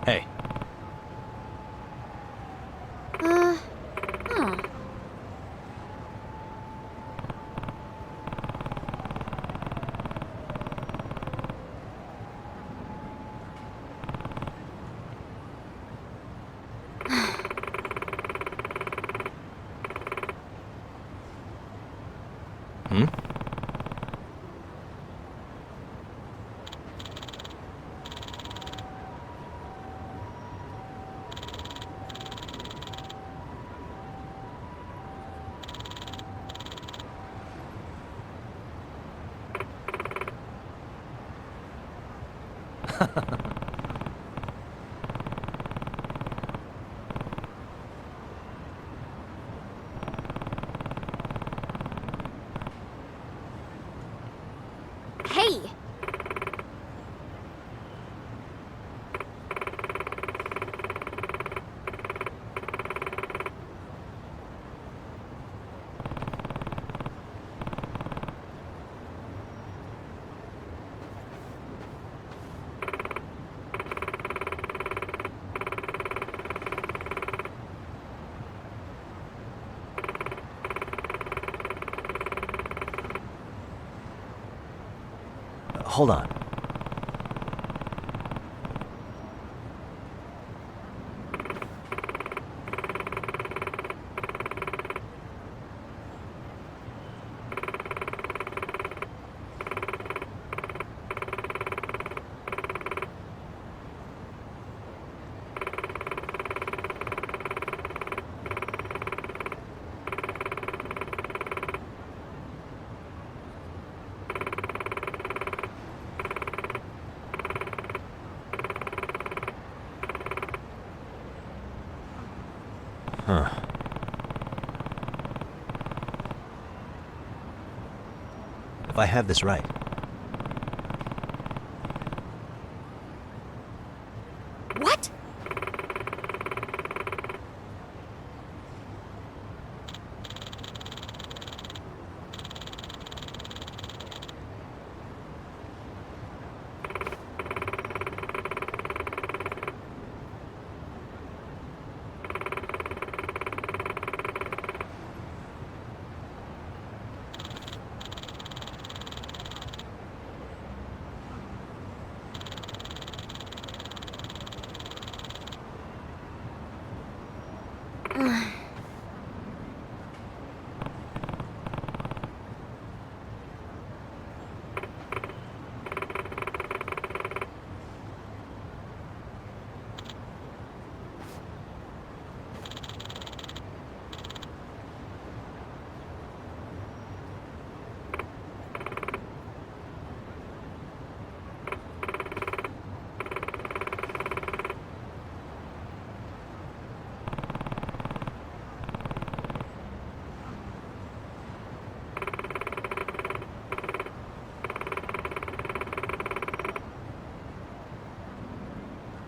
Hey. Huh. Hmm? Hey! Hold on. Huh. If I have this right, What?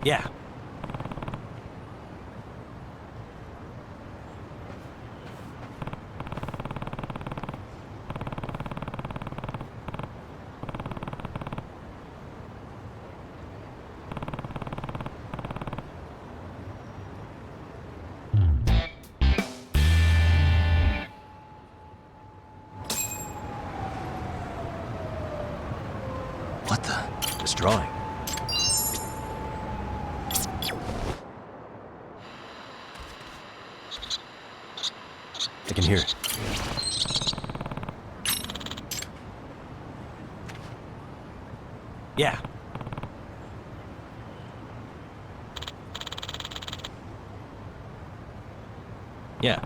yeah. What the? This drawing. I can hear it. Yeah. Yeah.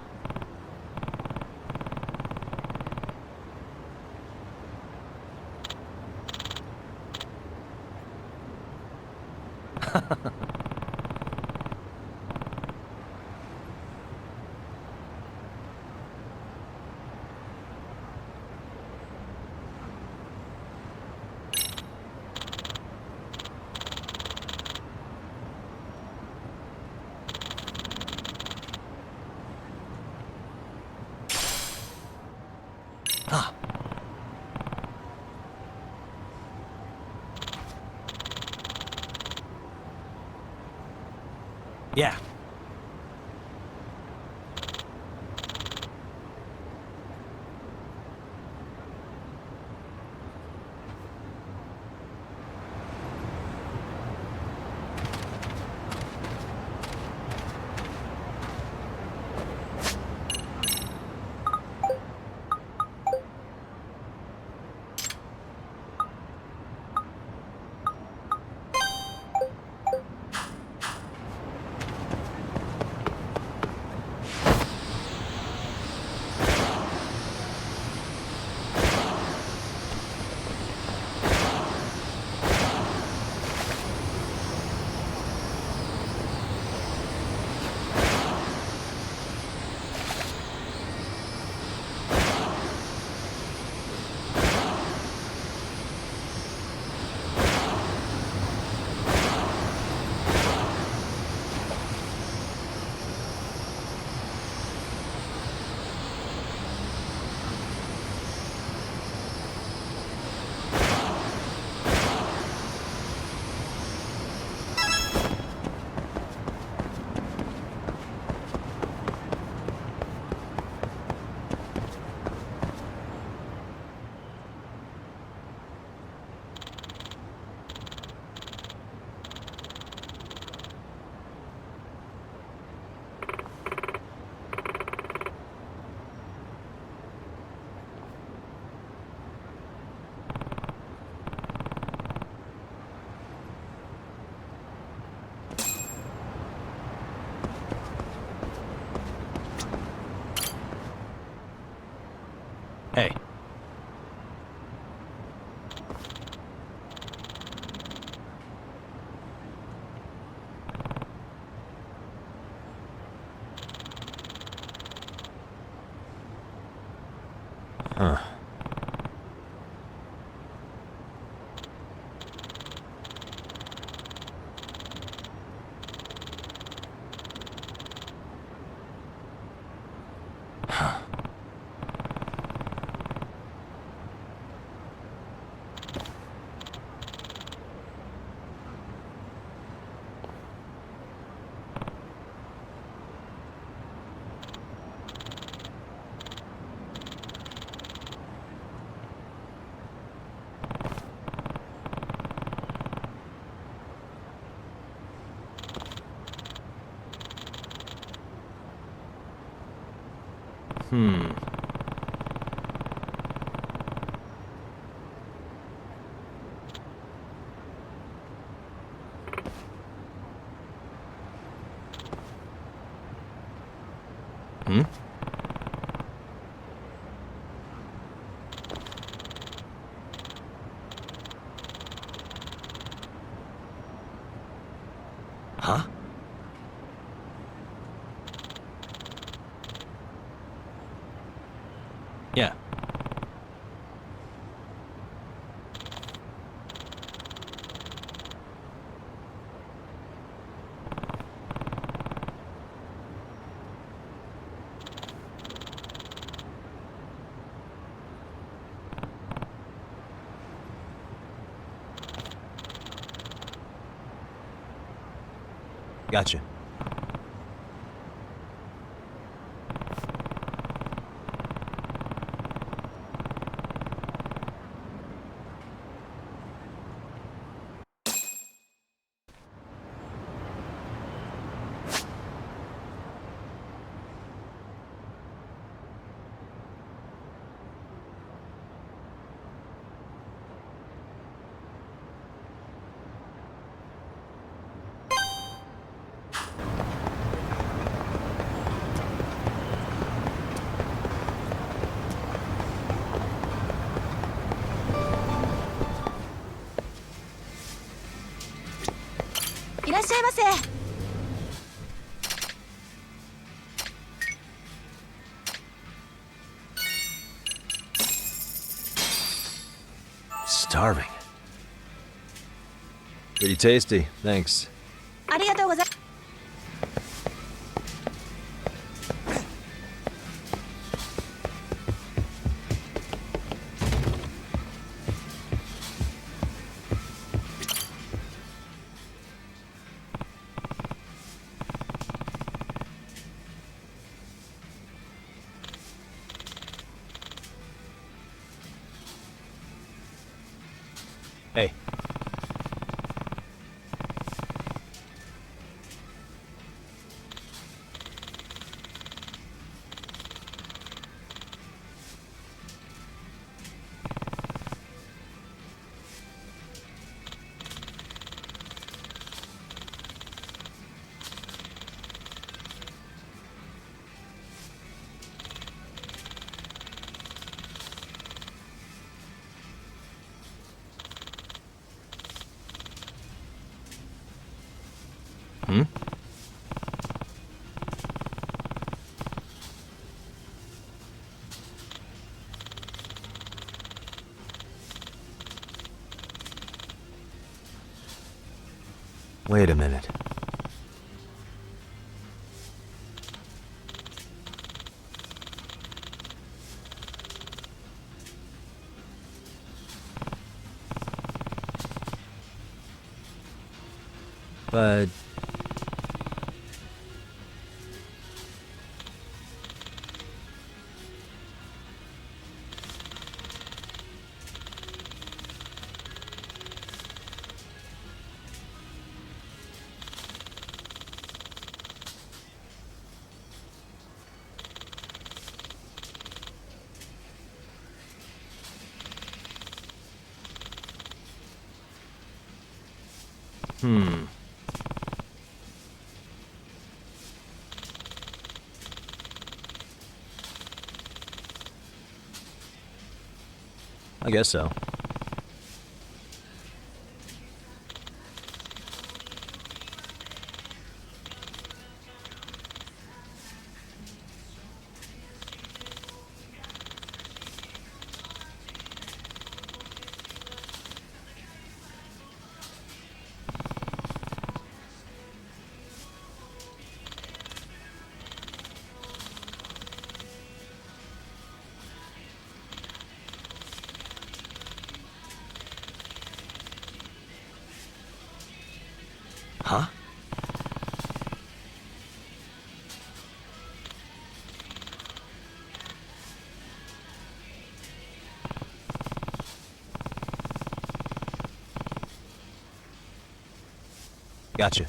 Yeah. Hey. Huh. Hmm? Huh? Yeah. Gotcha. Starving. Pretty tasty, thanks. ありがとうござい Hey. Hmm? Wait a minute. But... I guess so. Huh? Gotcha.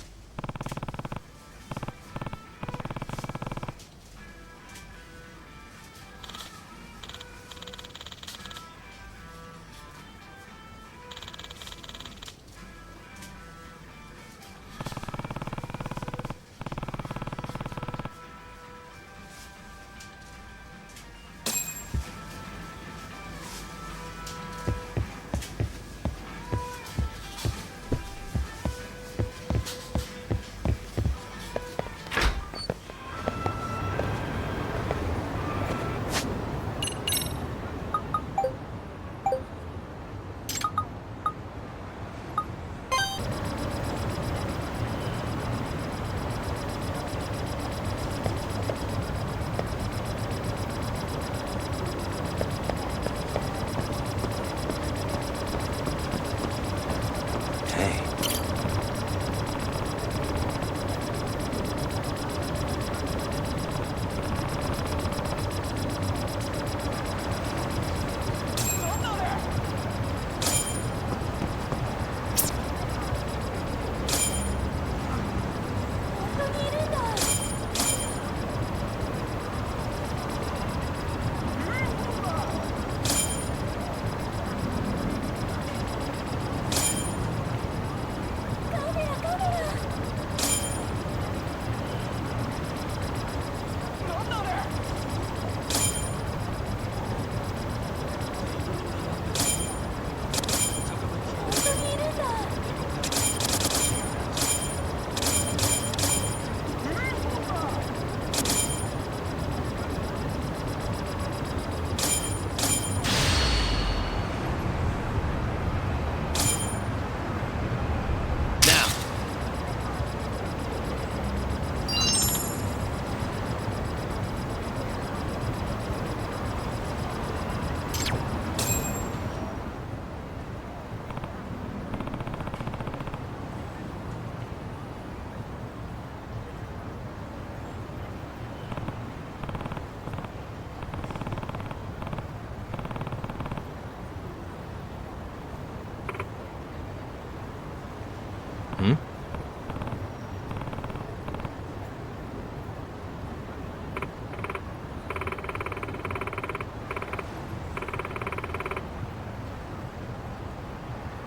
Hmm?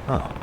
Oh.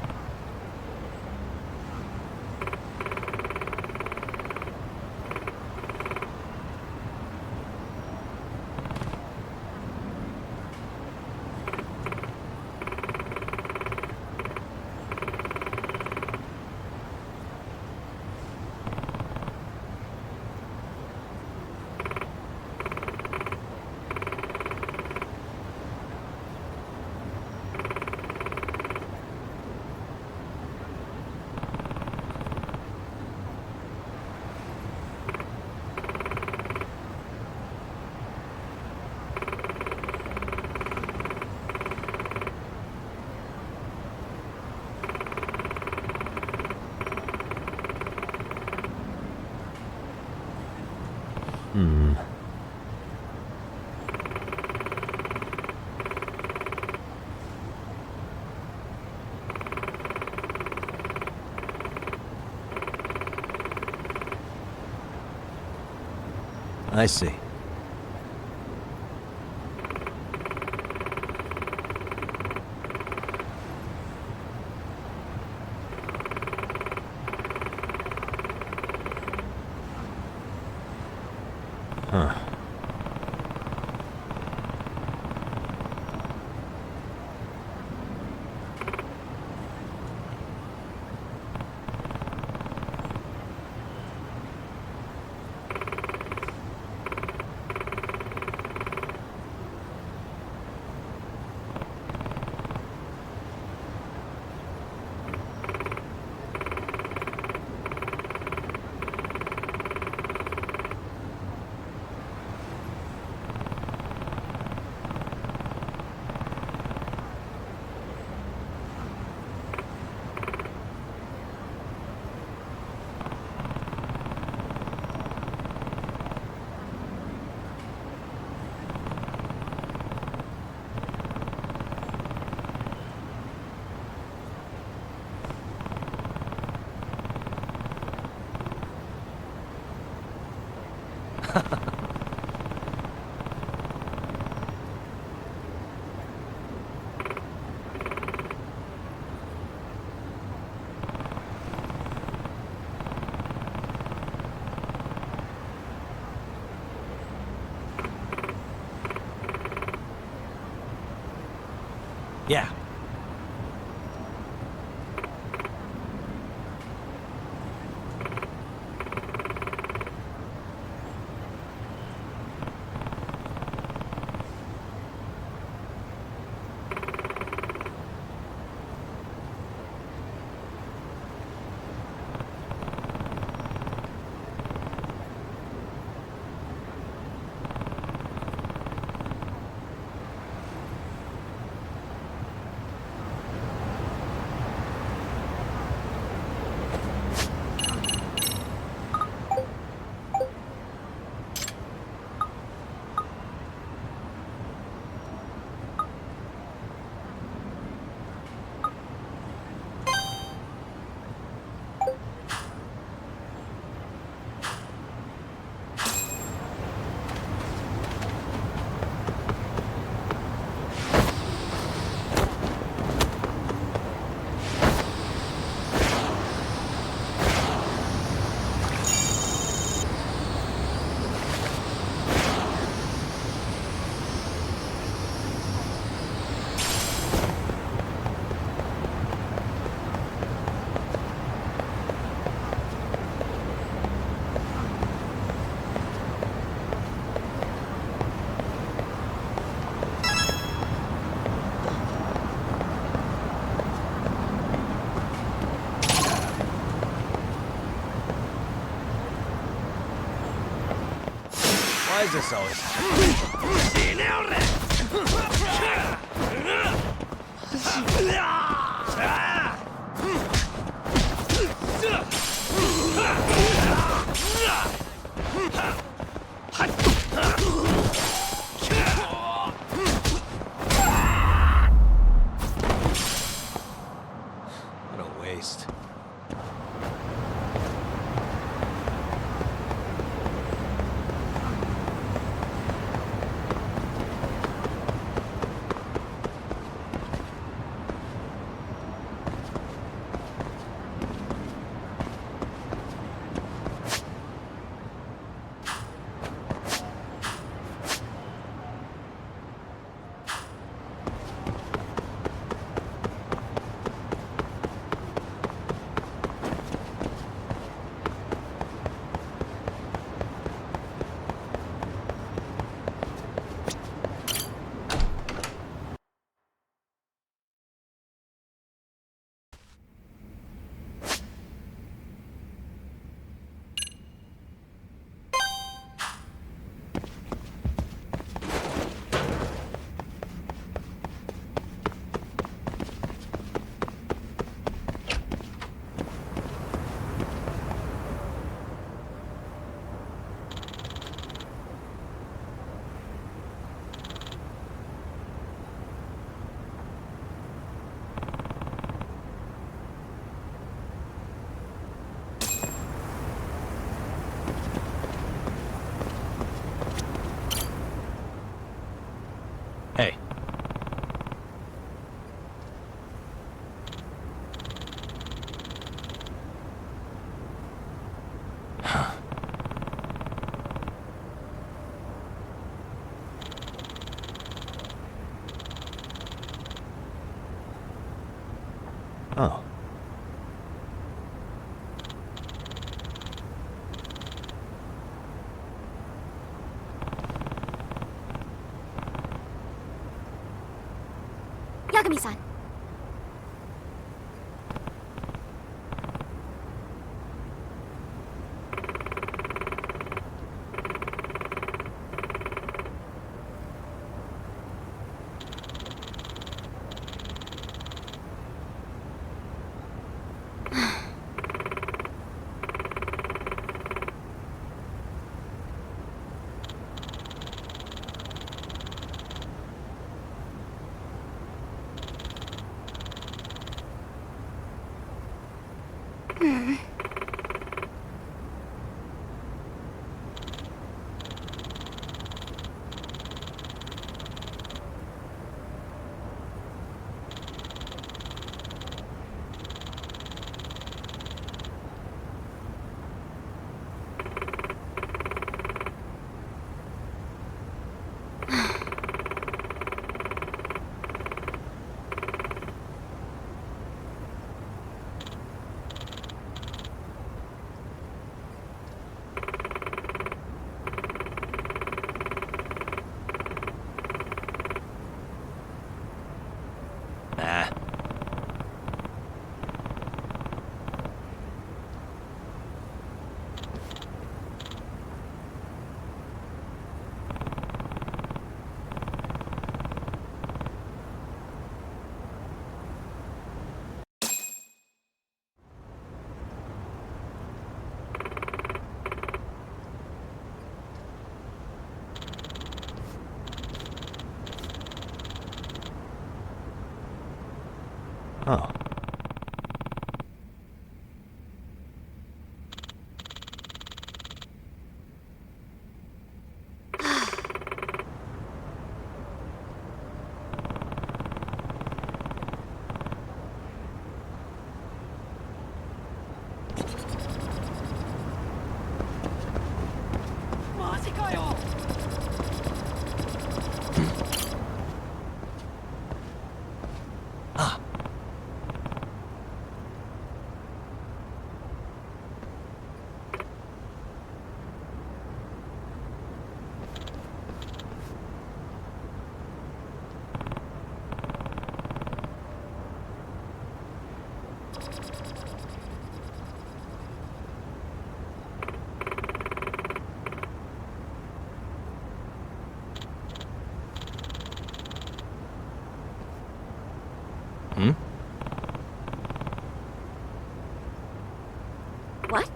Hmm. I see. Huh. Yeah. Why is this always what a waste. Oh. Yagami-san. Oh. What?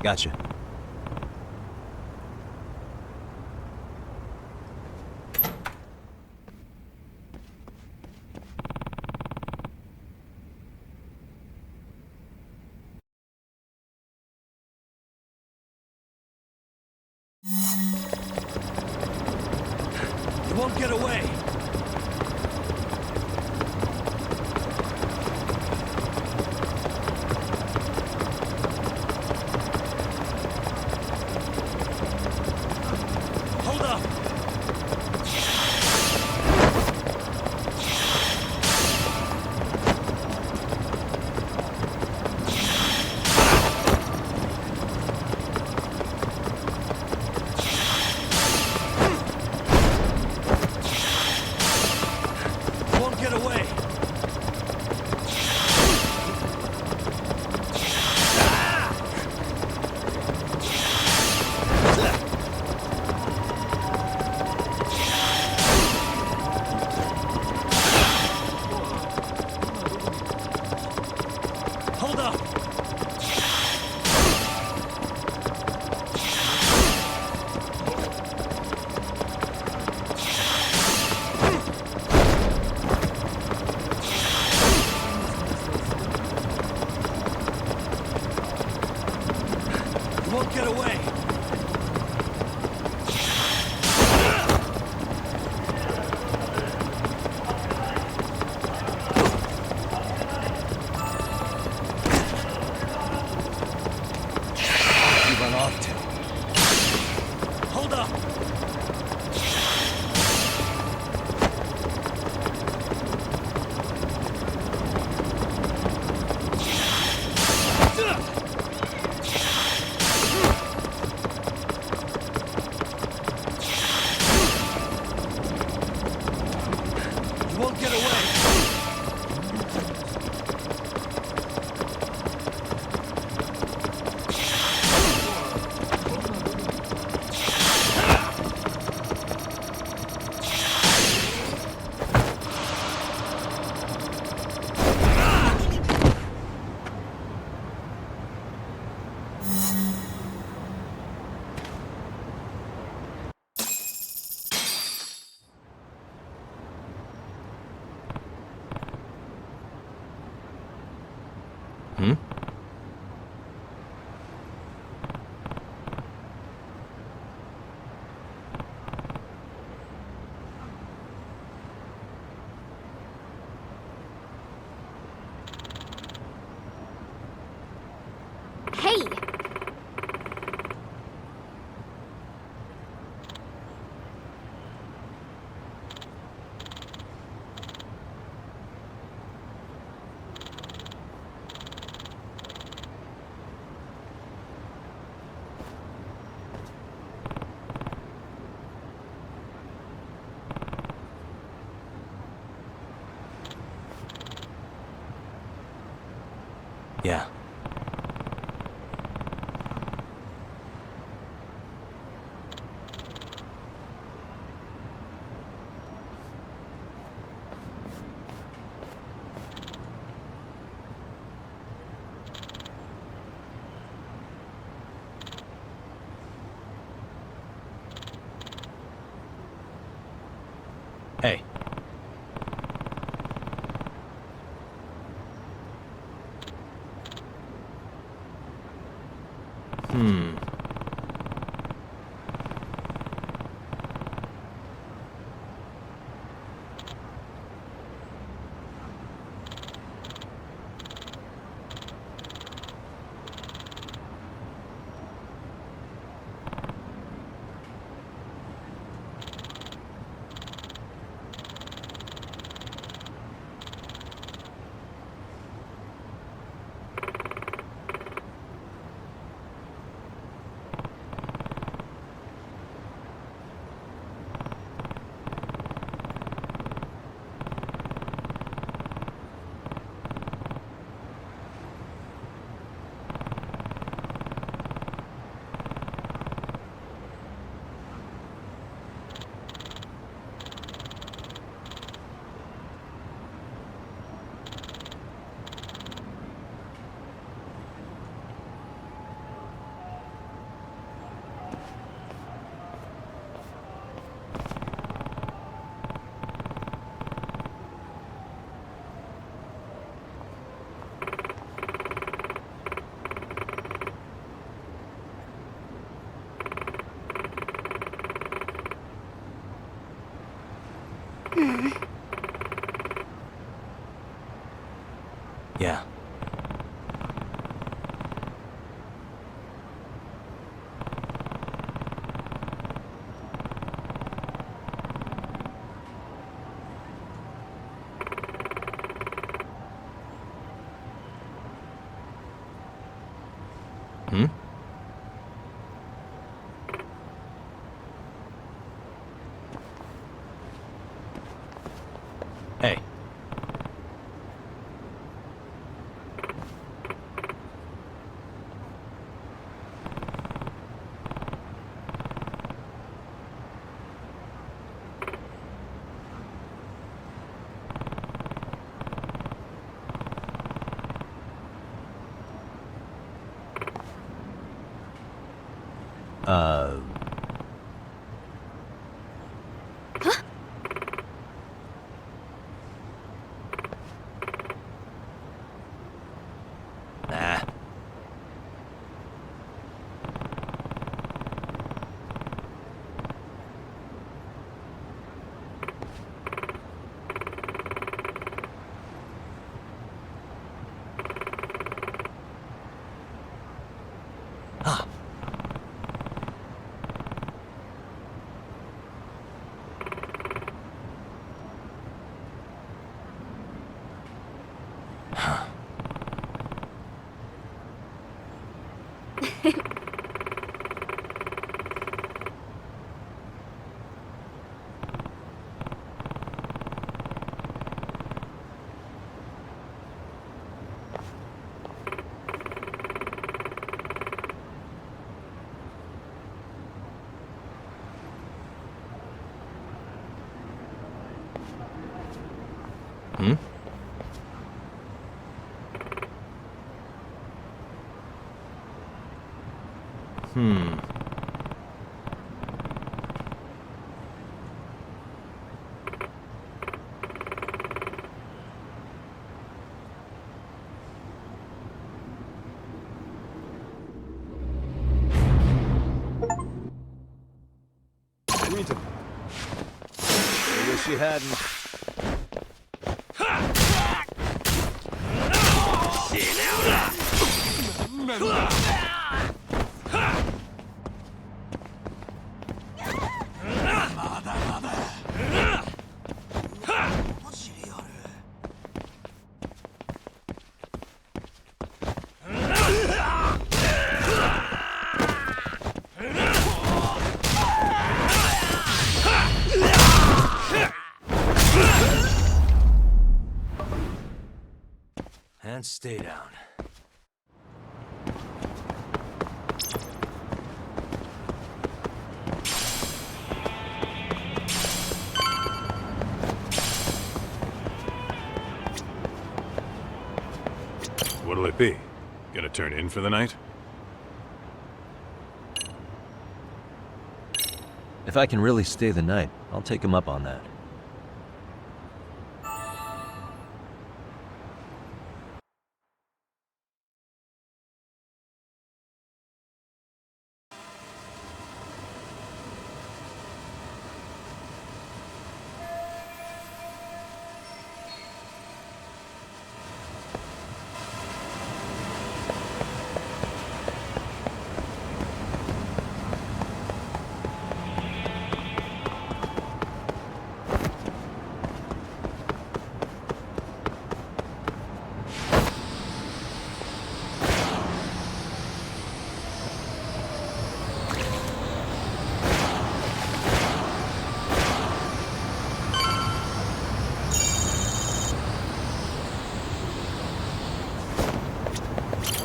Gotcha. You won't get away! Hold up! Won't get away! Hold up! You won't get away! You run off to. Hold up! You won't get away! Hmm? Hey! Yeah. Hey. Hmm. Yeah. Hmm? Hey. Nah. Huh. Hmm? Hmm. Read him. I wish you hadn't. And stay down. What'll it be? Gonna turn in for the night? If I can really stay the night, I'll take him up on that.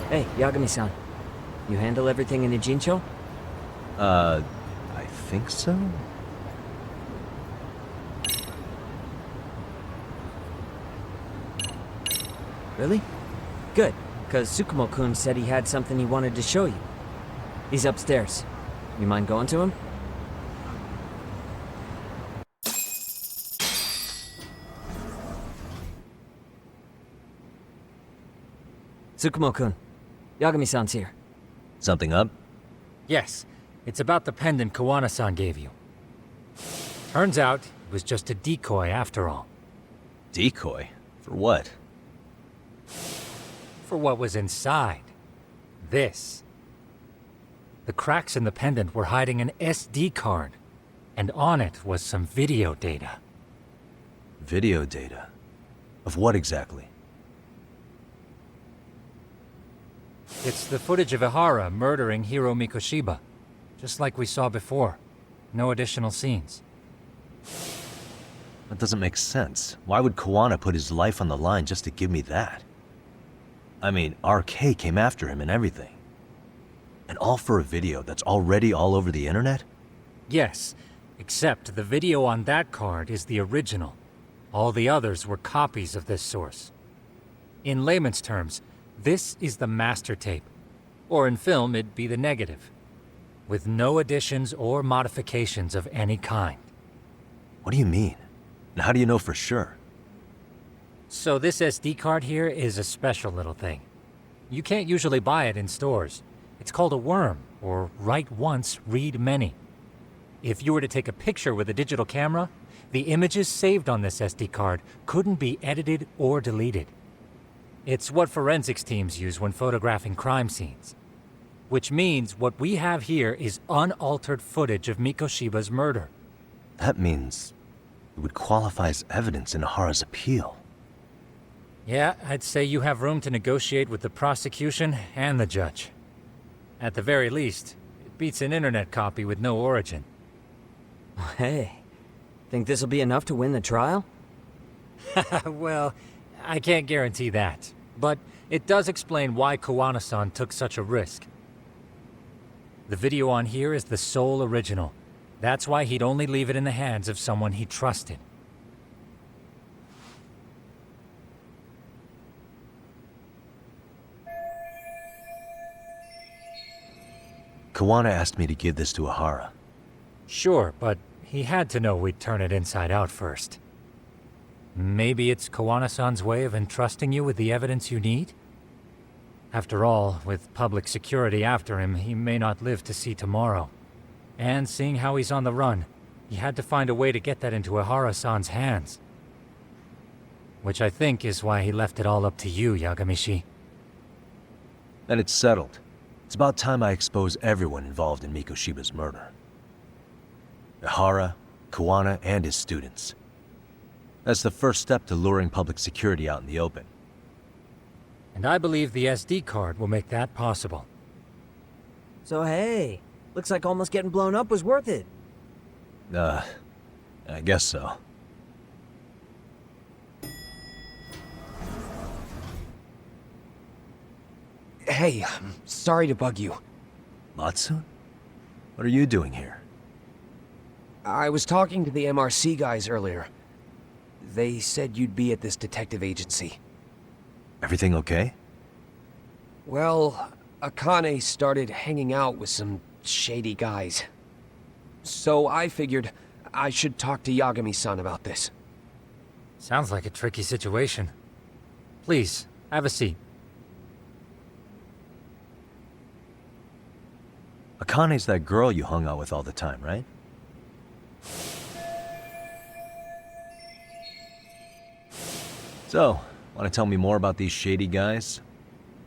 Hey, Yagami-san. You handle everything in the Jincho? I think so? Really? Good, because Tsukumo-kun said he had something he wanted to show you. He's upstairs. You mind going to him? Tsukumo-kun, Yagami-san's here. Something up? Yes, it's about the pendant Kawana-san gave you. Turns out it was just a decoy after all. Decoy? For what? For what was inside. This. The cracks in the pendant were hiding an SD card, and on it was some video data. Video data? Of what exactly? It's the footage of Ihara murdering Hiro Mikoshiba, just like we saw before. No additional scenes. That doesn't make sense. Why would Kawana put his life on the line just to give me that? I mean, RK came after him and everything. And all for a video that's already all over the internet? Yes, except the video on that card is the original. All the others were copies of this source. In layman's terms, this is the master tape. Or in film, it'd be the negative. With no additions or modifications of any kind. What do you mean? And how do you know for sure? So this SD card here is a special little thing. You can't usually buy it in stores. It's called a worm, or write once, read many. If you were to take a picture with a digital camera, the images saved on this SD card couldn't be edited or deleted. It's what forensics teams use when photographing crime scenes. Which means what we have here is unaltered footage of Mikoshiba's murder. That means it would qualify as evidence in Ihara's appeal. Yeah, I'd say you have room to negotiate with the prosecution and the judge. At the very least, it beats an internet copy with no origin. Hey, think this'll be enough to win the trial? Well, I can't guarantee that. But it does explain why Kawana-san took such a risk. The video on here is the sole original. That's why he'd only leave it in the hands of someone he trusted. Kawana asked me to give this to Ihara. Sure, but he had to know we'd turn it inside out first. Maybe it's Kawana-san's way of entrusting you with the evidence you need? After all, with public security after him, he may not live to see tomorrow. And seeing how he's on the run, he had to find a way to get that into Ihara-san's hands. Which I think is why he left it all up to you, Yagamishi. Then it's settled. It's about time I expose everyone involved in Mikoshiba's murder. Ihara, Kawana, and his students. That's the first step to luring public security out in the open. And I believe the SD card will make that possible. So hey, looks like almost getting blown up was worth it. I guess so. Hey, sorry to bug you. Matsu? What are you doing here? I was talking to the MRC guys earlier. They said you'd be at this detective agency. Everything okay? Well, Akane started hanging out with some shady guys. So I figured I should talk to Yagami-san about this. Sounds like a tricky situation. Please, have a seat. Akane's that girl you hung out with all the time, right? So, want to tell me more about these shady guys?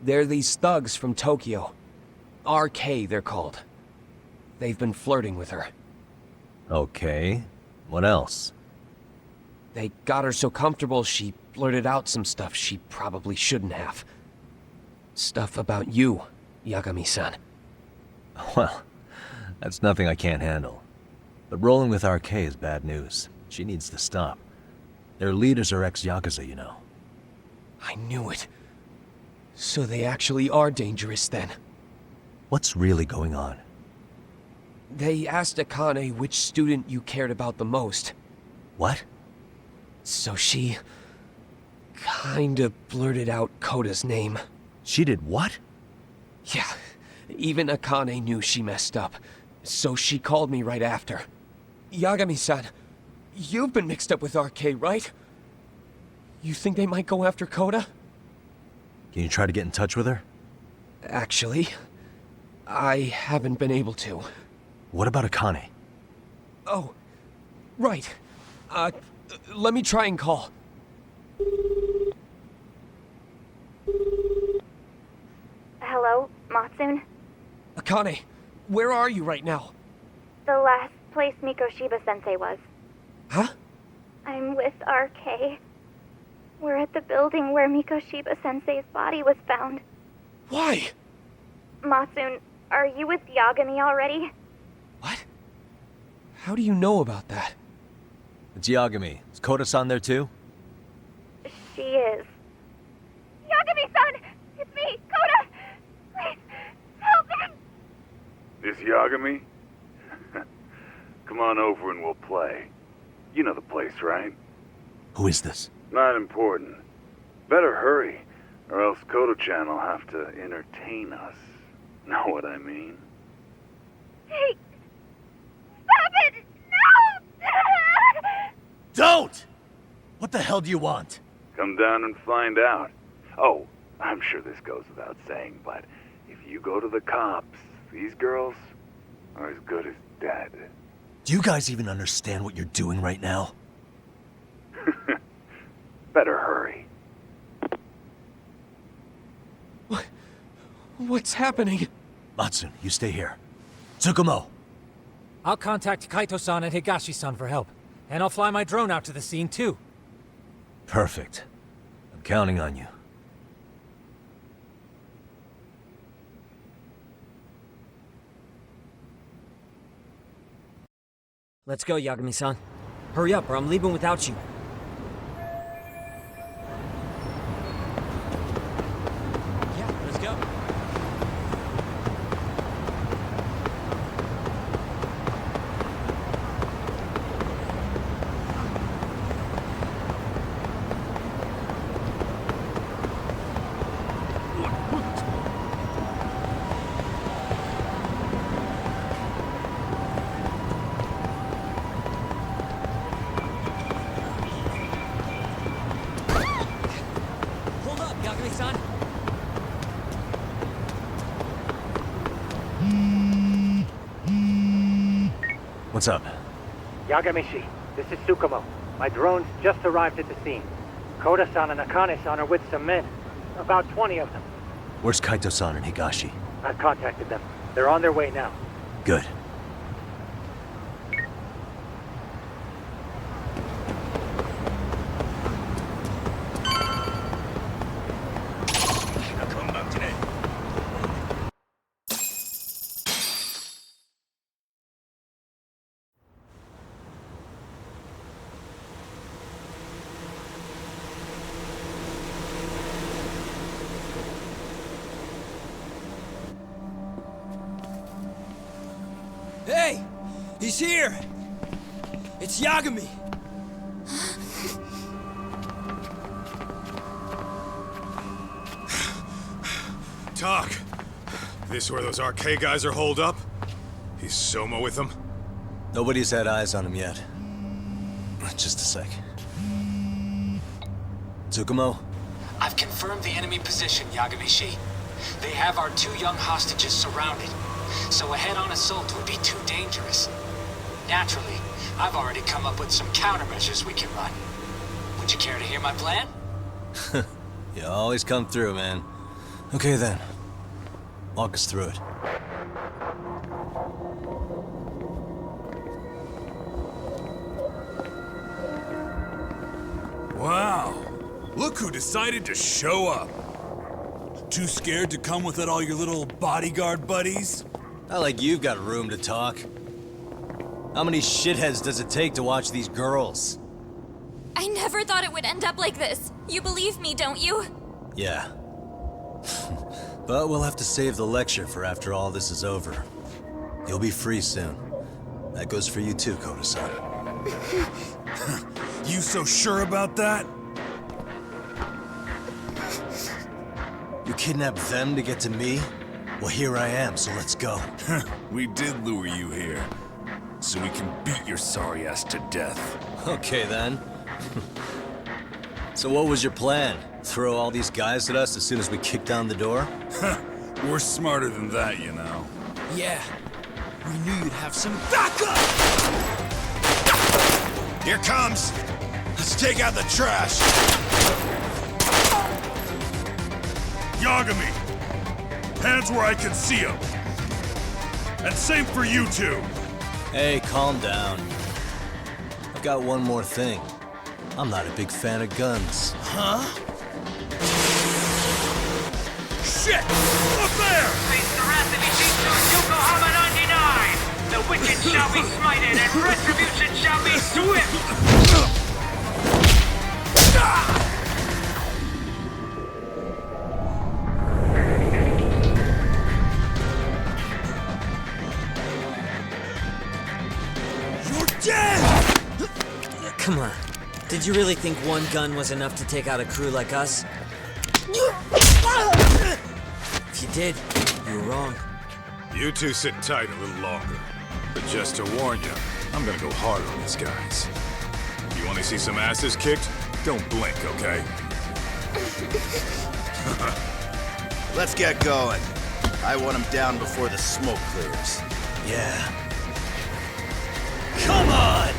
They're these thugs from Tokyo. RK, they're called. They've been flirting with her. Okay. What else? They got her so comfortable she blurted out some stuff she probably shouldn't have. Stuff about you, Yagami-san. Well, that's nothing I can't handle. But rolling with RK is bad news. She needs to stop. Their leaders are ex-Yakuza, you know. I knew it. So they actually are dangerous then. What's really going on? They asked Akane which student you cared about the most. What? So she kinda blurted out Koda's name. She did what? Yeah, even Akane knew she messed up. So she called me right after. Yagami-san, you've been mixed up with RK, right? You think they might go after Koda? Can you try to get in touch with her? Actually, I haven't been able to. What about Akane? Oh, Right. Let me try and call. Hello, Matsune? Akane, where are you right now? The last place Mikoshiba-sensei was. Huh? I'm with RK. We're at the building where Mikoshiba-sensei's body was found. Why? Matsune, are you with Yagami already? How do you know about that? It's Yagami. Is Koda-san there too? She is. Yagami-san! It's me, Koda! Please, help me! This Yagami? Come on over and we'll play. You know the place, right? Who is this? Not important. Better hurry, or else Kodo-chan will have to entertain us. Know what I mean? Hey! Stop it! No! Don't! What the hell do you want? Come down and find out. Oh, I'm sure this goes without saying, but if you go to the cops, these girls are as good as dead. Do you guys even understand what you're doing right now? Better hurry. What's happening? Matsune, you stay here. Tsukumo! I'll contact Kaito-san and Higashi-san for help. And I'll fly my drone out to the scene, too. Perfect. I'm counting on you. Let's go, Yagami-san. Hurry up, or I'm leaving without you. Yeah, let's go. Hold up, Yagami-san. What's up? Yagami-shi, this is Tsukumo. My drones just arrived at the scene. Koda-san and Akane-san are with some men. About 20 of them. Where's Kaito-san and Higashi? I've contacted them. They're on their way now. Good. Hey! He's here! It's Yagami! Talk. This where those RK guys are holed up? He's Soma with them? Nobody's had eyes on him yet. Just a sec. Tsukumo? I've confirmed the enemy position, Yagami-shi. They have our 2 young hostages surrounded, so a head-on assault would be too dangerous. Naturally, I've already come up with some countermeasures we can run. Would you care to hear my plan? You always come through, man. Okay then. Walk us through it. Wow. Look who decided to show up. Too scared to come with all your little bodyguard buddies? Not like you've got room to talk. How many shitheads does it take to watch these girls? I never thought it would end up like this. You believe me, don't you? Yeah. But we'll have to save the lecture for after all this is over. You'll be free soon. That goes for you too, Koda-san. You so sure about that? You kidnapped them to get to me? Well, here I am, so let's go. We did lure you here, so we can beat your sorry ass to death. Okay, then. So what was your plan? Throw all these guys at us as soon as we kick down the door? We're smarter than that, you know. Yeah. We knew you'd have some backup! Here comes! Let's take out the trash! Yagami! Hands where I can see them! And same for you two! Hey, calm down. I've got one more thing. I'm not a big fan of guns. Huh? Shit! Up there! Face the wrath of Ijincho Yokohama 99! The wicked shall be smited and retribution shall be swift! Come on. Did you really think one gun was enough to take out a crew like us? If you did, you were wrong. You two sit tight a little longer. But just to warn you, I'm gonna go hard on these guys. You wanna see some asses kicked? Don't blink, okay? Let's get going. I want him down before the smoke clears. Yeah. Come on!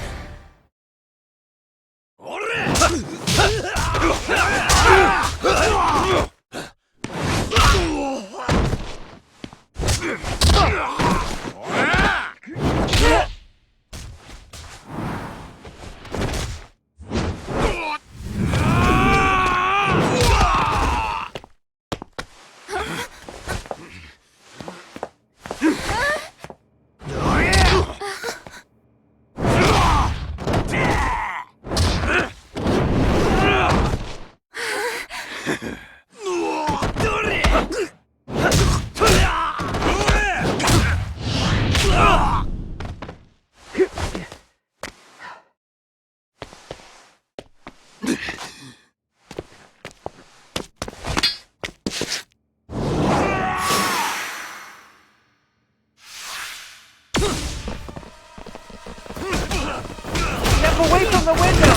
Away from the window!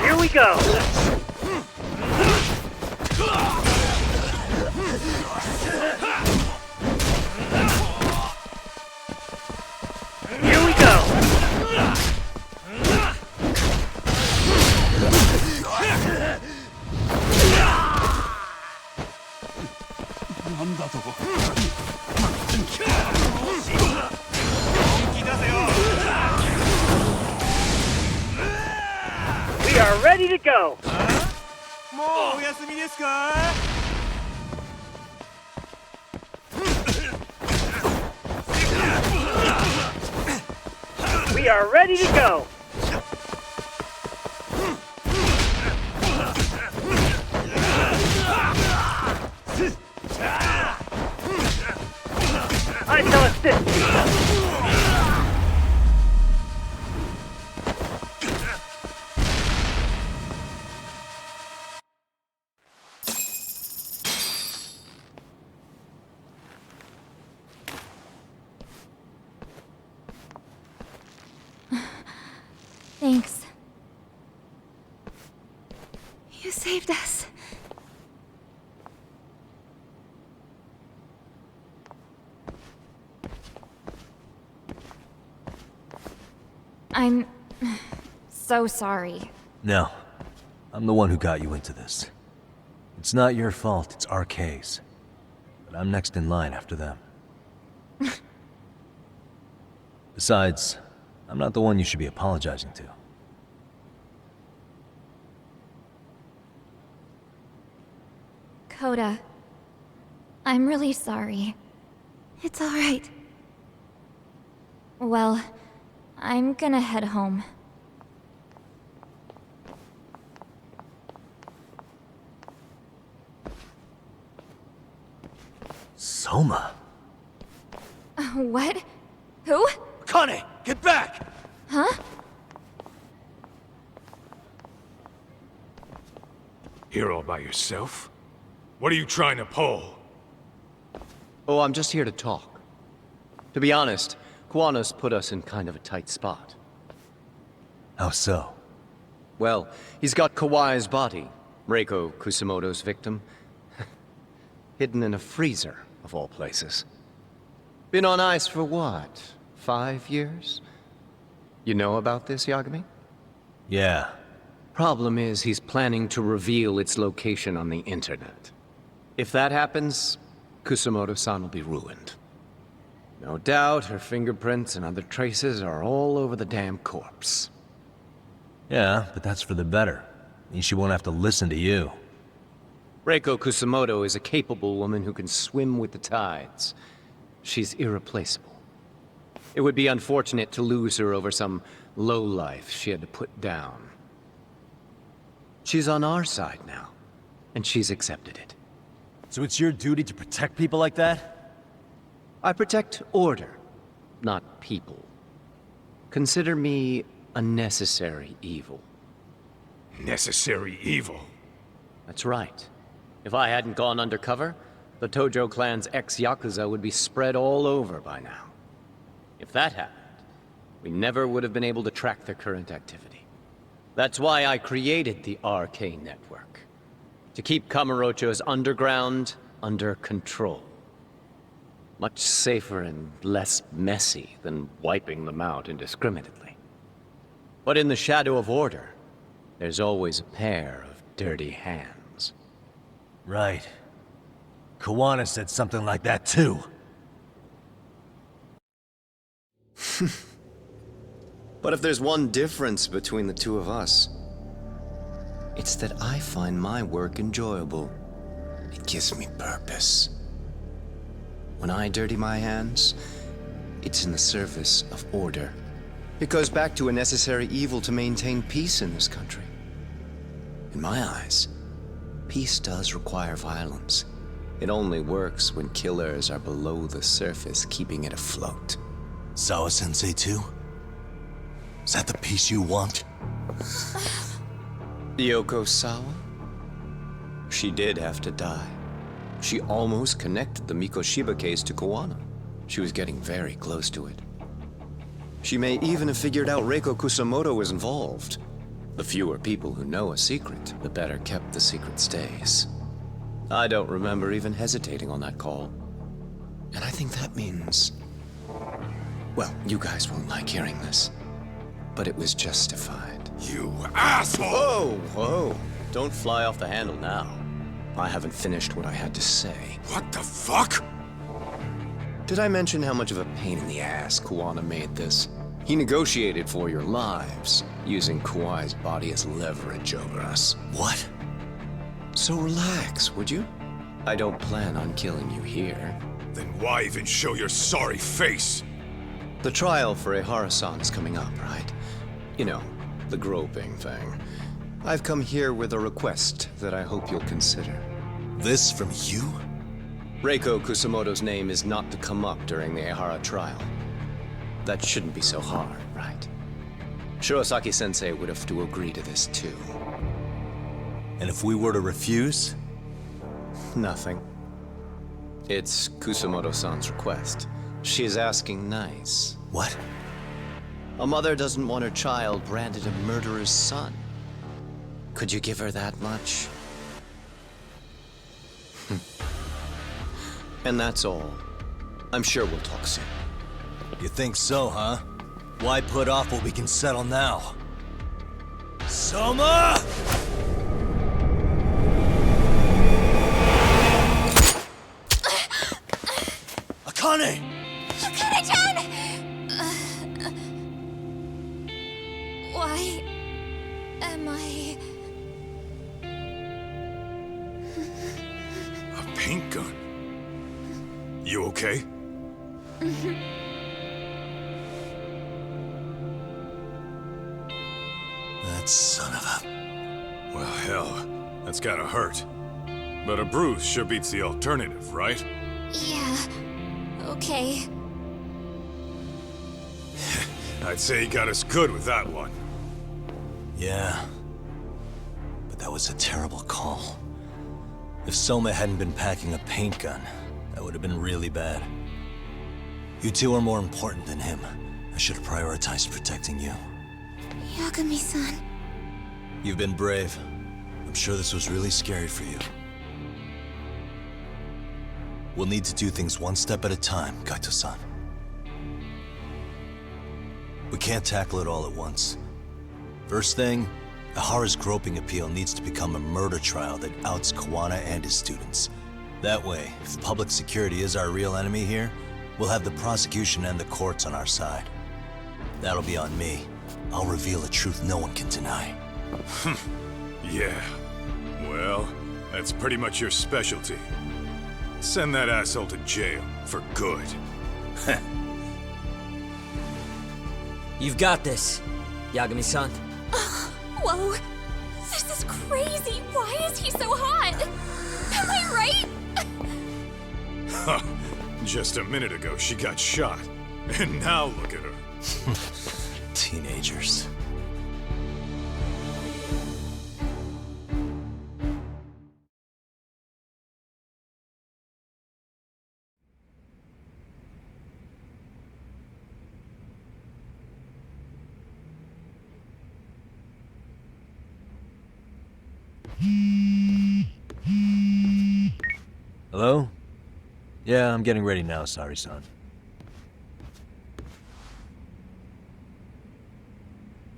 Here we go! Here we go! We are ready to go! We are ready to go! I shall assist you! Thanks. You saved us. I'm so sorry. No. I'm the one who got you into this. It's not your fault, it's RK's. But I'm next in line after them. Besides, I'm not the one you should be apologizing to. Coda, I'm really sorry. It's all right. Well, I'm gonna head home. Soma? What? Who? Kane, get back! Huh? Here all by yourself? What are you trying to pull? Oh, I'm just here to talk. To be honest, Kuwano's put us in kind of a tight spot. How so? Well, he's got Kawai's body, Reiko Kusumoto's victim, hidden in a freezer, of all places. Been on ice for what, 5 years? You know about this, Yagami? Yeah. Problem is, he's planning to reveal its location on the internet. If that happens, Kusumoto-san will be ruined. No doubt her fingerprints and other traces are all over the damn corpse. Yeah, but that's for the better. Means she won't have to listen to you. Reiko Kusumoto is a capable woman who can swim with the tides. She's irreplaceable. It would be unfortunate to lose her over some lowlife she had to put down. She's on our side now, and she's accepted it. So it's your duty to protect people like that? I protect order, not people. Consider me a necessary evil. Necessary evil? That's right. If I hadn't gone undercover, the Tojo clan's ex-Yakuza would be spread all over by now. If that happened, we never would have been able to track their current activity. That's why I created the RK network. To keep Kamurocho's underground under control. Much safer and less messy than wiping them out indiscriminately. But in the shadow of order, there's always a pair of dirty hands. Right. Kawana said something like that too. But if there's one difference between the two of us, it's that I find my work enjoyable. It gives me purpose. When I dirty my hands, it's in the service of order. It goes back to a necessary evil to maintain peace in this country. In my eyes, peace does require violence. It only works when killers are below the surface, keeping it afloat. Sawa-sensei too? Is that the peace you want? Yoko Sawa? She did have to die. She almost connected the Mikoshiba case to Kawana. She was getting very close to it. She may even have figured out Reiko Kusumoto was involved. The fewer people who know a secret, the better kept the secret stays. I don't remember even hesitating on that call. And I think that means... well, you guys won't like hearing this, but it was justified. You asshole! Whoa, whoa. Don't fly off the handle now. I haven't finished what I had to say. What the fuck? Did I mention how much of a pain in the ass Kuwana made this? He negotiated for your lives, using Kawai's body as leverage over us. What? So relax, would you? I don't plan on killing you here. Then why even show your sorry face? The trial for Ehara-san is coming up, right? You know, the groping thing. I've come here with a request that I hope you'll consider. This from you? Reiko Kusumoto's name is not to come up during the Ehara trial. That shouldn't be so hard, right? Shirosaki-sensei would have to agree to this too. And if we were to refuse? Nothing. It's Kusumoto-san's request. She's asking nice. What? A mother doesn't want her child branded a murderer's son. Could you give her that much? And that's all. I'm sure we'll talk soon. You think so, huh? Why put off what we can settle now? Soma! Akane! Akane-chan! Why am I... A paint gun? You okay? That son of a... Well, hell, that's gotta hurt. But a bruise sure beats the alternative, right? Yeah. Okay. I'd say he got us good with that one. Yeah. but that was a terrible call. If Soma hadn't been packing a paint gun, that would have been really bad. You two are more important than him. I should have prioritized protecting you. Yagami-san. You've been brave. I'm sure this was really scary for you. We'll need to do things one step at a time, Kaito-san. We can't tackle it all at once. First thing, Ihara's groping appeal needs to become a murder trial that outs Kawana and his students. That way, if public security is our real enemy here, we'll have the prosecution and the courts on our side. That'll be on me. I'll reveal a truth no one can deny. Yeah. Well, that's pretty much your specialty. Send that asshole to jail for good. You've got this, Yagami-san. Whoa! This is crazy! Why is he so hot? Am I right? Huh. Just a minute ago, she got shot. And now look at her. Teenagers. Hello? Yeah, I'm getting ready now, Sari-san.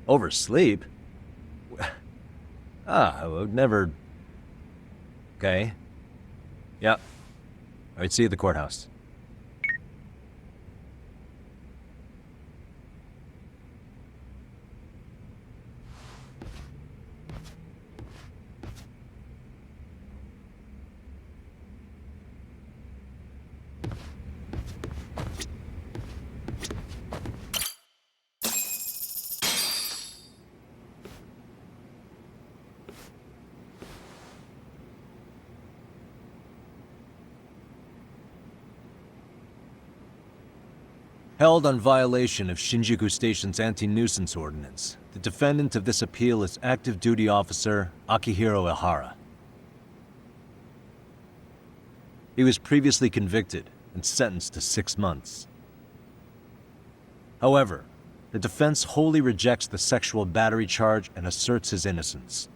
Oversleep? I would never... Okay. Yeah. Alright, see you at the courthouse. Held on violation of Shinjuku Station's anti-nuisance ordinance, the defendant of this appeal is active duty officer Akihiro Ihara. He was previously convicted and sentenced to 6 months. However, the defense wholly rejects the sexual battery charge and asserts his innocence.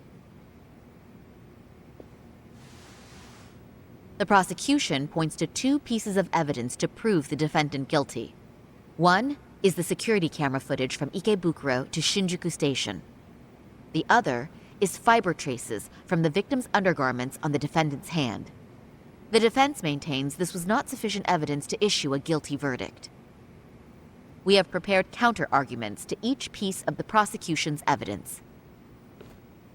The prosecution points to 2 pieces of evidence to prove the defendant guilty. One is the security camera footage from Ikebukuro to Shinjuku Station. The other is fiber traces from the victim's undergarments on the defendant's hand. The defense maintains this was not sufficient evidence to issue a guilty verdict. We have prepared counter-arguments to each piece of the prosecution's evidence.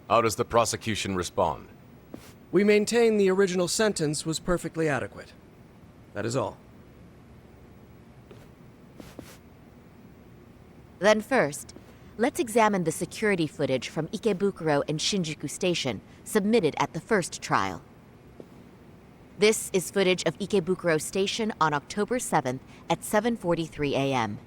How does the prosecution respond? We maintain the original sentence was perfectly adequate. That is all. Then first, let's examine the security footage from Ikebukuro and Shinjuku Station submitted at the first trial. This is footage of Ikebukuro Station on October 7th at 7:43 a.m.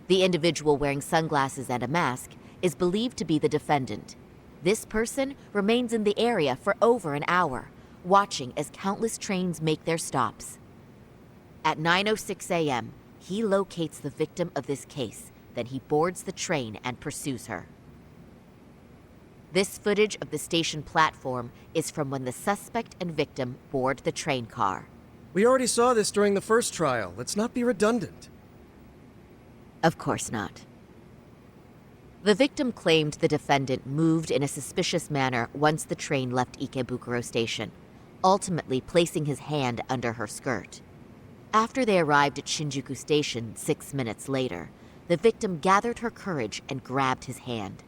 The individual wearing sunglasses and a mask is believed to be the defendant. This person remains in the area for over an hour, watching as countless trains make their stops. At 9:06 a.m., he locates the victim of this case. Then he boards the train and pursues her. This footage of the station platform is from when the suspect and victim board the train car. We already saw this during the first trial. Let's not be redundant. Of course not. The victim claimed the defendant moved in a suspicious manner once the train left Ikebukuro Station, ultimately placing his hand under her skirt. After they arrived at Shinjuku Station 6 minutes later, the victim gathered her courage and grabbed his hand.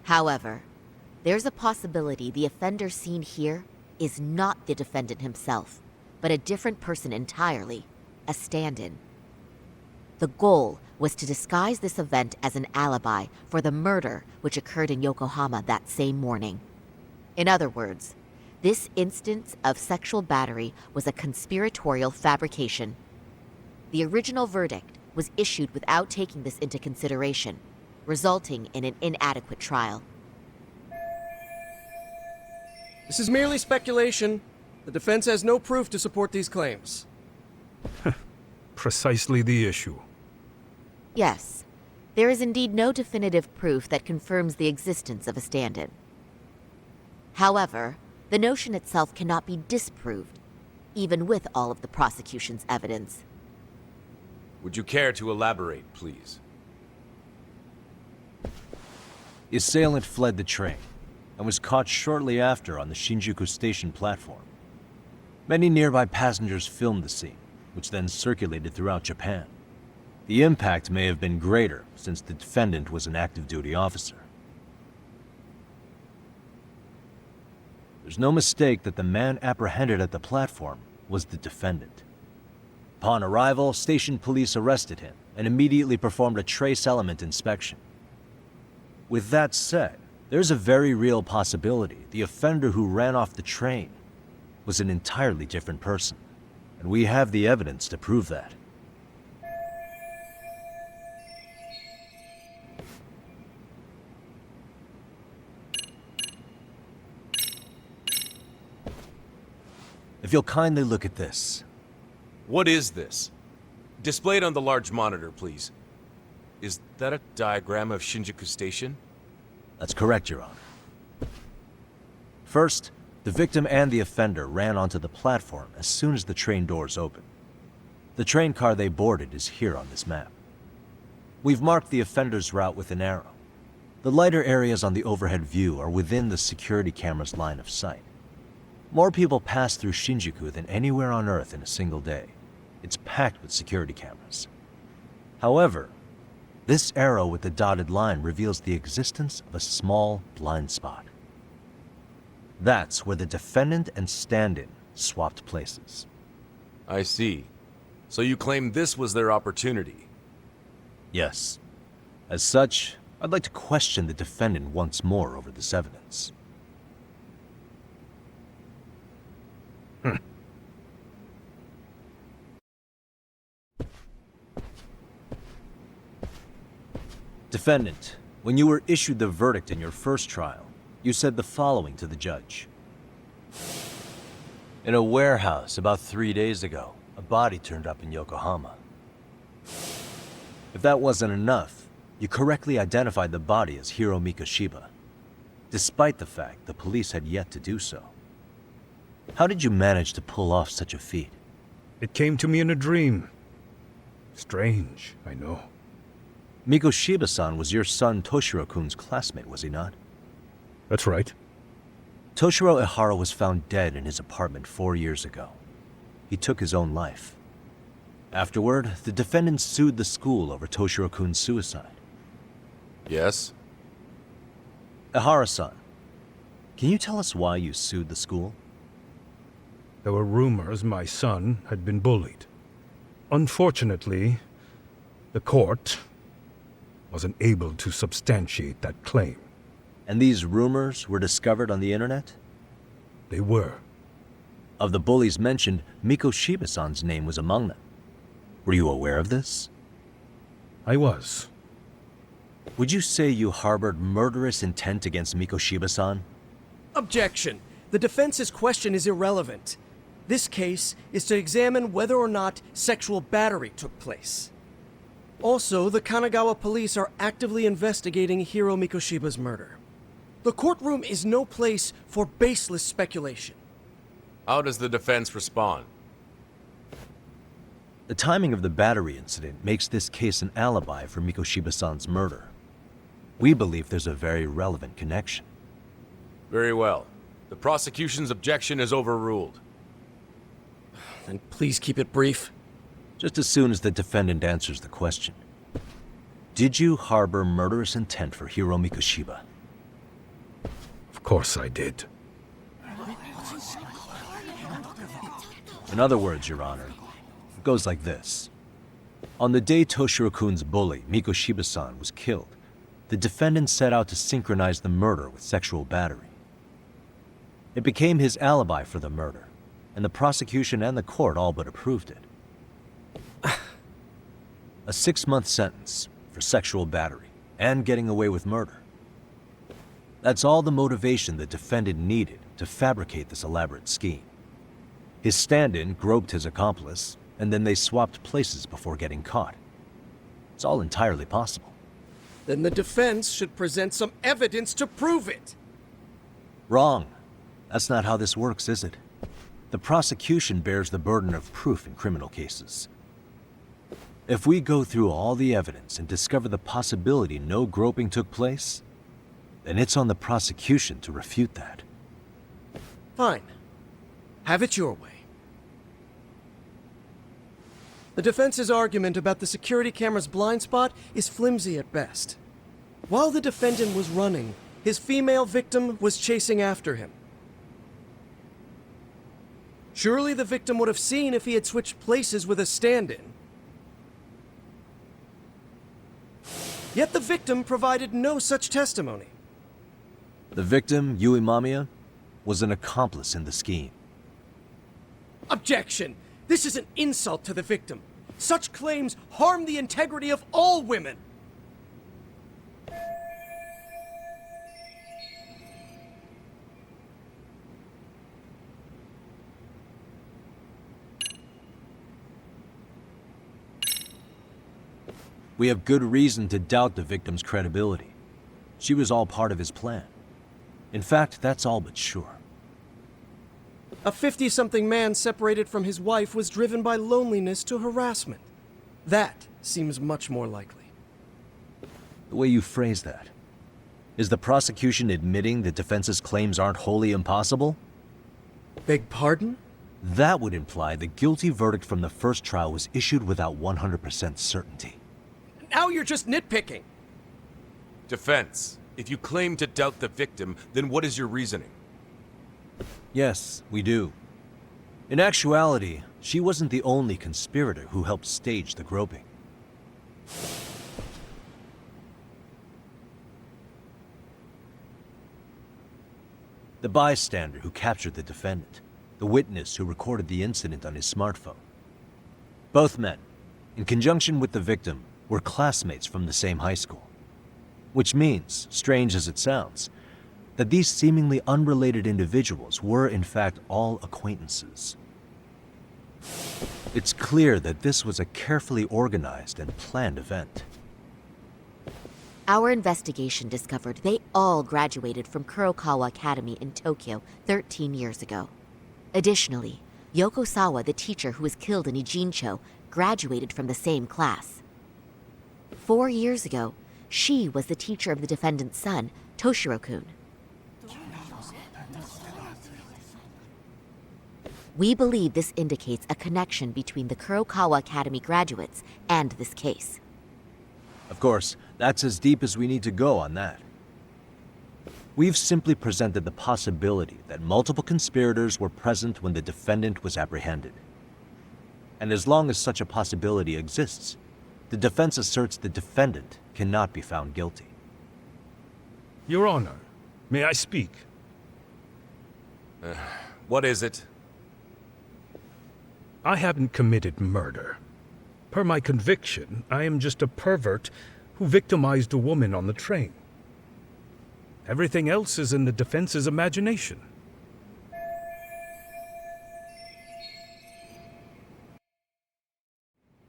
However, there's a possibility the offender seen here is not the defendant himself, but a different person entirely, a stand-in. The goal was to disguise this event as an alibi for the murder which occurred in Yokohama that same morning. In other words, this instance of sexual battery was a conspiratorial fabrication. The original verdict was issued without taking this into consideration, resulting in an inadequate trial. This is merely speculation. The defense has no proof to support these claims. Precisely the issue. Yes, there is indeed no definitive proof that confirms the existence of a stand-in. However, the notion itself cannot be disproved, even with all of the prosecution's evidence. Would you care to elaborate, please? The assailant fled the train and was caught shortly after on the Shinjuku station platform. Many nearby passengers filmed the scene, which then circulated throughout Japan. The impact may have been greater since the defendant was an active duty officer. There's no mistake that the man apprehended at the platform was the defendant. Upon arrival, station police arrested him and immediately performed a trace element inspection. With that said, there's a very real possibility the offender who ran off the train was an entirely different person, and we have the evidence to prove that. If you'll kindly look at this. What is this? Displayed on the large monitor, please. Is that a diagram of Shinjuku Station? That's correct, Your Honor. First, the victim and the offender ran onto the platform as soon as the train doors opened. The train car they boarded is here on this map. We've marked the offender's route with an arrow. The lighter areas on the overhead view are within the security camera's line of sight. More people pass through Shinjuku than anywhere on Earth in a single day. It's packed with security cameras. However, this arrow with the dotted line reveals the existence of a small blind spot. That's where the defendant and stand-in swapped places. I see. So you claim this was their opportunity? Yes. As such, I'd like to question the defendant once more over this evidence. Defendant, when you were issued the verdict in your first trial, you said the following to the judge. In a warehouse about 3 days ago, a body turned up in Yokohama. If that wasn't enough, you correctly identified the body as Hiro Mikoshiba, despite the fact the police had yet to do so. How did you manage to pull off such a feat? It came to me in a dream. Strange, I know. Mikoshiba-san was your son Toshiro-kun's classmate, was he not? That's right. Toshiro Ihara was found dead in his apartment 4 years ago. He took his own life. Afterward, the defendant sued the school over Toshiro-kun's suicide. Yes? Ihara-san, can you tell us why you sued the school? There were rumors my son had been bullied. Unfortunately, the court wasn't able to substantiate that claim. And these rumors were discovered on the internet? They were. Of the bullies mentioned, Mikoshiba-san's name was among them. Were you aware of this? I was. Would you say you harbored murderous intent against Mikoshiba-san? Objection. The defense's question is irrelevant. This case is to examine whether or not sexual battery took place. Also, the Kanagawa police are actively investigating Hiro Mikoshiba's murder. The courtroom is no place for baseless speculation. How does the defense respond? The timing of the battery incident makes this case an alibi for Mikoshiba-san's murder. We believe there's a very relevant connection. Very well. The prosecution's objection is overruled. Then please keep it brief. Just as soon as the defendant answers the question. Did you harbor murderous intent for Hiro Mikoshiba? Of course I did. In other words, Your Honor, it goes like this. On the day Toshiro-kun's bully, Mikoshiba-san, was killed, the defendant set out to synchronize the murder with sexual battery. It became his alibi for the murder, and the prosecution and the court all but approved it. A 6-month sentence for sexual battery and getting away with murder. That's all the motivation the defendant needed to fabricate this elaborate scheme. His stand-in groped his accomplice, and then they swapped places before getting caught. It's all entirely possible. Then the defense should present some evidence to prove it. Wrong. That's not how this works, is it? The prosecution bears the burden of proof in criminal cases. If we go through all the evidence and discover the possibility no groping took place, then it's on the prosecution to refute that. Fine. Have it your way. The defense's argument about the security camera's blind spot is flimsy at best. While the defendant was running, his female victim was chasing after him. Surely the victim would have seen if he had switched places with a stand-in. Yet the victim provided no such testimony. The victim, Yui Mamiya, was an accomplice in the scheme. Objection! This is an insult to the victim. Such claims harm the integrity of all women. We have good reason to doubt the victim's credibility. She was all part of his plan. In fact, that's all but sure. A 50-something man separated from his wife was driven by loneliness to harassment. That seems much more likely. The way you phrase that. Is the prosecution admitting the defense's claims aren't wholly impossible? Beg pardon? That would imply the guilty verdict from the first trial was issued without 100% certainty. Now you're just nitpicking. Defense, if you claim to doubt the victim, then what is your reasoning? Yes, we do. In actuality, she wasn't the only conspirator who helped stage the groping. The bystander who captured the defendant, the witness who recorded the incident on his smartphone. Both men, in conjunction with the victim, were classmates from the same high school. Which means, strange as it sounds, that these seemingly unrelated individuals were in fact all acquaintances. It's clear that this was a carefully organized and planned event. Our investigation discovered they all graduated from Kurokawa Academy in Tokyo 13 years ago. Additionally, Yoko Sawa, the teacher who was killed in Ijincho, graduated from the same class. 4 years ago, she was the teacher of the defendant's son, Toshiro-kun. We believe this indicates a connection between the Kurokawa Academy graduates and this case. Of course, that's as deep as we need to go on that. We've simply presented the possibility that multiple conspirators were present when the defendant was apprehended. And as long as such a possibility exists, the defense asserts the defendant cannot be found guilty. Your Honor, may I speak? What is it? I haven't committed murder. Per my conviction, I am just a pervert who victimized a woman on the train. Everything else is in the defense's imagination.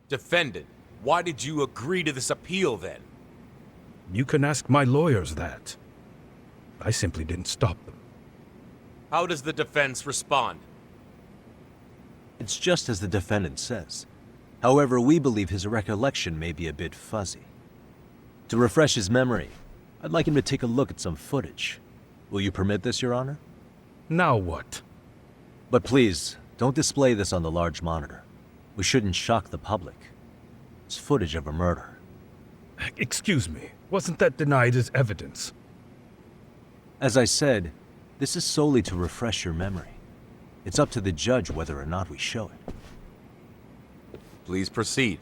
Defendant, why did you agree to this appeal then? You can ask my lawyers that. I simply didn't stop them. How does the defense respond? It's just as the defendant says. However, we believe his recollection may be a bit fuzzy. To refresh his memory, I'd like him to take a look at some footage. Will you permit this, Your Honor? Now what? But please, don't display this on the large monitor. We shouldn't shock the public. It's footage of a murder. Excuse me, wasn't that denied as evidence? As I said, this is solely to refresh your memory. It's up to the judge whether or not we show it. Please proceed.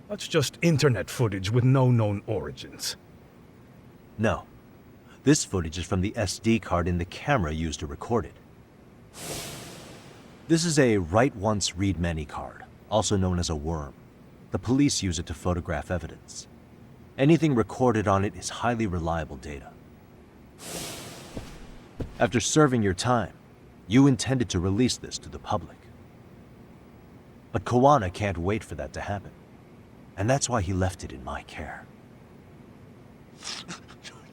That's just internet footage with no known origins. No. This footage is from the SD card in the camera used to record it. This is a write once, read many card, also known as a worm. The police use it to photograph evidence. Anything recorded on it is highly reliable data. After serving your time, you intended to release this to the public. But Kawana can't wait for that to happen. And that's why he left it in my care.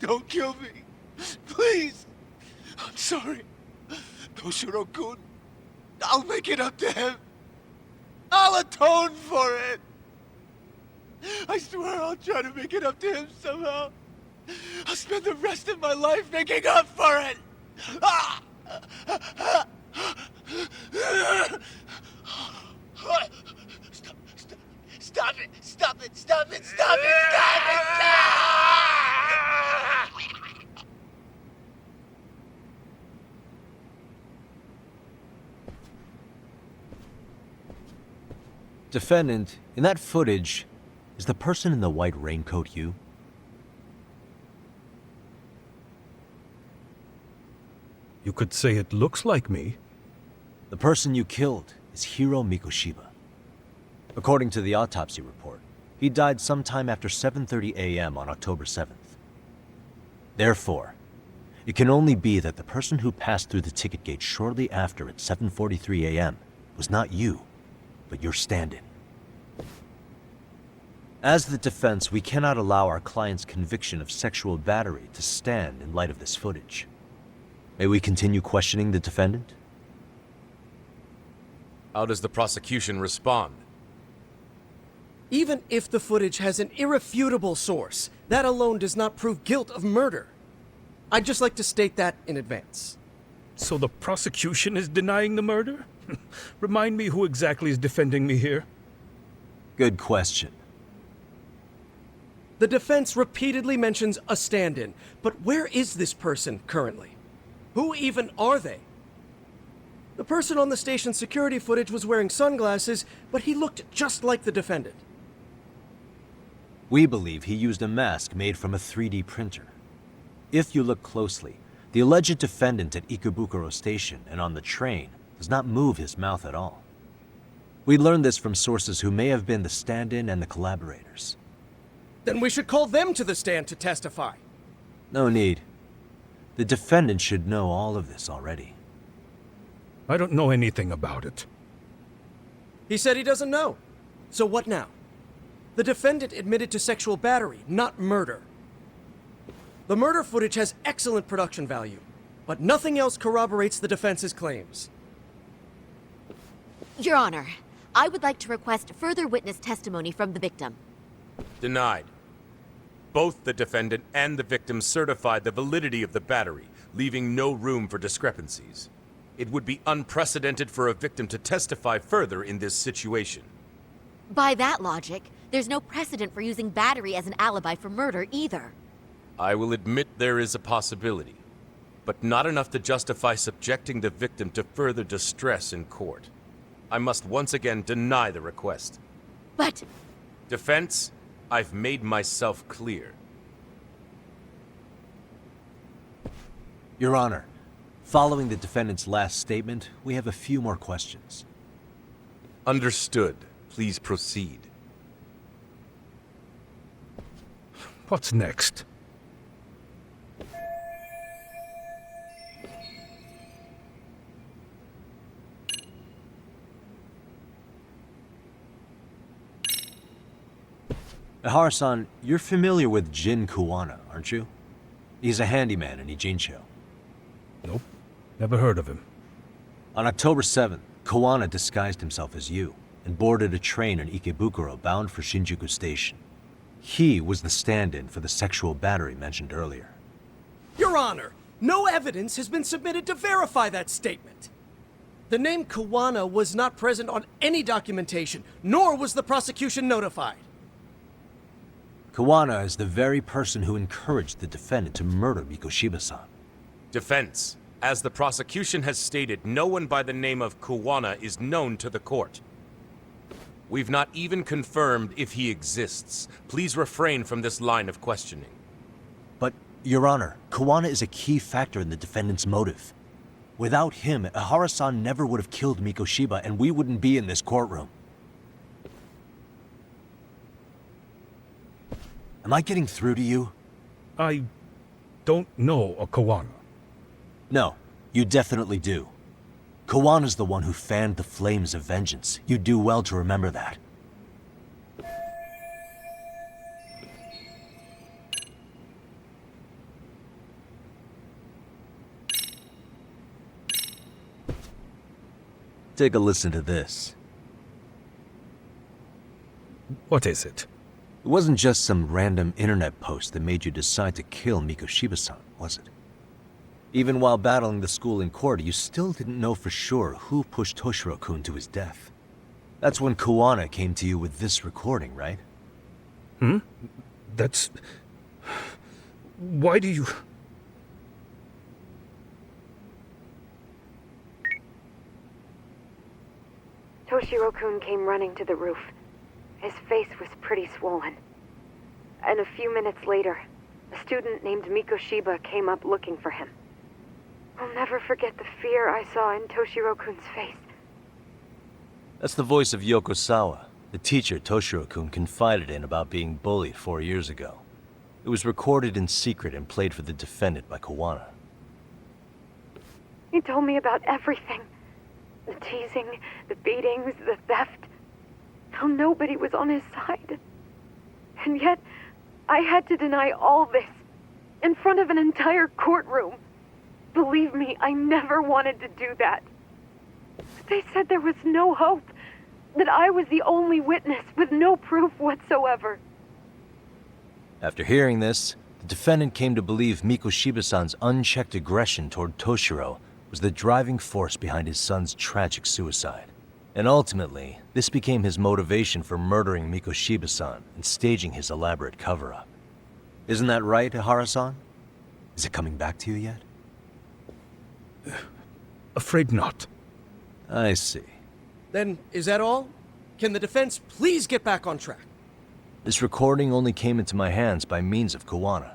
Don't kill me. Please. I'm sorry. Toshiro-kun. I'll make it up to him. I'll atone for it. I swear I'll try to make it up to him somehow. I'll spend the rest of my life making up for it. Ah! Stop it! Stop it! Stop it! Stop it! Stop it! Defendant, in that footage, is the person in the white raincoat you? You could say it looks like me. The person you killed is Hiro Mikoshiba. According to the autopsy report, he died sometime after 7:30 a.m. on October 7th. Therefore, it can only be that the person who passed through the ticket gate shortly after at 7:43 a.m. was not you, but your stand-in. As the defense, we cannot allow our client's conviction of sexual battery to stand in light of this footage. May we continue questioning the defendant? How does the prosecution respond? Even if the footage has an irrefutable source, that alone does not prove guilt of murder. I'd just like to state that in advance. So the prosecution is denying the murder? Remind me who exactly is defending me here. Good question. The defense repeatedly mentions a stand-in, but where is this person currently? Who even are they? The person on the station's security footage was wearing sunglasses, but he looked just like the defendant. We believe he used a mask made from a 3D printer. If you look closely, the alleged defendant at Ikebukuro Station and on the train does not move his mouth at all. We learned this from sources who may have been the stand-in and the collaborators. Then we should call them to the stand to testify. No need. The defendant should know all of this already. I don't know anything about it. He said he doesn't know. So what now? The defendant admitted to sexual battery, not murder. The murder footage has excellent production value, but nothing else corroborates the defense's claims. Your Honor, I would like to request further witness testimony from the victim. Denied. Both the defendant and the victim certified the validity of the battery, leaving no room for discrepancies. It would be unprecedented for a victim to testify further in this situation. By that logic, there's no precedent for using battery as an alibi for murder either. I will admit there is a possibility, but not enough to justify subjecting the victim to further distress in court. I must once again deny the request. But... Defense, I've made myself clear. Your Honor, following the defendant's last statement, we have a few more questions. Understood. Please proceed. What's next? Ihara-san, you're familiar with Jin Kawana, aren't you? He's a handyman in Ijincho. Nope. Never heard of him. On October 7th, Kawana disguised himself as you and boarded a train in Ikebukuro bound for Shinjuku Station. He was the stand-in for the sexual battery mentioned earlier. Your Honor, no evidence has been submitted to verify that statement. The name Kawana was not present on any documentation, nor was the prosecution notified. Kawana is the very person who encouraged the defendant to murder Mikoshiba-san. Defense, as the prosecution has stated, no one by the name of Kawana is known to the court. We've not even confirmed if he exists. Please refrain from this line of questioning. But, Your Honor, Kawana is a key factor in the defendant's motive. Without him, Ihara-san never would have killed Mikoshiba, and we wouldn't be in this courtroom. Am I getting through to you? I don't know a Kawana. No, you definitely do. Kawana's the one who fanned the flames of vengeance. You do well to remember that. Take a listen to this. What is it? It wasn't just some random internet post that made you decide to kill Mikoshiba-san, was it? Even while battling the school in court, you still didn't know for sure who pushed Toshiro-kun to his death. That's when Kawana came to you with this recording, right? That's... Why do you... Toshiro-kun came running to the roof. His face was pretty swollen. And a few minutes later, a student named Mikoshiba came up looking for him. I'll never forget the fear I saw in Toshiro-kun's face. That's the voice of Yokosawa, the teacher Toshiro-kun confided in about being bullied 4 years ago. It was recorded in secret and played for the defendant by Kawana. He told me about everything. The teasing, the beatings, the theft. How nobody was on his side. And yet, I had to deny all this in front of an entire courtroom. Believe me, I never wanted to do that. They said there was no hope, that I was the only witness with no proof whatsoever. After hearing this, the defendant came to believe Mikoshiba-san's unchecked aggression toward Toshiro was the driving force behind his son's tragic suicide. And ultimately, this became his motivation for murdering Mikoshiba-san and staging his elaborate cover-up. Isn't that right, Ihara-san? Is it coming back to you yet? Afraid not. I see. Then, is that all? Can the defense please get back on track? This recording only came into my hands by means of Kawana.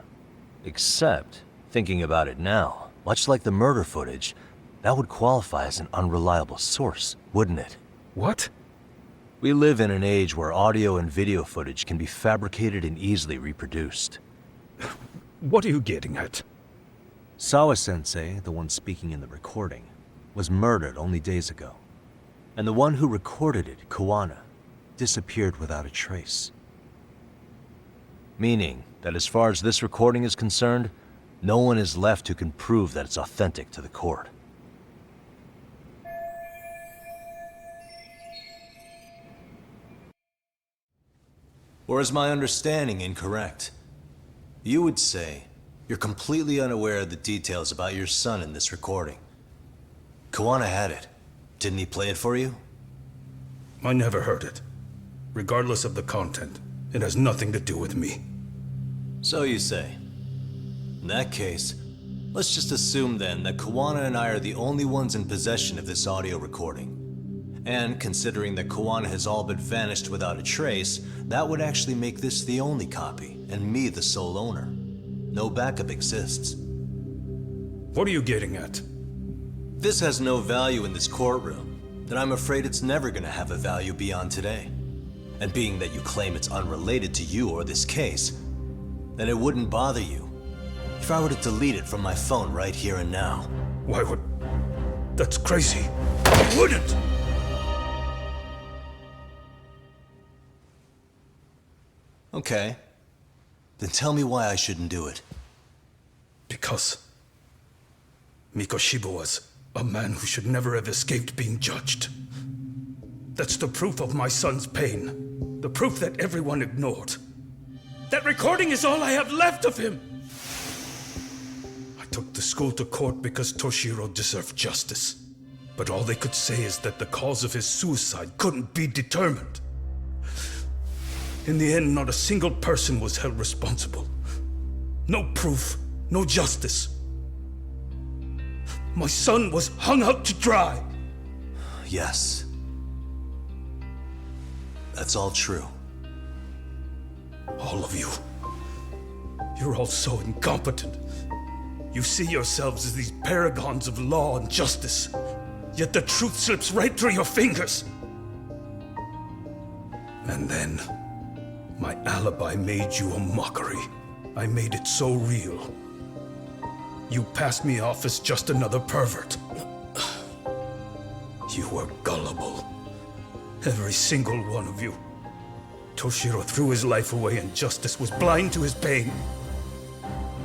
Except, thinking about it now, much like the murder footage, that would qualify as an unreliable source, wouldn't it? What? We live in an age where audio and video footage can be fabricated and easily reproduced. What are you getting at? Sawa-sensei, the one speaking in the recording, was murdered only days ago. And the one who recorded it, Kawana, disappeared without a trace. Meaning that as far as this recording is concerned, no one is left who can prove that it's authentic to the court. Or is my understanding incorrect? You would say you're completely unaware of the details about your son in this recording. Kawana had it. Didn't he play it for you? I never heard it. Regardless of the content, it has nothing to do with me. So you say. In that case, let's just assume then that Kawana and I are the only ones in possession of this audio recording. And considering that Kawana has all but vanished without a trace, that would actually make this the only copy, and me the sole owner. No backup exists. What are you getting at? This has no value in this courtroom, then I'm afraid it's never gonna have a value beyond today. And being that you claim it's unrelated to you or this case, then it wouldn't bother you if I were to delete it from my phone right here and now. Why would... That's crazy. I wouldn't! Okay. Then tell me why I shouldn't do it. Because Mikoshiba was a man who should never have escaped being judged. That's the proof of my son's pain. The proof that everyone ignored. That recording is all I have left of him! I took the school to court because Toshiro deserved justice. But all they could say is that the cause of his suicide couldn't be determined. In the end, not a single person was held responsible. No proof, no justice. My son was hung out to dry. Yes. That's all true. All of you. You're all so incompetent. You see yourselves as these paragons of law and justice. Yet the truth slips right through your fingers. And then, My alibi made you a mockery. I made it so real. You passed me off as just another pervert. You were gullible. Every single one of you. Toshiro threw his life away and justice was blind to his pain.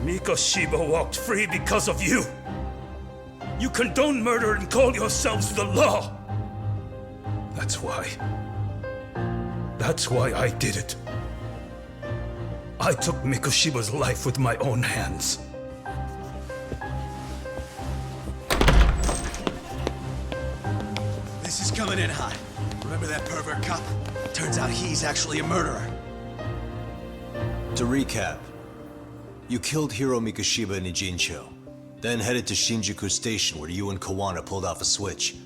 Mikoshiba walked free because of you. You condone murder and call yourselves the law. That's why. That's why I did it. I took Mikoshiba's life with my own hands. This is coming in hot. Remember that pervert cop? Turns out he's actually a murderer. To recap, you killed Hiro Mikoshiba in Ijincho, then headed to Shinjuku Station where you and Kawana pulled off a switch,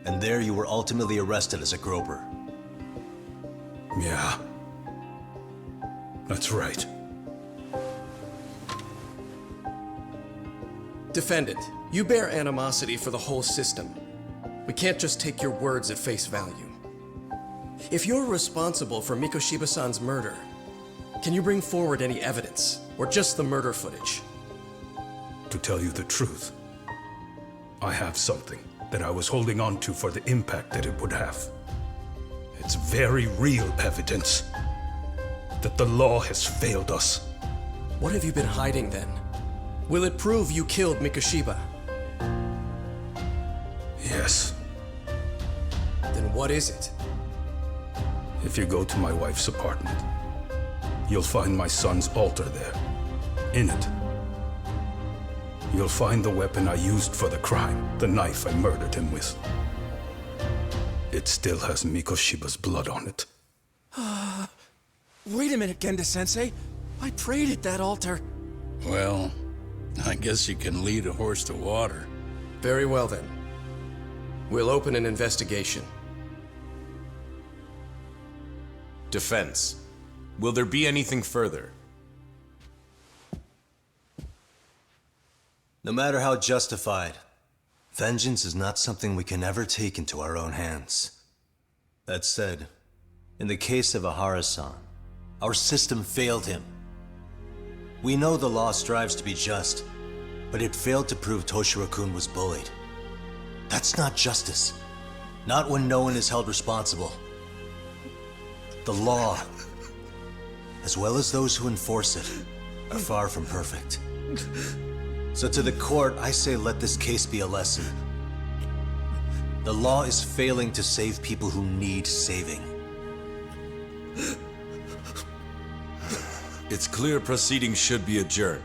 and there you were ultimately arrested as a groper. Yeah. That's right. Defendant, you bear animosity for the whole system. We can't just take your words at face value. If you're responsible for Mikoshiba-san's murder, can you bring forward any evidence, or just the murder footage? To tell you the truth, I have something that I was holding on to for the impact that it would have. It's very real evidence that the law has failed us. What have you been hiding then? Will it prove you killed Mikoshiba? Yes. Then what is it? If you go to my wife's apartment, you'll find my son's altar there. In it, you'll find the weapon I used for the crime, the knife I murdered him with. It still has Mikoshiba's blood on it. Wait a minute, Genda-sensei. I prayed at that altar. Well, I guess you can lead a horse to water. Very well then. We'll open an investigation. Defense. Will there be anything further? No matter how justified, vengeance is not something we can ever take into our own hands. That said, in the case of Ahara-san, our system failed him. We know the law strives to be just, but it failed to prove Toshiro-kun was bullied. That's not justice. Not when no one is held responsible. The law, as well as those who enforce it, are far from perfect. So to the court, I say let this case be a lesson. The law is failing to save people who need saving. It's clear proceedings should be adjourned.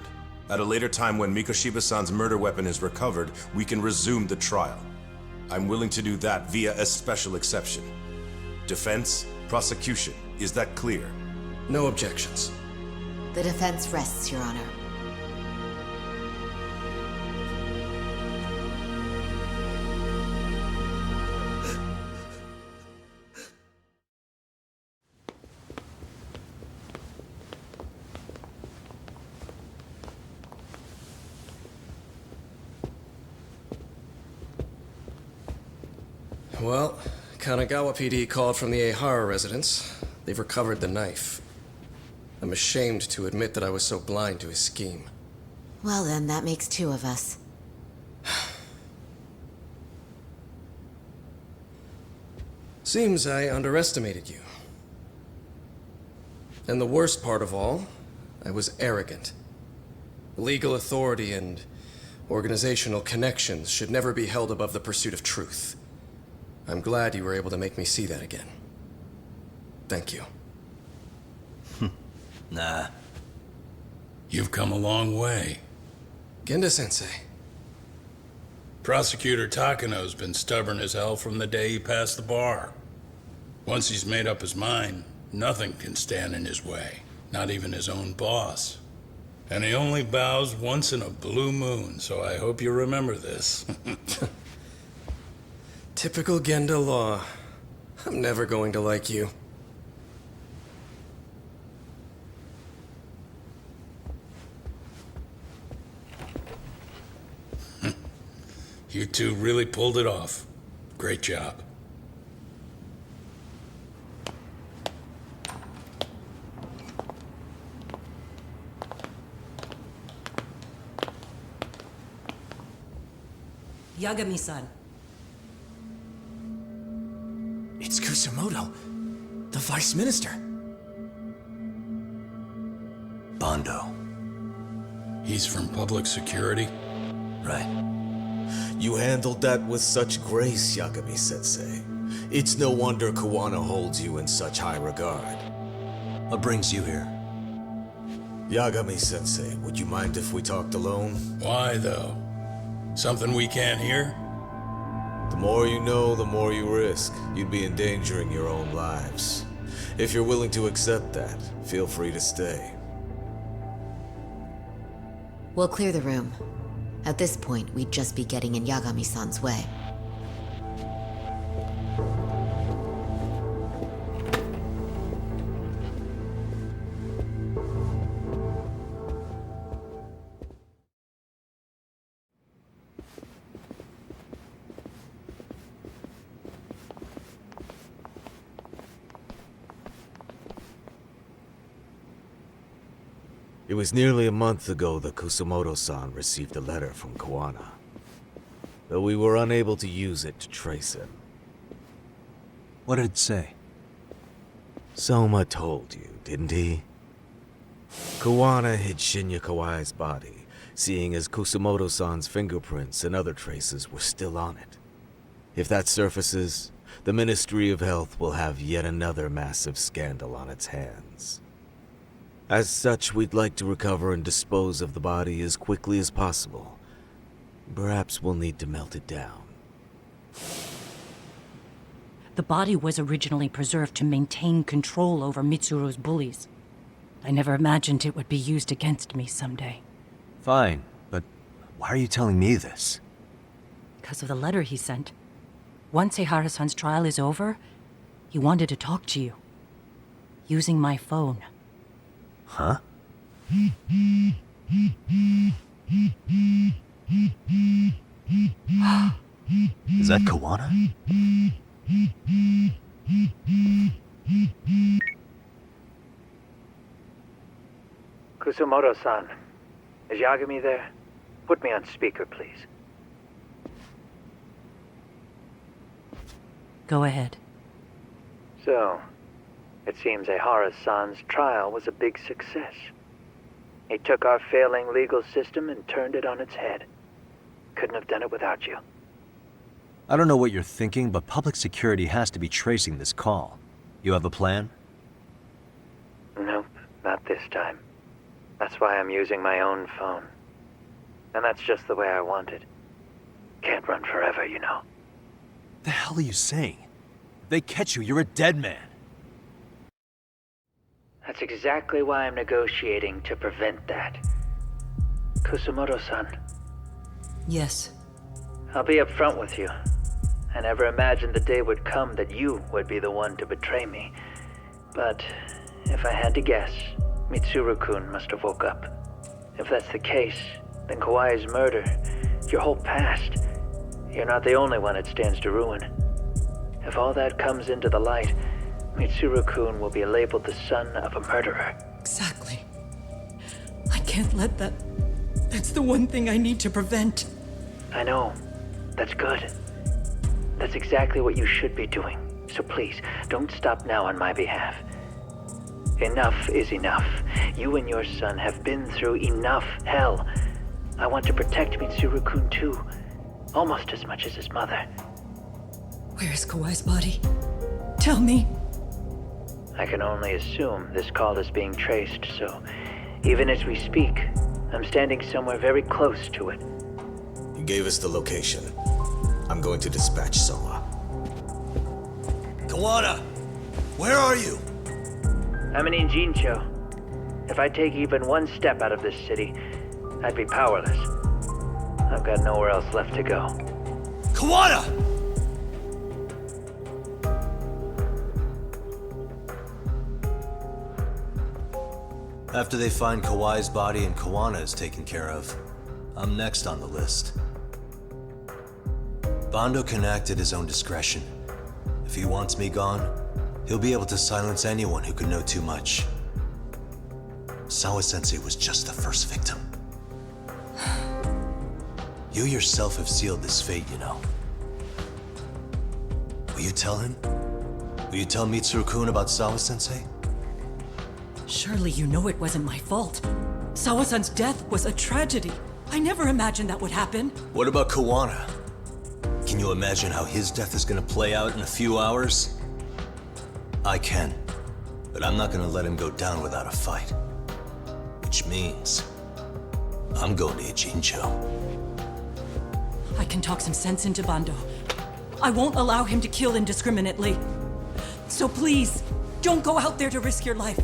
At a later time when Mikoshiba-san's murder weapon is recovered, we can resume the trial. I'm willing to do that via a special exception. Defense, prosecution, is that clear? No objections. The defense rests, Your Honor. Well, Kanagawa PD called from the Ehara residence. They've recovered the knife. I'm ashamed to admit that I was so blind to his scheme. Well then, that makes two of us. Seems I underestimated you. And the worst part of all, I was arrogant. Legal authority and organizational connections should never be held above the pursuit of truth. I'm glad you were able to make me see that again. Thank you. Nah. You've come a long way. Genda-sensei. Prosecutor Takano's been stubborn as hell from the day he passed the bar. Once he's made up his mind, nothing can stand in his way, not even his own boss. And he only bows once in a blue moon, so I hope you remember this. Typical Genda law. I'm never going to like you. You two really pulled it off. Great job. Yagami-san. It's Kusumoto, the Vice Minister. Bando. He's from public security? Right. You handled that with such grace, Yagami-sensei. It's no wonder Kuwana holds you in such high regard. What brings you here? Yagami-sensei, would you mind if we talked alone? Why, though? Something we can't hear? The more you know, the more you risk. You'd be endangering your own lives. If you're willing to accept that, feel free to stay. We'll clear the room. At this point, we'd just be getting in Yagami-san's way. It was nearly a month ago that Kusumoto-san received a letter from Kuwana, though we were unable to use it to trace him. What did it say? Soma told you, didn't he? Kuwana hid Shinya Kawai's body, seeing as Kusumoto-san's fingerprints and other traces were still on it. If that surfaces, the Ministry of Health will have yet another massive scandal on its hands. As such, we'd like to recover and dispose of the body as quickly as possible. Perhaps we'll need to melt it down. The body was originally preserved to maintain control over Mitsuru's bullies. I never imagined it would be used against me someday. Fine, but why are you telling me this? Because of the letter he sent. Once Ehara-san's trial is over, he wanted to talk to you. Using my phone. Huh? Is that Kuwana? Kusumoto-san, is Yagami there? Put me on speaker, please. Go ahead. So, it seems Ehara-san's trial was a big success. He took our failing legal system and turned it on its head. Couldn't have done it without you. I don't know what you're thinking, but public security has to be tracing this call. You have a plan? Nope, not this time. That's why I'm using my own phone. And that's just the way I want it. Can't run forever, you know. The hell are you saying? If they catch you, you're a dead man. That's exactly why I'm negotiating to prevent that. Kusumoto-san. Yes. I'll be upfront with you. I never imagined the day would come that you would be the one to betray me. But if I had to guess, Mitsuru-kun must have woke up. If that's the case, then Kawai's murder, your whole past, you're not the only one it stands to ruin. If all that comes into the light, Mitsuru-kun will be labeled the son of a murderer. Exactly. I can't let that... That's the one thing I need to prevent. I know. That's good. That's exactly what you should be doing. So please, don't stop now on my behalf. Enough is enough. You and your son have been through enough hell. I want to protect Mitsuru-kun too. Almost as much as his mother. Where is Kawai's body? Tell me. I can only assume this call is being traced, so even as we speak, I'm standing somewhere very close to it. He gave us the location. I'm going to dispatch Soma. Kuwana! Where are you? I'm in Injincho. If I take even one step out of this city, I'd be powerless. I've got nowhere else left to go. Kuwana! After they find Kawai's body and Kuwana is taken care of, I'm next on the list. Bando can act at his own discretion. If he wants me gone, he'll be able to silence anyone who could know too much. Sawa-sensei was just the first victim. You yourself have sealed this fate, you know. Will you tell him? Will you tell Mitsuru-kun about Sawa-sensei? Surely you know it wasn't my fault. Sawa-san's death was a tragedy. I never imagined that would happen. What about Kawana? Can you imagine how his death is gonna play out in a few hours? I can, but I'm not gonna let him go down without a fight. Which means, I'm going to Ijincho. I can talk some sense into Bando. I won't allow him to kill indiscriminately. So please, don't go out there to risk your life.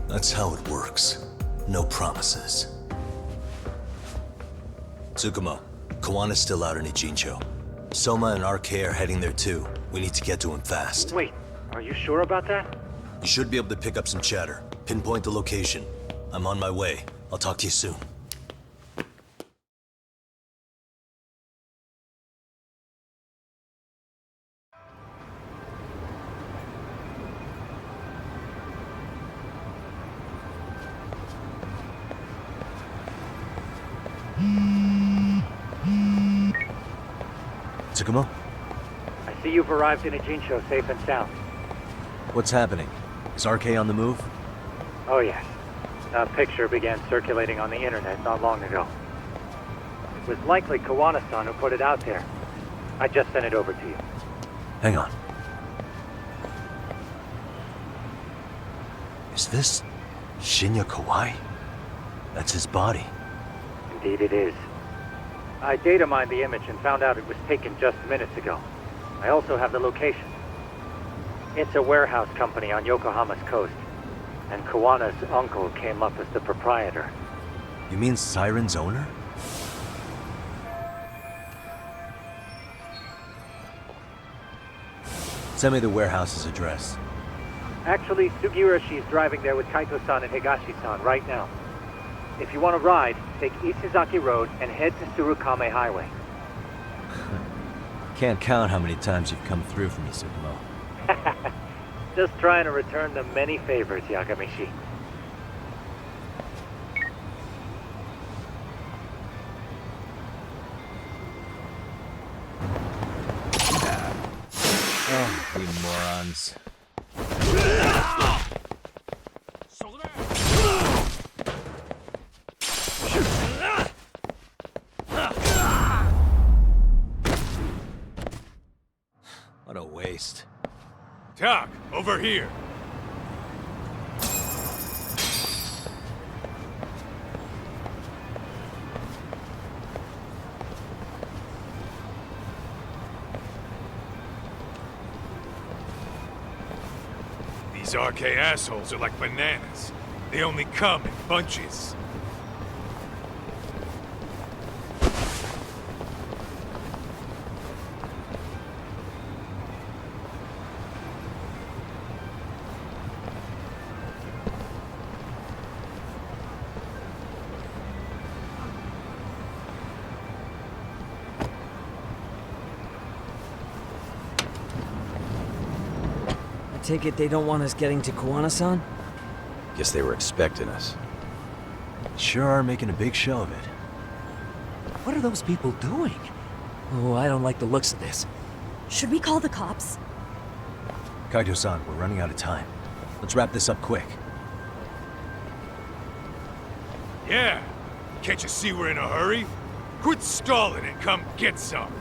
That's how it works. No promises. Tsukumo, Kawana's still out in Ijincho. Soma and RK are heading there too. We need to get to him fast. Wait, are you sure about that? You should be able to pick up some chatter. Pinpoint the location. I'm on my way. I'll talk to you soon. Tsukumo? I see you've arrived in Ijincho safe and sound. What's happening? Is RK on the move? Oh yes. A picture began circulating on the internet not long ago. It was likely Kawana-san who put it out there. I just sent it over to you. Hang on. Is this Shinya Kawai? That's his body. Indeed it is. I data mined the image and found out it was taken just minutes ago. I also have the location. It's a warehouse company on Yokohama's coast, and Kawana's uncle came up as the proprietor. You mean Siren's owner? Send me the warehouse's address. Actually, Sugiurashi's driving there with Kaito-san and Higashi-san right now. If you want to ride, take Isizaki Road and head to Tsurukame Highway. Can't count how many times you've come through for me, Tsukumo. Just trying to return the many favors, Yagamishi. Oh, you morons. What a waste. Tak, over here. These RK assholes are like bananas. They only come in bunches. Take it they don't want us getting to Kawana-san? Guess they were expecting us. Sure are making a big show of it. What are those people doing? Oh, I don't like the looks of this. Should we call the cops? Kaito-san, we're running out of time. Let's wrap this up quick. Yeah. Can't you see we're in a hurry? Quit stalling and come get some.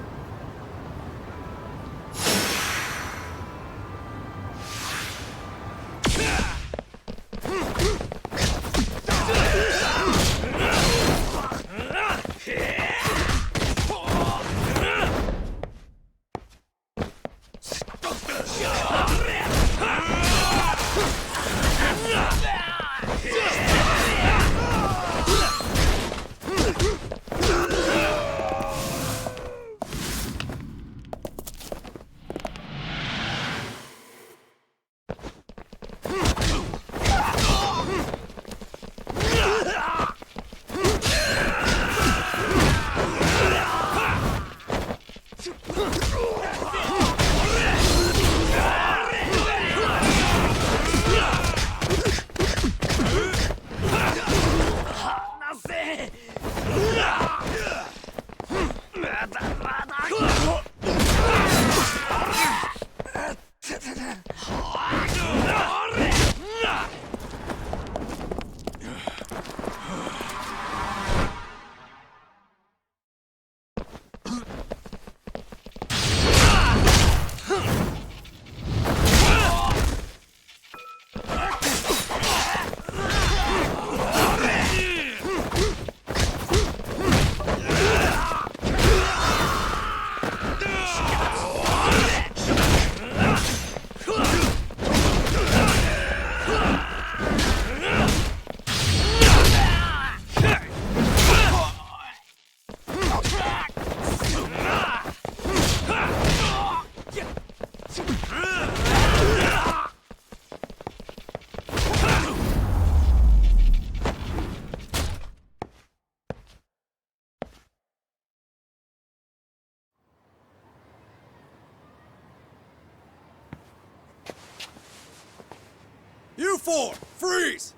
4, freeze!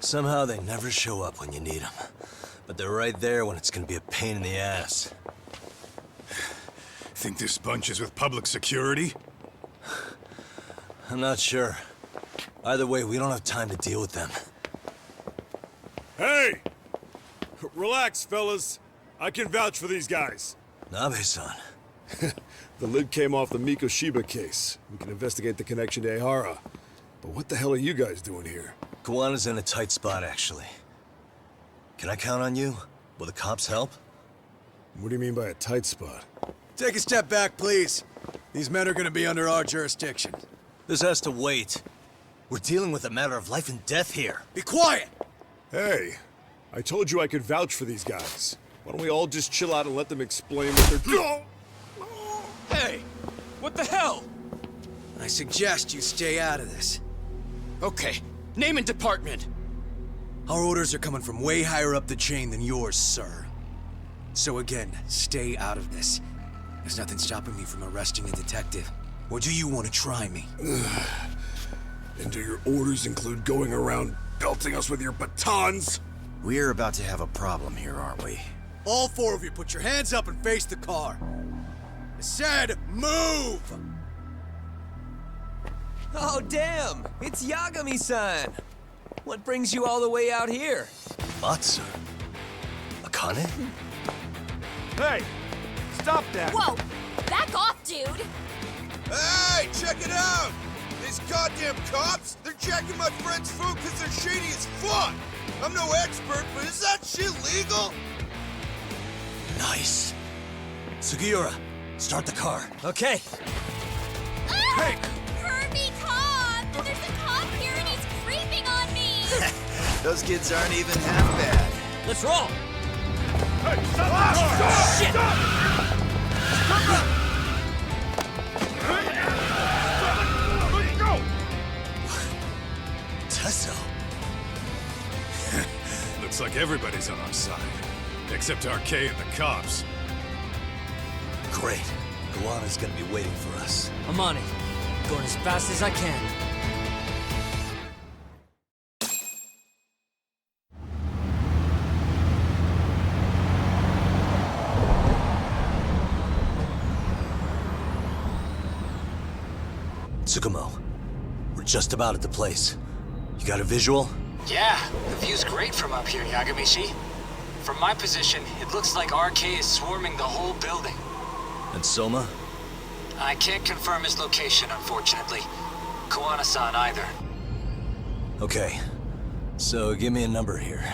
Somehow they never show up when you need them. But they're right there when it's gonna be a pain in the ass. Think this bunch is with public security? I'm not sure. Either way, we don't have time to deal with them. Hey! Relax, fellas. I can vouch for these guys. Nabe-san. The lid came off the Mikoshiba case. We can investigate the connection to Ehara. But what the hell are you guys doing here? Kawana's in a tight spot, actually. Can I count on you? Will the cops help? What do you mean by a tight spot? Take a step back, please. These men are gonna be under our jurisdiction. This has to wait. We're dealing with a matter of life and death here. Be quiet! Hey, I told you I could vouch for these guys. Why don't we all just chill out and let them explain what they're doing? Hey! What the hell? I suggest you stay out of this. Okay, name and department. Our orders are coming from way higher up the chain than yours, sir. So again, stay out of this. There's nothing stopping me from arresting a detective. Or do you want to try me? And do your orders include going around belting us with your batons? We're about to have a problem here, aren't we? All 4 of you, put your hands up and face the car. I said, move! Oh, damn! It's Yagami-san! What brings you all the way out here? Matsu? Akane? Hey! Stop that! Whoa! Back off, dude! Hey, check it out! These goddamn cops, they're checking my friend's food because they're shady as fuck! I'm no expert, but is that shit legal? Nice. Sugiura, start the car. Okay. Hey! Kirby cop! There's a cop here and he's creeping on me! Those kids aren't even half bad. Let's roll! Hey, stop the car! Shit! Let's go! Tesso. Looks like everybody's on our side. Except RK and the cops. Great. Kawana's gonna be waiting for us. I'm on it. Going as fast as I can. Tsukumo, we're just about at the place. You got a visual? Yeah, the view's great from up here, Yagamishi. From my position, it looks like RK is swarming the whole building. And Soma? I can't confirm his location, unfortunately. Kawana-san either. Okay. So give me a number here.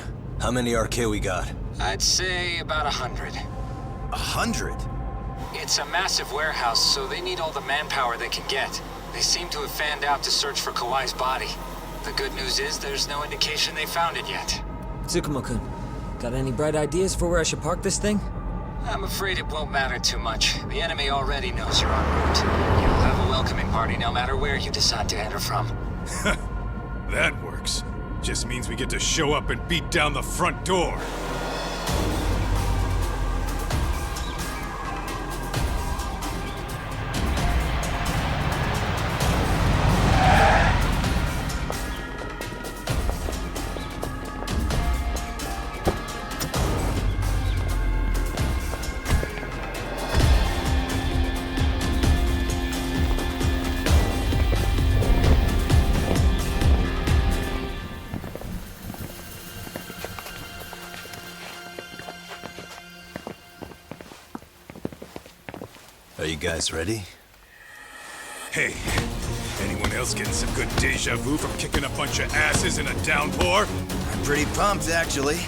How many RK we got? I'd say about 100. 100? It's a massive warehouse, so they need all the manpower they can get. They seem to have fanned out to search for Kawai's body. The good news is there's no indication they found it yet. Tsukumo-kun, got any bright ideas for where I should park this thing? I'm afraid it won't matter too much. The enemy already knows you're en route. You'll have a welcoming party no matter where you decide to enter from. That works. Just means we get to show up and beat down the front door. Are you guys ready? Hey, anyone else getting some good deja vu from kicking a bunch of asses in a downpour? I'm pretty pumped, actually.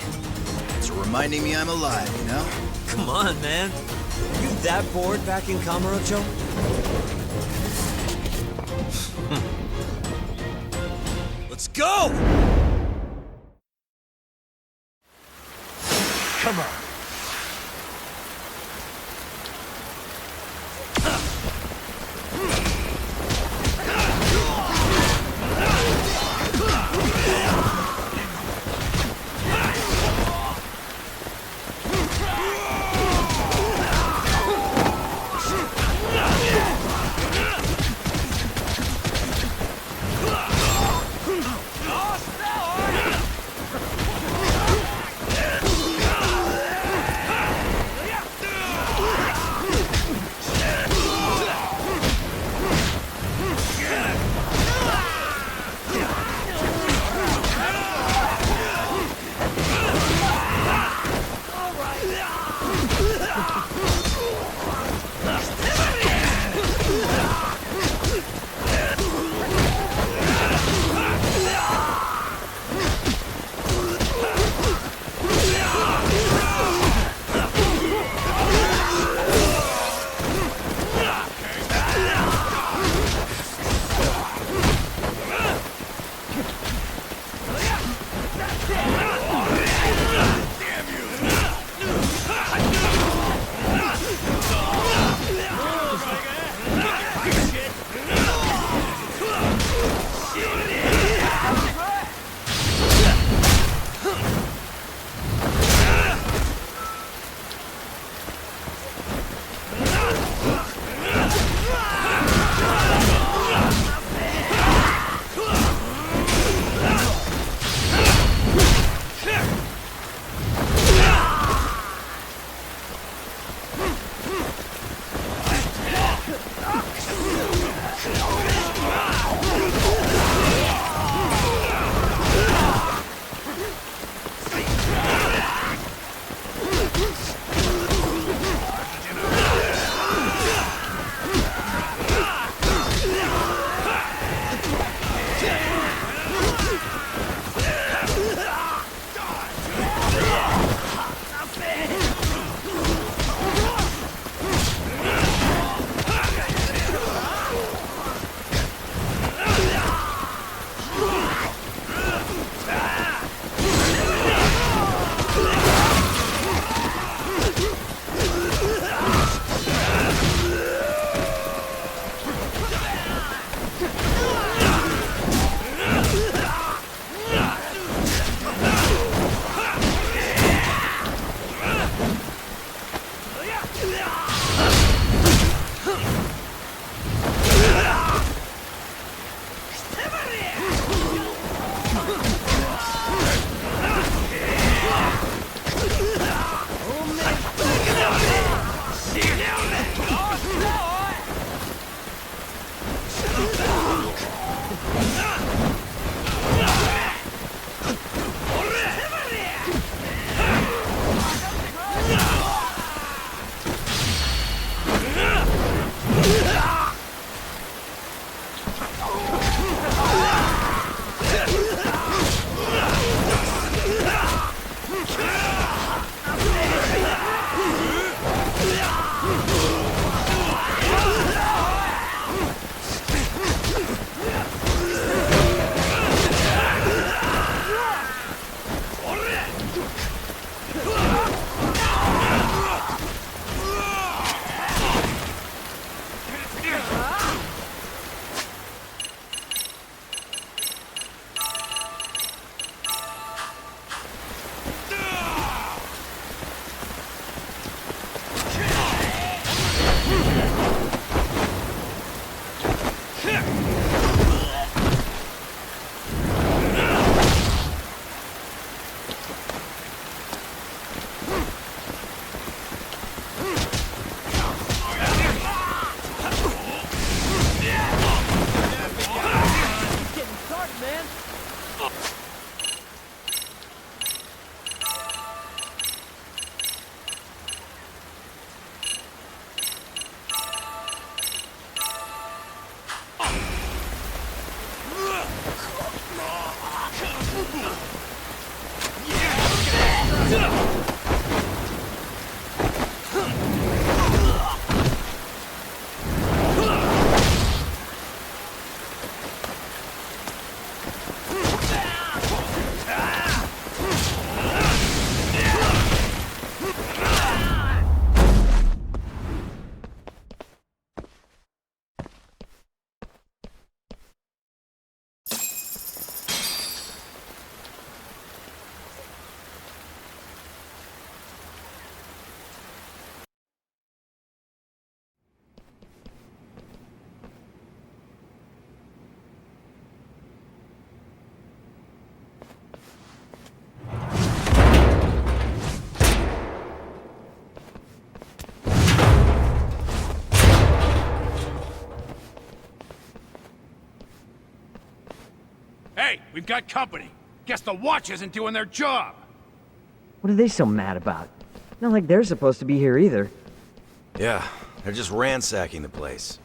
It's reminding me I'm alive, you know? Come on, man. Are you that bored back in Kamurocho? Let's go! Come on. Hey, we've got company. Guess the watch isn't doing their job. What are they so mad about? Not like they're supposed to be here either. Yeah, they're just ransacking the place.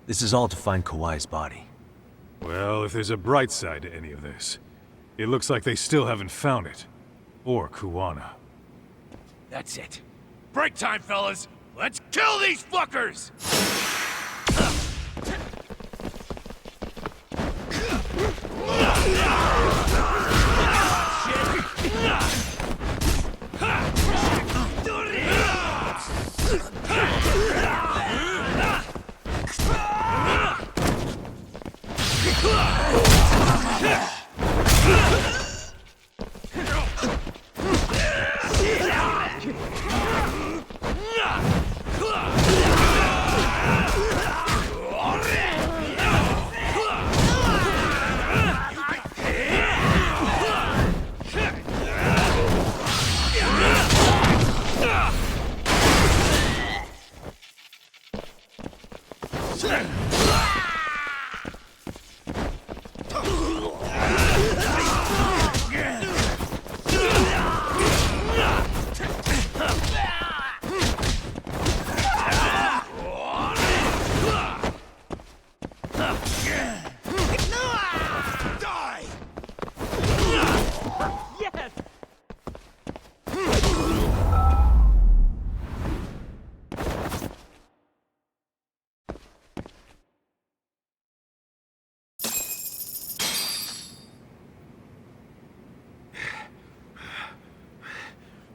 This is all to find Kawai's body. Well, if there's a bright side to any of this, it looks like they still haven't found it. Or Kuwana. That's it. Break time, fellas! Let's kill these fuckers!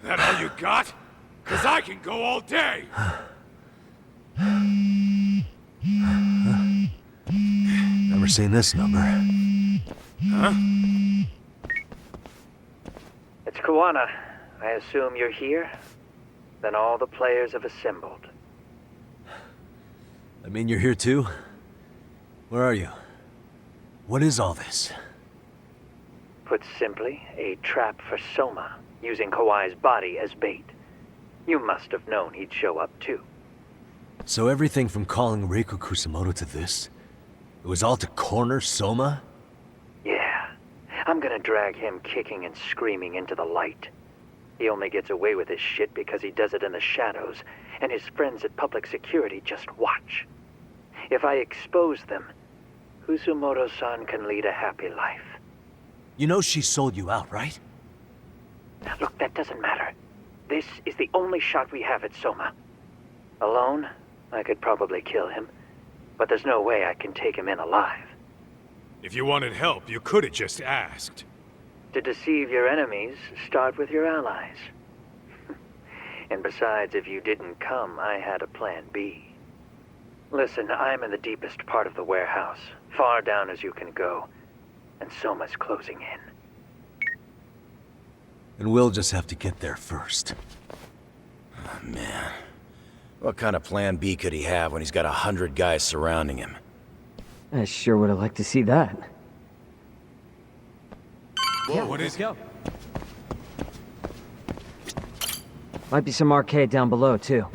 That all you got? 'Cause I can go all day! Never seen this number. Huh? It's Kuwana. I assume you're here? Then all the players have assembled. I mean, you're here too? Where are you? What is all this? Put simply, a trap for Soma, using Kawai's body as bait. You must have known he'd show up too. So everything from calling Reiko Kusumoto to this, it was all to corner Soma? Yeah. I'm gonna drag him kicking and screaming into the light. He only gets away with his shit because he does it in the shadows, and his friends at public security just watch. If I expose them, Kusumoto-san can lead a happy life. You know she sold you out, right? Look, that doesn't matter. This is the only shot we have at Soma. Alone, I could probably kill him, but there's no way I can take him in alive. If you wanted help, you could have just asked. To deceive your enemies, start with your allies. And besides, if you didn't come, I had a plan B. Listen, I'm in the deepest part of the warehouse, far down as you can go, and Soma's closing in. And we'll just have to get there first. Oh, man. What kind of plan B could he have when he's got 100 guys surrounding him? I sure would have liked to see that. Whoa, what is it? Might be some arcade down below, too.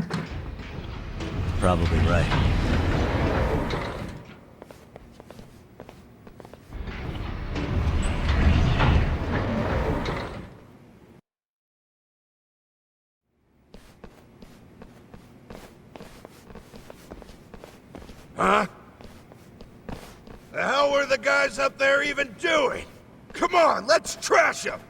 Probably right. Huh? The hell were the guys up there even doing? Come on, let's trash them!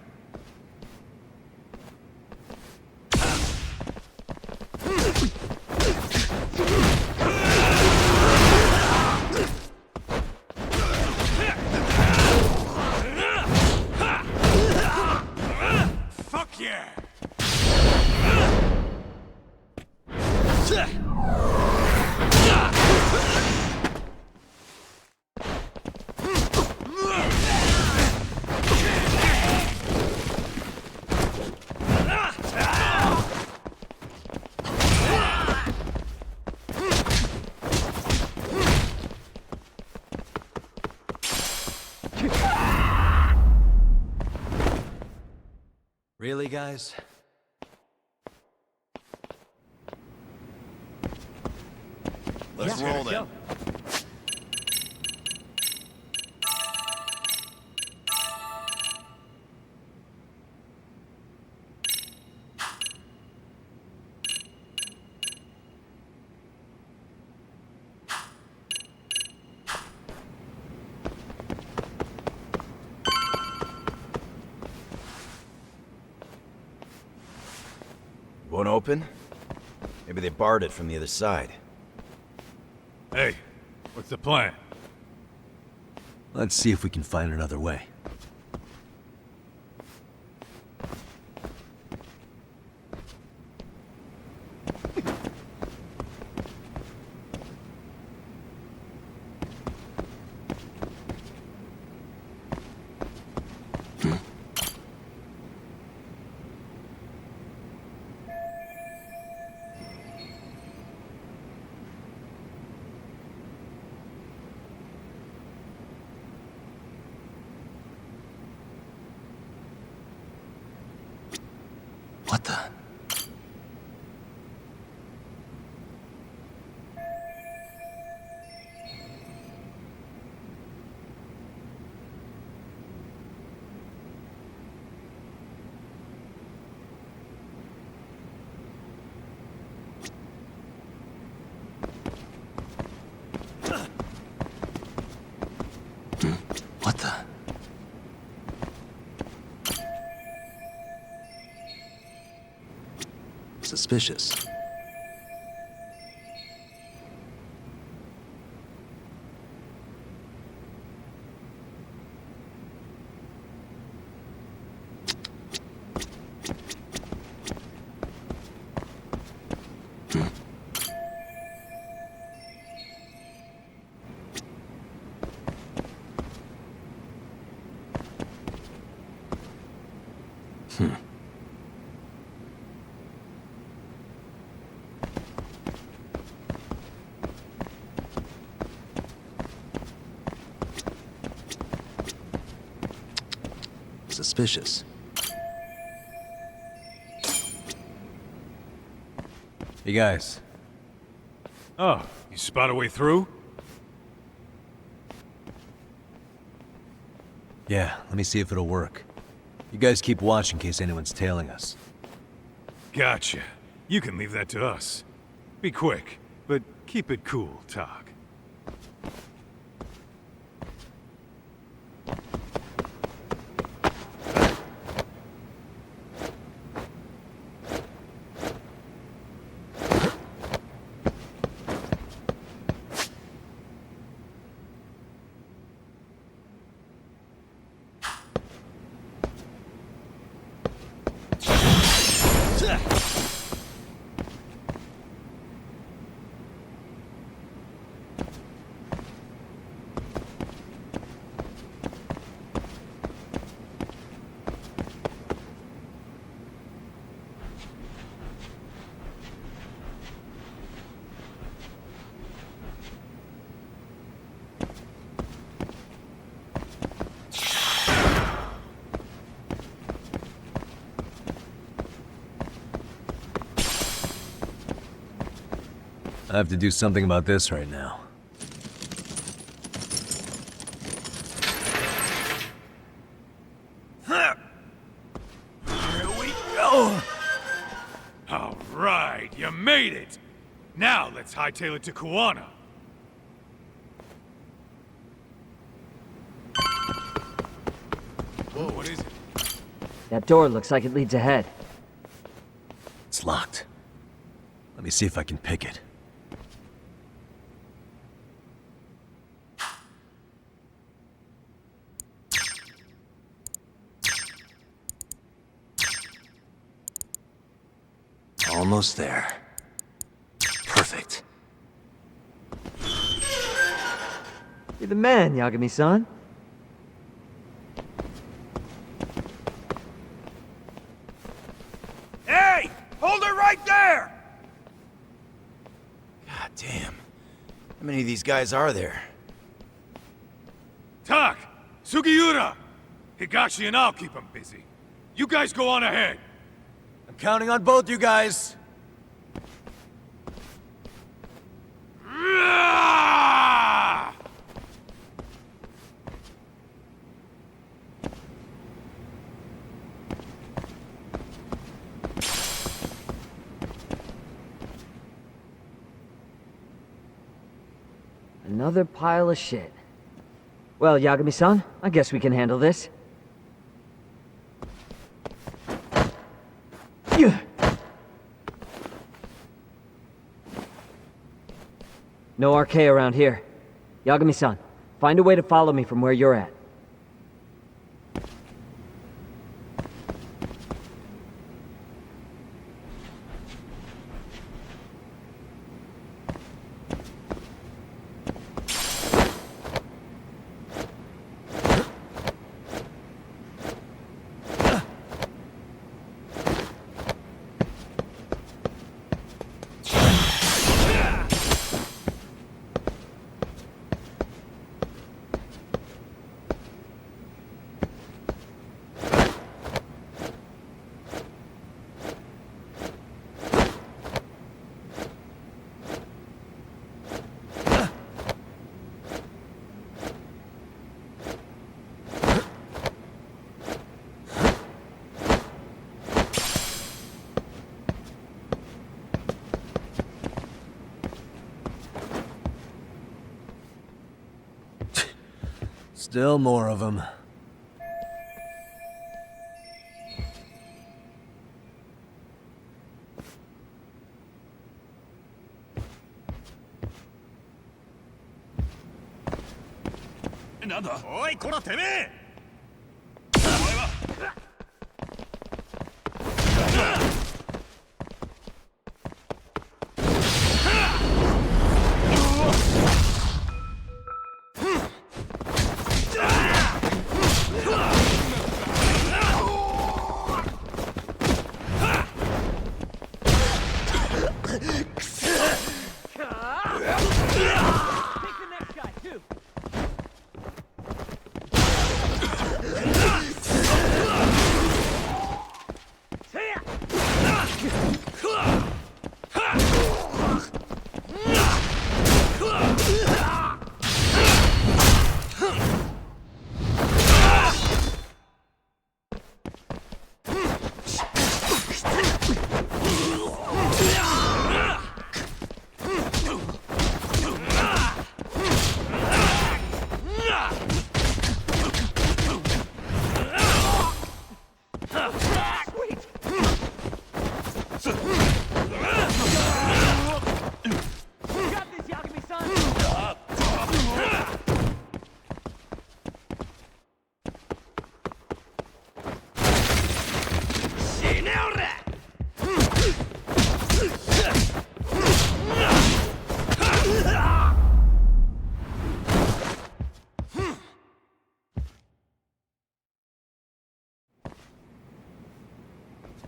Fuck yeah! Really, guys? Let's roll then. Won't open? Maybe they barred it from the other side. Hey, what's the plan? Let's see if we can find another way. What the? What the? Suspicious. Suspicious. Hey guys. Oh, you spot a way through? Yeah, let me see if it'll work. You guys keep watch in case anyone's tailing us. Gotcha. You can leave that to us. Be quick, but keep it cool, Tak. I have to do something about this right now. Here we go! All right, you made it! Now let's hightail it to Kuwana. Whoa, what is it? That door looks like it leads ahead. It's locked. Let me see if I can pick it. Almost there. Perfect. You're the man, Yagami-san. Hey! Hold her right there! God damn. How many of these guys are there? Tak! Sugiura! Higashi and I'll keep them busy. You guys go on ahead. I'm counting on both you guys. Another pile of shit. Well, Yagami-san, I guess we can handle this. No RK around here. Yagami-san, find a way to follow me from where you're at. Still more of them.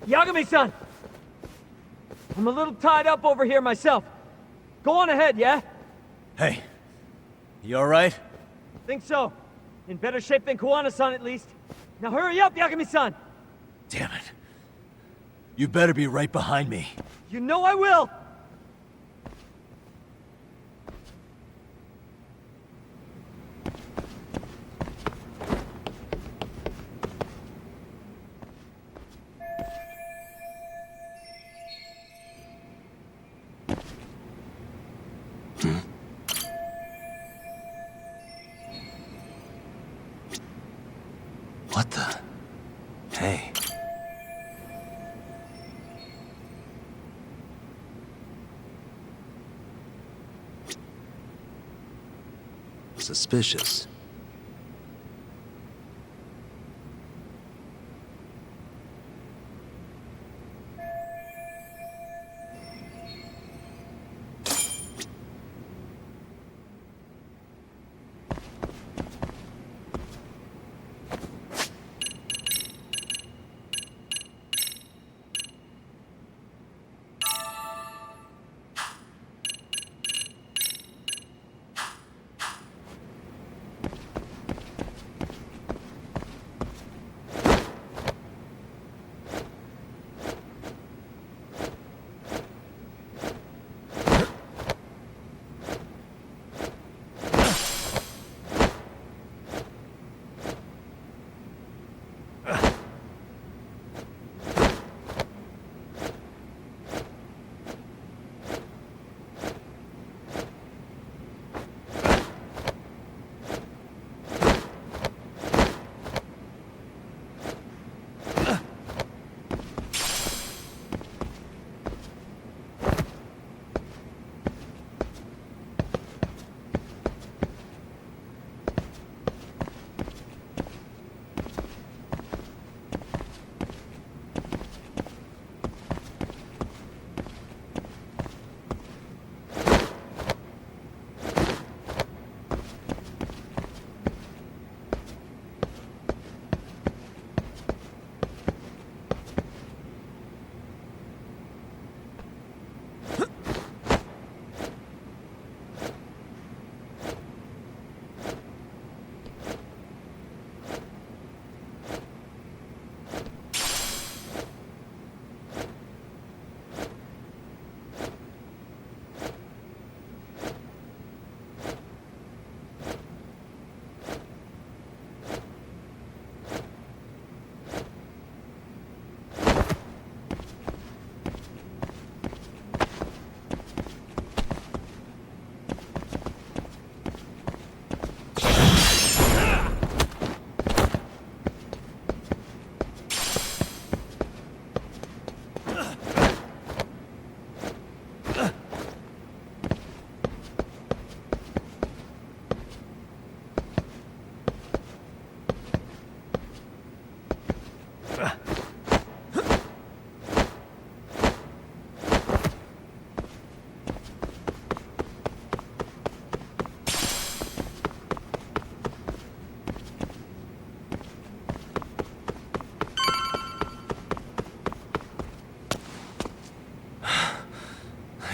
Yagami-san! I'm a little tied up over here myself. Go on ahead, yeah? Hey, you alright? Think so. In better shape than Kuwana-san, at least. Now hurry up, Yagami-san! Damn it. You better be right behind me. You know I will! What the? Hey. Suspicious.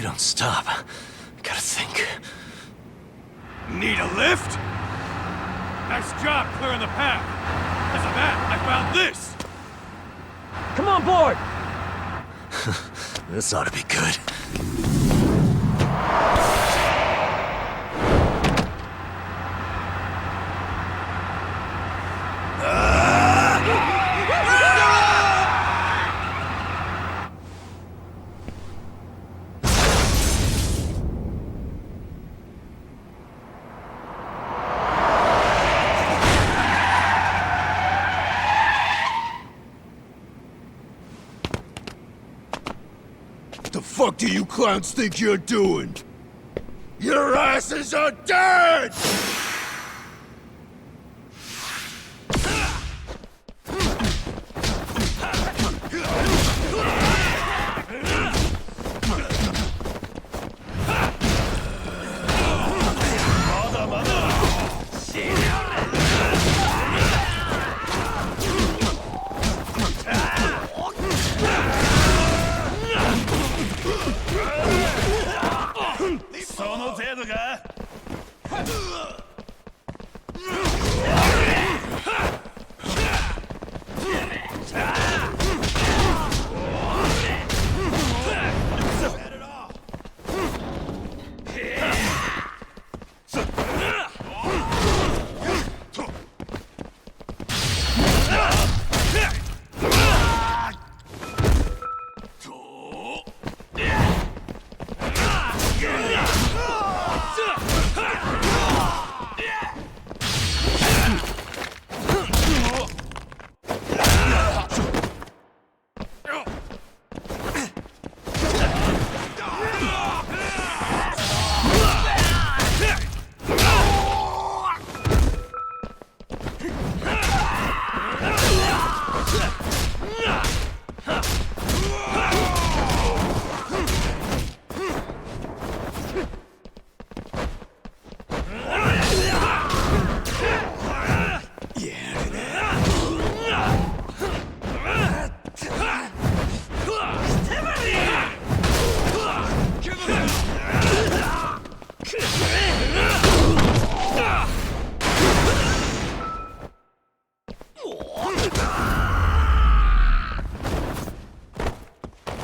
They don't stop. I gotta think. Need a lift? Nice job clearing the path. As of that, I found this. Come on board! This ought to be good. The fuck do you clowns think you're doing? Your asses are dead! その程度か。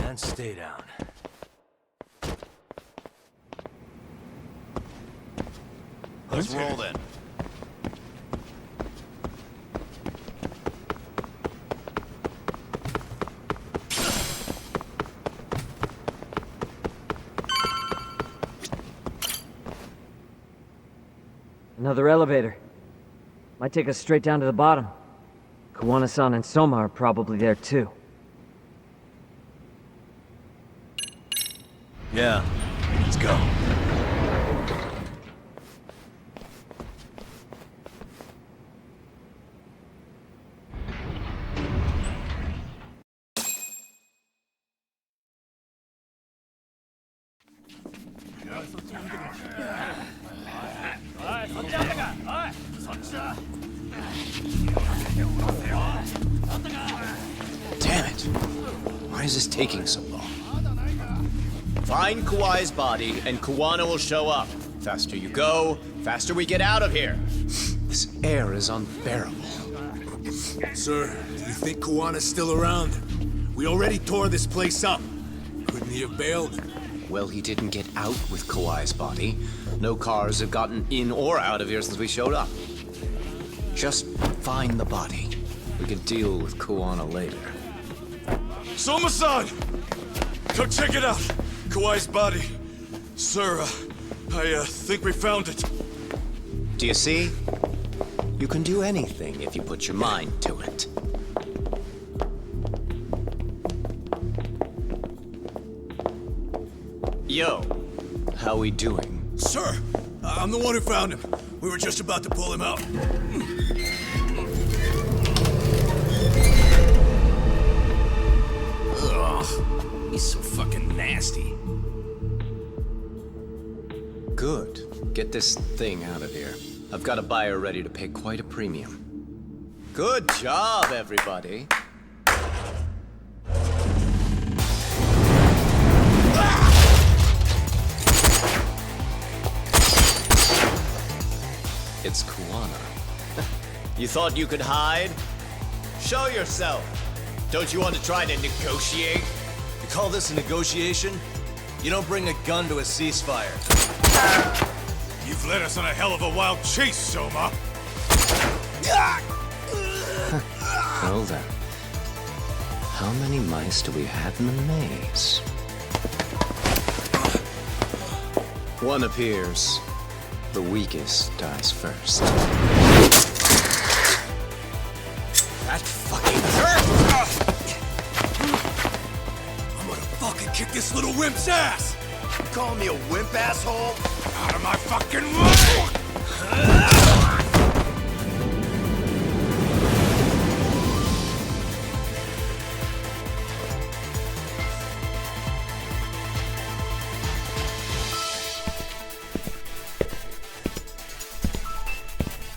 And stay down. Let's roll then. Another elevator. Might take us straight down to the bottom. Kawana-san and Soma are probably there too. Yeah, let's go. Damn it! Why is this taking so long? Find Kawai's body, and Kawana will show up. Faster you go, faster we get out of here. This air is unbearable. Sir, do you think Kawana's still around? We already tore this place up. Couldn't he have bailed? Well, he didn't get out with Kawai's body. No cars have gotten in or out of here since we showed up. Just find the body. We can deal with Kawana later. Soma-san! Come check it out! Kawai's body. Sir, I think we found it. Do you see? You can do anything if you put your mind to it. Yo, how we doing? Sir, I'm the one who found him. We were just about to pull him out. Ugh, he's so fucking nasty. Good. Get this thing out of here. I've got a buyer ready to pay quite a premium. Good job, everybody. It's Kawana. You thought you could hide? Show yourself! Don't you want to try to negotiate? You call this a negotiation? You don't bring a gun to a ceasefire. You've led us on a hell of a wild chase, Soma! Well then. How many mice do we have in the maze? One appears. The weakest dies first. That fucking hurt! I'm gonna fucking kick this little wimp's ass! You calling me a wimp, asshole? Out of my fucking way!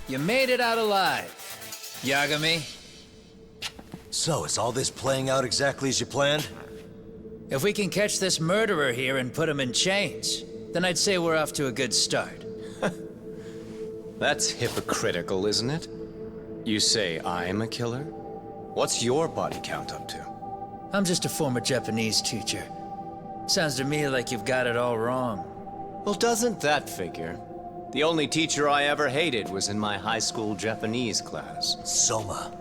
You made it out alive, Yagami. So, is all this playing out exactly as you planned? If we can catch this murderer here and put him in chains, then I'd say we're off to a good start. That's hypocritical, isn't it? You say I'm a killer? What's your body count up to? I'm just a former Japanese teacher. Sounds to me like you've got it all wrong. Well, doesn't that figure? The only teacher I ever hated was in my high school Japanese class. Soma.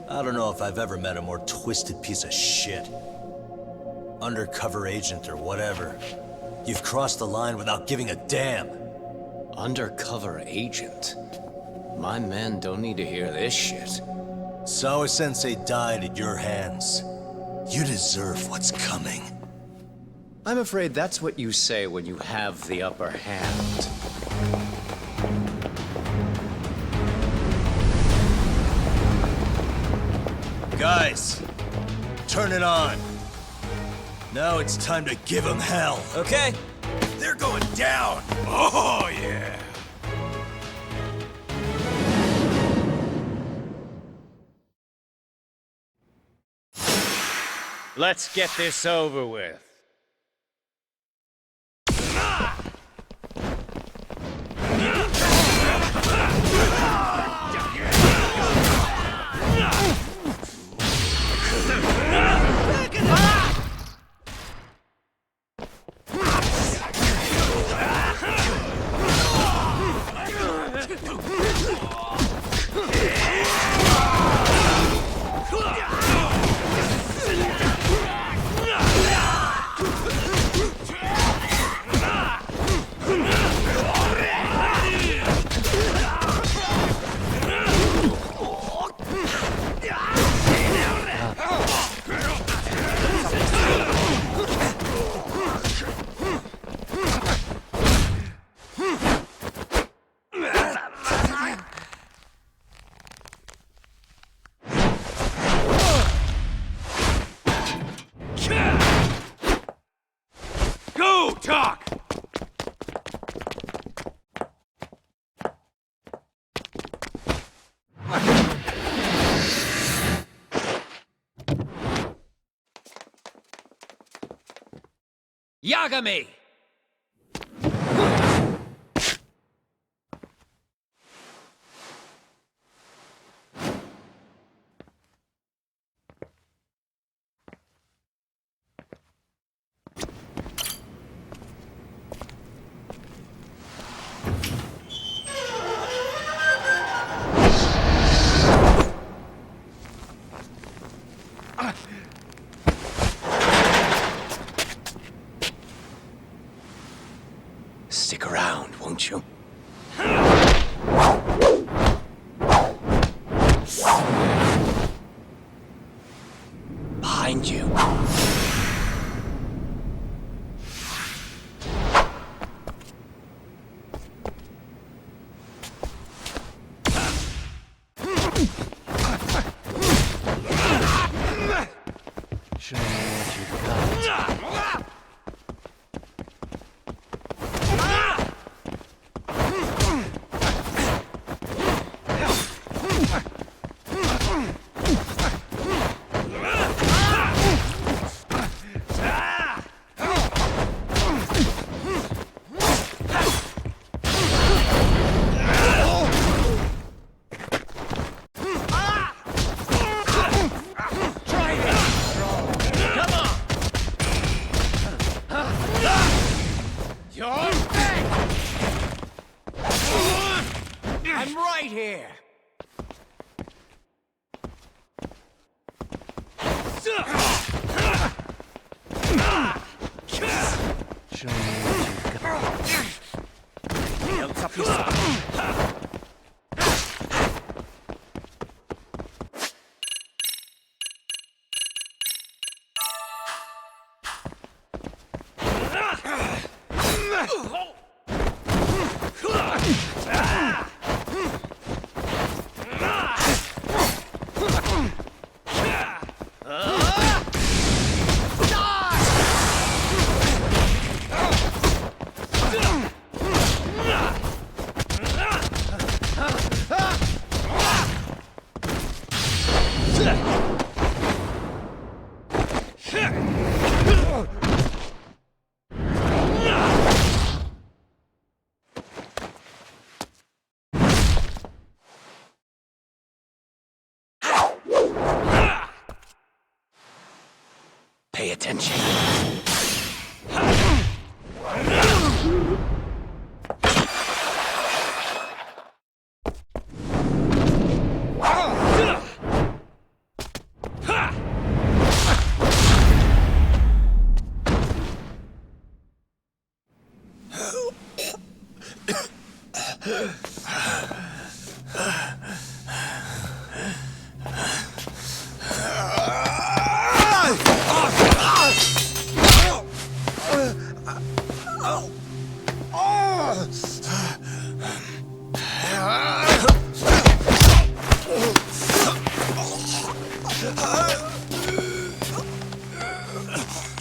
I don't know if I've ever met a more twisted piece of shit. Undercover agent or whatever. You've crossed the line without giving a damn. Undercover agent? My men don't need to hear this shit. Sawa-sensei died at your hands. You deserve what's coming. I'm afraid that's what you say when you have the upper hand. Guys, turn it on. Now it's time to give them hell. Okay. They're going down! Oh, yeah! Let's get this over with. Go, Talk! Yagami! Stick around, won't you? Behind you. Show me what you've got. I'm right here! Show me what you've got. Built up yourself. pay attention.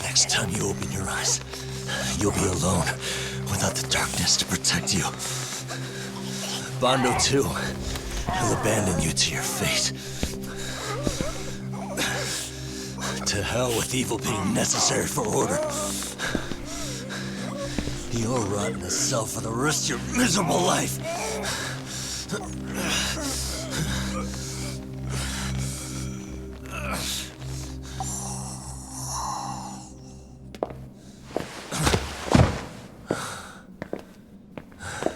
Next time you open your eyes, you'll be alone, without the darkness to protect you. Bando too, will abandon you to your fate. To hell with evil being necessary for order. You'll rot in a cell for the rest of your miserable life.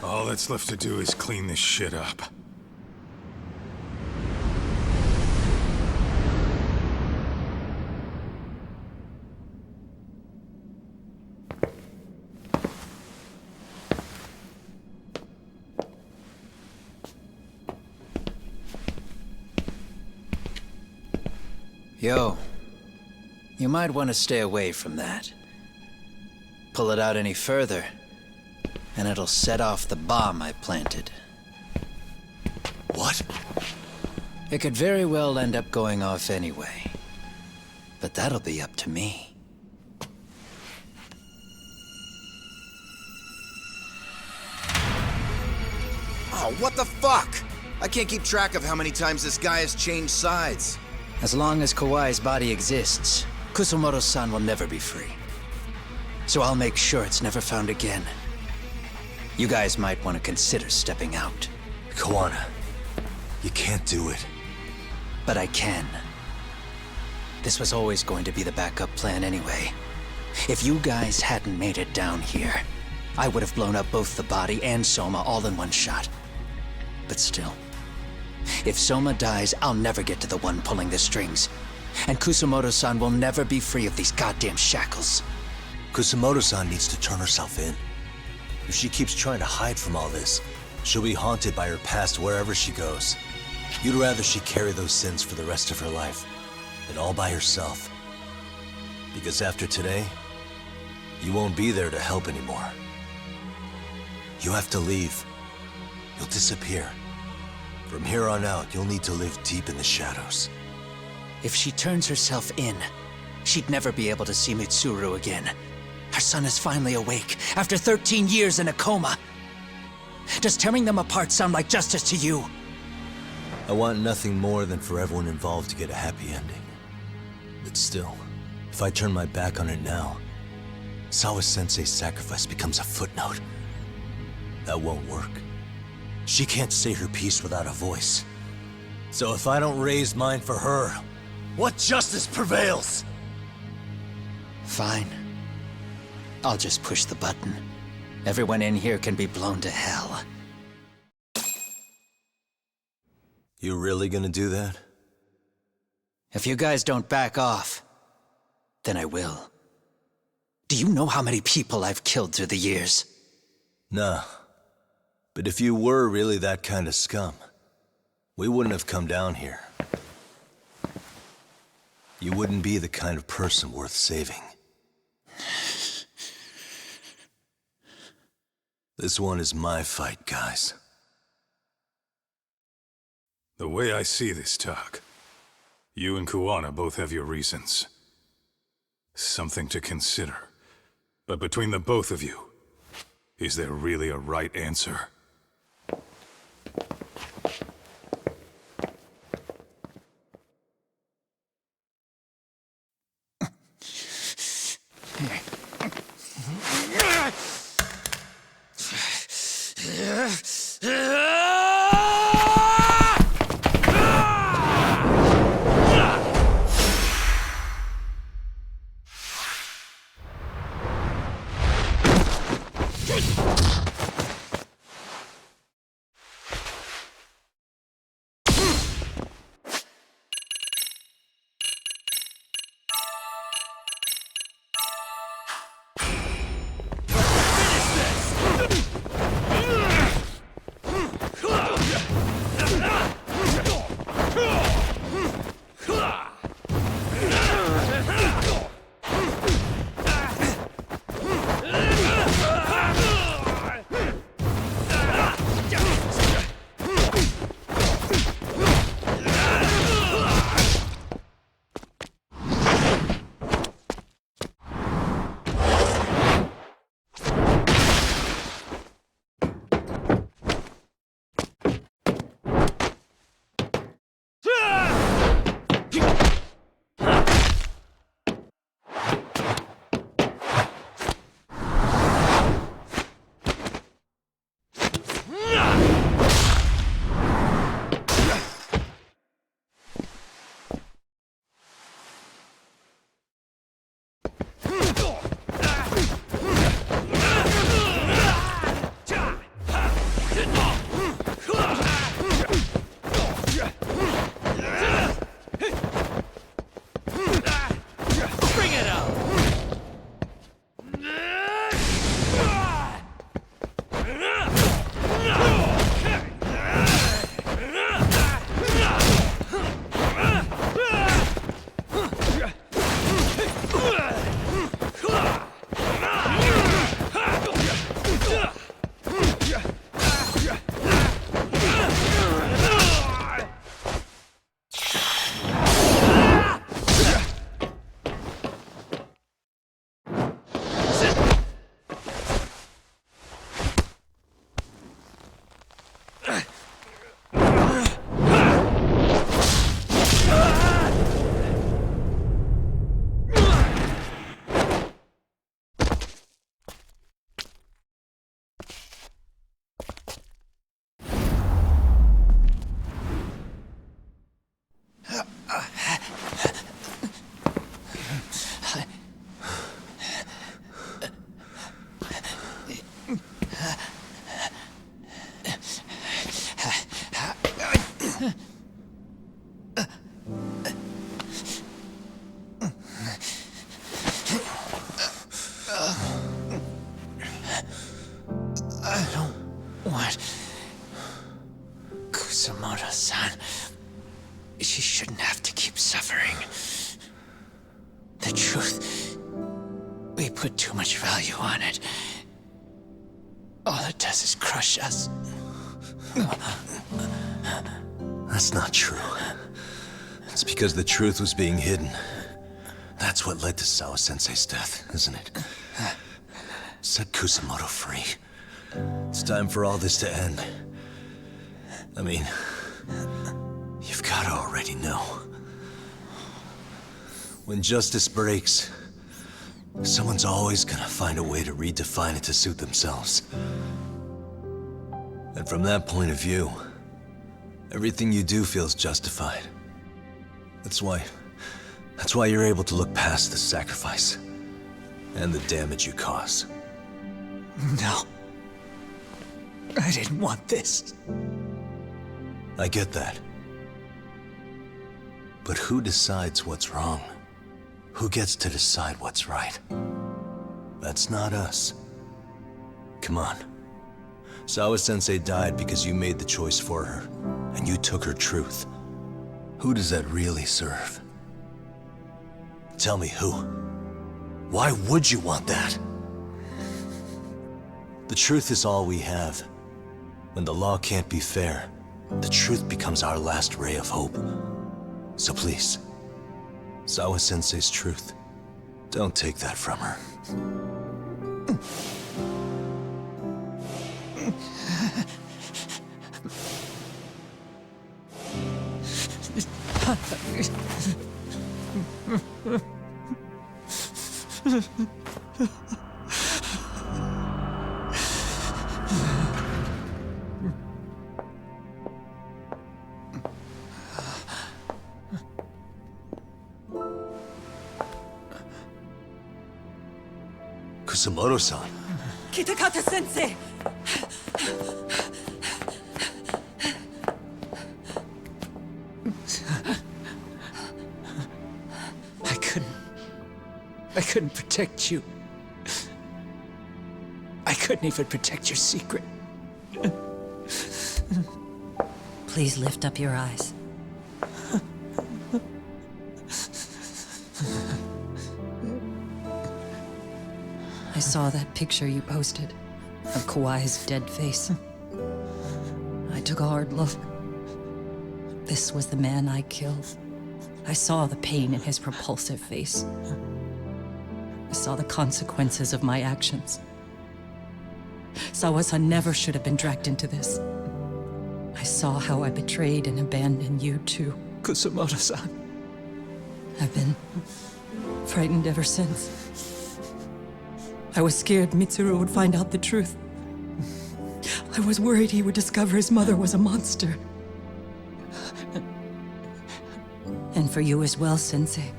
All that's left to do is clean this shit up. Yo, you might want to stay away from that. Pull it out any further, and it'll set off the bomb I planted. What? It could very well end up going off anyway. But that'll be up to me. Oh, what the fuck? I can't keep track of how many times this guy has changed sides. As long as Kawai's body exists, Kusumoto-san will never be free. So I'll make sure it's never found again. You guys might want to consider stepping out. Kawana, you can't do it. But I can. This was always going to be the backup plan anyway. If you guys hadn't made it down here, I would have blown up both the body and Soma all in one shot. But still, if Soma dies, I'll never get to the one pulling the strings. And Kusumoto-san will never be free of these goddamn shackles. Kusumoto-san needs to turn herself in. If she keeps trying to hide from all this, she'll be haunted by her past wherever she goes. You'd rather she carry those sins for the rest of her life, and all by herself. Because after today, you won't be there to help anymore. You have to leave. You'll disappear. From here on out, you'll need to live deep in the shadows. If she turns herself in, she'd never be able to see Mitsuru again. Her son is finally awake, after 13 years in a coma. Does tearing them apart sound like justice to you? I want nothing more than for everyone involved to get a happy ending. But still, if I turn my back on it now, Sawa-sensei's sacrifice becomes a footnote. That won't work. She can't say her piece without a voice. So if I don't raise mine for her, what justice prevails? Fine. I'll just push the button. Everyone in here can be blown to hell. You really gonna do that? If you guys don't back off, then I will. Do you know how many people I've killed through the years? Nah. But if you were really that kind of scum, we wouldn't have come down here. You wouldn't be the kind of person worth saving. This one is my fight, guys. The way I see this, Tak, you and Kawana both have your reasons. Something to consider. But between the both of you, is there really a right answer? Kusumoto-san. She shouldn't have to keep suffering. The truth, we put too much value on it. All it does is crush us. That's not true. It's because the truth was being hidden. That's what led to Sawa-sensei's death, isn't it? Set Kusumoto free. It's time for all this to end. I mean, you've gotta already know. When justice breaks, someone's always gonna find a way to redefine it to suit themselves. And from that point of view, everything you do feels justified. That's why you're able to look past the sacrifice and the damage you cause. No. I didn't want this. I get that. But who decides what's wrong? Who gets to decide what's right? That's not us. Come on. Sawa-sensei died because you made the choice for her, and you took her truth. Who does that really serve? Tell me who. Why would you want that? The truth is all we have. When the law can't be fair, the truth becomes our last ray of hope. So please, Sawa-sensei's truth, don't take that from her. Kusumoto-san, Kitakata-sensei! I couldn't protect you. I couldn't even protect your secret. Please lift up your eyes. I saw that picture you posted of Kawai's dead face. I took a hard look. This was the man I killed. I saw the pain in his repulsive face. I saw the consequences of my actions. Sawa-san never should have been dragged into this. I saw how I betrayed and abandoned you too, Kusumoto-san. I've been frightened ever since. I was scared Mitsuru would find out the truth. I was worried he would discover his mother was a monster. And for you as well, Sensei.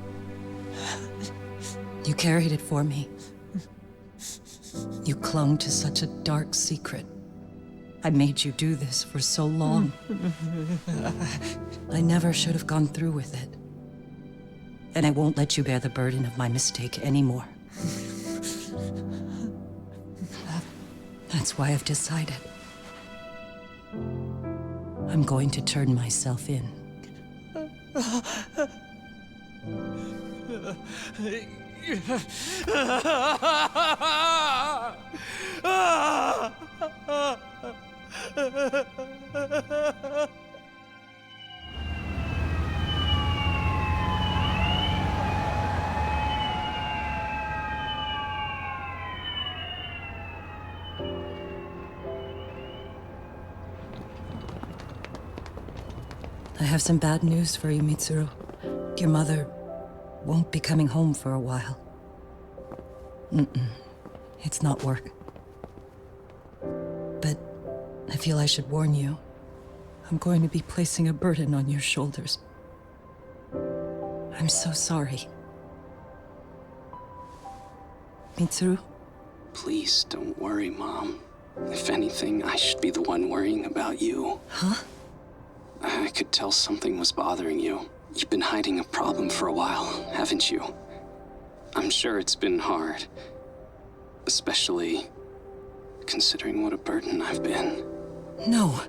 You carried it for me. You clung to such a dark secret. I made you do this for so long. I never should have gone through with it. And I won't let you bear the burden of my mistake anymore. That's why I've decided. I'm going to turn myself in. I have some bad news for you, Mitsuru. Your mother won't be coming home for a while. It's not work. But I feel I should warn you. I'm going to be placing a burden on your shoulders. I'm so sorry. Mitsuru? Please don't worry, Mom. If anything, I should be the one worrying about you. Huh? I could tell something was bothering you. You've been hiding a problem for a while, haven't you? I'm sure it's been hard. Especially considering what a burden I've been. No.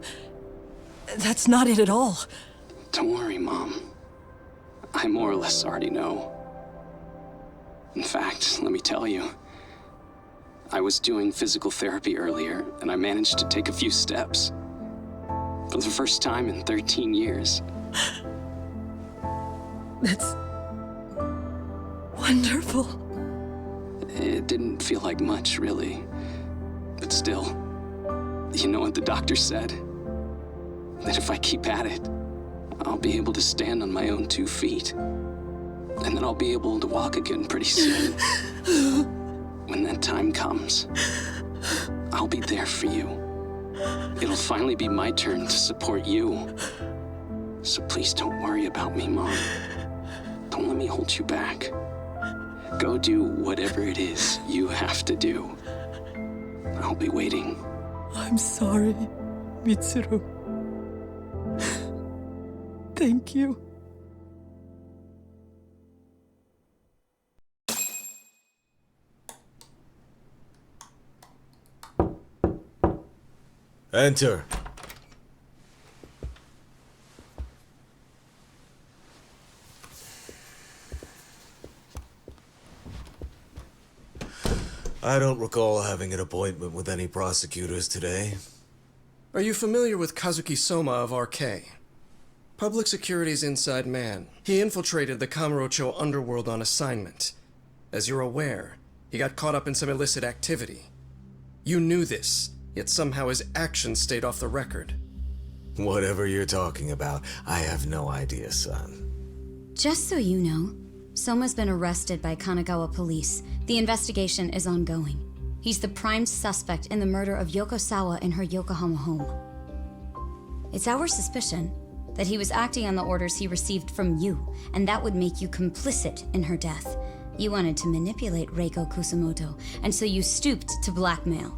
That's not it at all. Don't worry, Mom. I more or less already know. In fact, let me tell you. I was doing physical therapy earlier, and I managed to take a few steps. For the first time in 13 years. That's wonderful. It didn't feel like much, really. But still, you know what the doctor said? That if I keep at it, I'll be able to stand on my own 2 feet. And then I'll be able to walk again pretty soon. When that time comes, I'll be there for you. It'll finally be my turn to support you. So please don't worry about me, Mom. Don't let me hold you back. Go do whatever it is you have to do. I'll be waiting. I'm sorry, Mitsuru. Thank you. Enter. I don't recall having an appointment with any prosecutors today. Are you familiar with Kazuki Soma of RK? Public Security's inside man. He infiltrated the Kamurocho underworld on assignment. As you're aware, he got caught up in some illicit activity. You knew this, yet somehow his actions stayed off the record. Whatever you're talking about, I have no idea, son. Just so you know, Soma's been arrested by Kanagawa police. The investigation is ongoing. He's the prime suspect in the murder of Yoko Sawa in her Yokohama home. It's our suspicion that he was acting on the orders he received from you, and that would make you complicit in her death. You wanted to manipulate Reiko Kusumoto, and so you stooped to blackmail.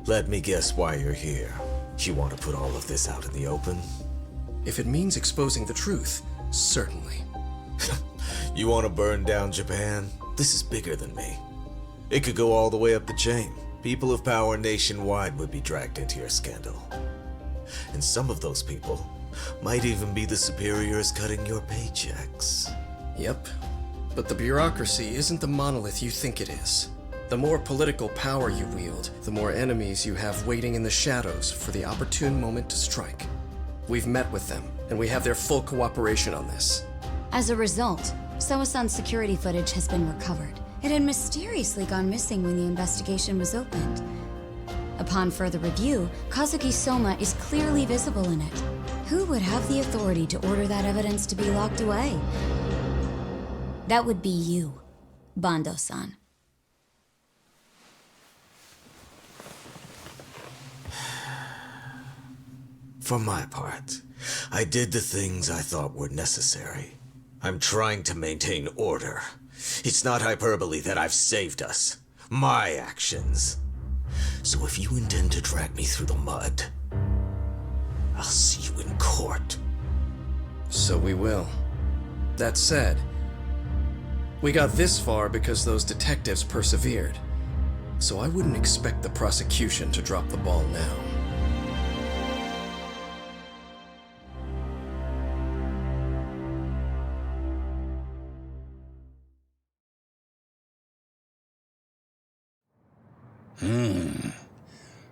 Let me guess why you're here. You want to put all of this out in the open? If it means exposing the truth, certainly. You want to burn down Japan? This is bigger than me. It could go all the way up the chain. People of power nationwide would be dragged into your scandal. And some of those people might even be the superiors cutting your paychecks. Yep. But the bureaucracy isn't the monolith you think it is. The more political power you wield, the more enemies you have waiting in the shadows for the opportune moment to strike. We've met with them, and we have their full cooperation on this. As a result, Soa-san's security footage has been recovered. It had mysteriously gone missing when the investigation was opened. Upon further review, Kazuki Soma is clearly visible in it. Who would have the authority to order that evidence to be locked away? That would be you, Bando-san. For my part, I did the things I thought were necessary. I'm trying to maintain order. It's not hyperbole that I've saved us. My actions. So if you intend to drag me through the mud, I'll see you in court. So we will. That said, we got this far because those detectives persevered. So I wouldn't expect the prosecution to drop the ball now.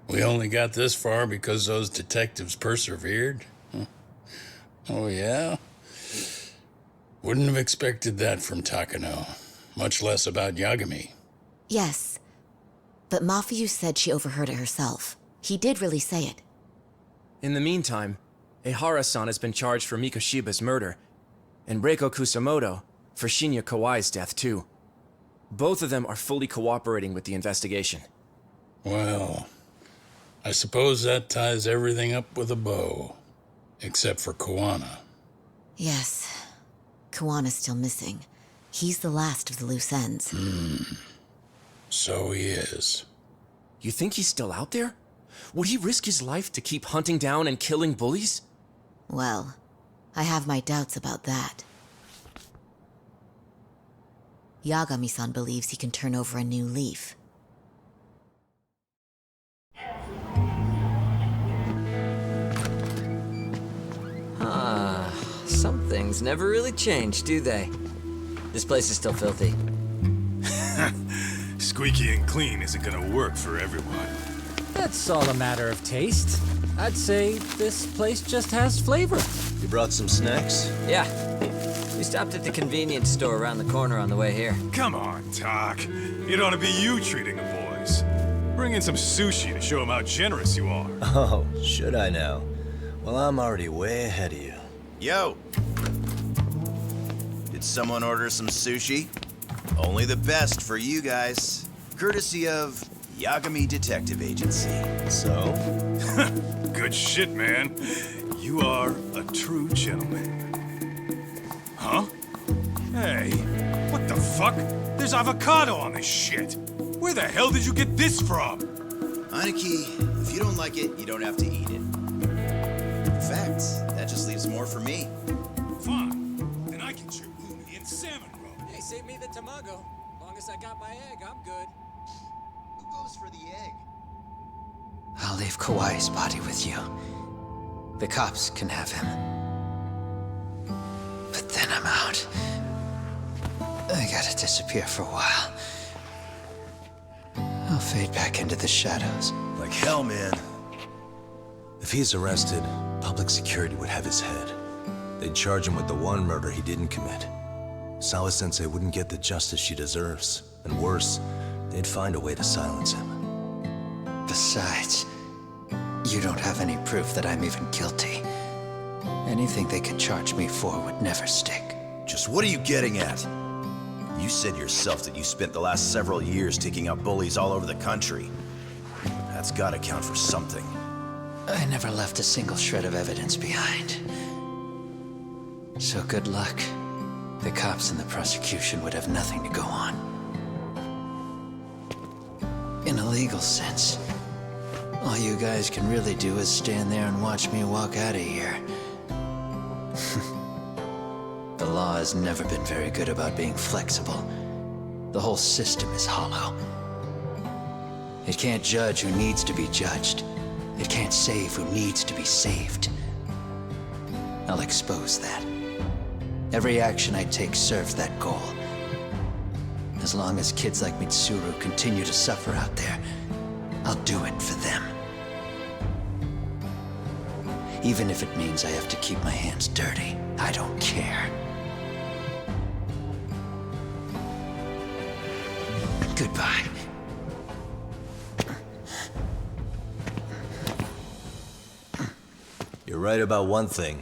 We only got this far because those detectives persevered? Oh, yeah? Wouldn't have expected that from Takano, much less about Yagami. Yes, but Mafuyu said she overheard it herself. He did really say it. In the meantime, Ehara-san has been charged for Mikoshiba's murder, and Reiko Kusumoto for Shinya Kawai's death, too. Both of them are fully cooperating with the investigation. Well, I suppose that ties everything up with a bow. Except for Kuwana. Yes. Kuwana's still missing. He's the last of the loose ends. So he is. You think he's still out there? Would he risk his life to keep hunting down and killing bullies? Well, I have my doubts about that. Yagami-san believes he can turn over a new leaf. Some things never really change, do they? This place is still filthy. Squeaky and clean isn't gonna work for everyone. That's all a matter of taste. I'd say this place just has flavor. You brought some snacks? Yeah. We stopped at the convenience store around the corner on the way here. Come on, Talk. It ought to be you treating the boys. Bring in some sushi to show them how generous you are. Oh, should I now? Well, I'm already way ahead of you. Yo! Did someone order some sushi? Only the best for you guys. Courtesy of Yagami Detective Agency. So? Good shit, man. You are a true gentleman. Huh? Hey, what the fuck? There's avocado on this shit. Where the hell did you get this from? Aniki, if you don't like it, you don't have to eat it. In fact, that just leaves more for me. Fine. Then I get your uni and salmon roll. Hey, save me the tamago. Long as I got my egg, I'm good. Who goes for the egg? I'll leave Kawai's body with you. The cops can have him. But then I'm out. I gotta disappear for a while. I'll fade back into the shadows. Like hell, man. If he's arrested, public security would have his head. They'd charge him with the one murder he didn't commit. Sawa-sensei wouldn't get the justice she deserves. And worse, they'd find a way to silence him. Besides, you don't have any proof that I'm even guilty. Anything they could charge me for would never stick. Just what are you getting at? You said yourself that you spent the last several years taking out bullies all over the country. That's gotta count for something. I never left a single shred of evidence behind. So good luck, the cops and the prosecution would have nothing to go on. In a legal sense, all you guys can really do is stand there and watch me walk out of here. The law has never been very good about being flexible. The whole system is hollow. It can't judge who needs to be judged. It can't save who needs to be saved. I'll expose that. Every action I take serves that goal. As long as kids like Mitsuru continue to suffer out there, I'll do it for them. Even if it means I have to keep my hands dirty, I don't care. Goodbye. You're right about one thing.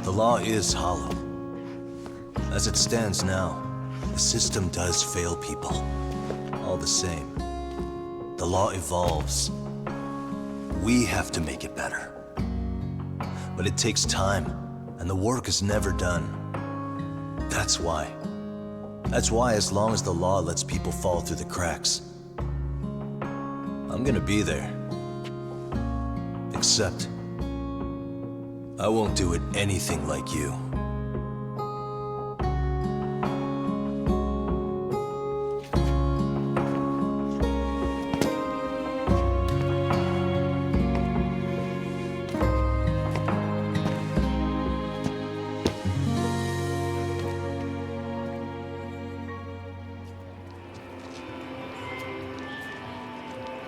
The law is hollow. As it stands now, the system does fail people. All the same, the law evolves. We have to make it better. But it takes time, and the work is never done. That's why. That's why as long as the law lets people fall through the cracks, I'm gonna be there. Except, I won't do it anything like you.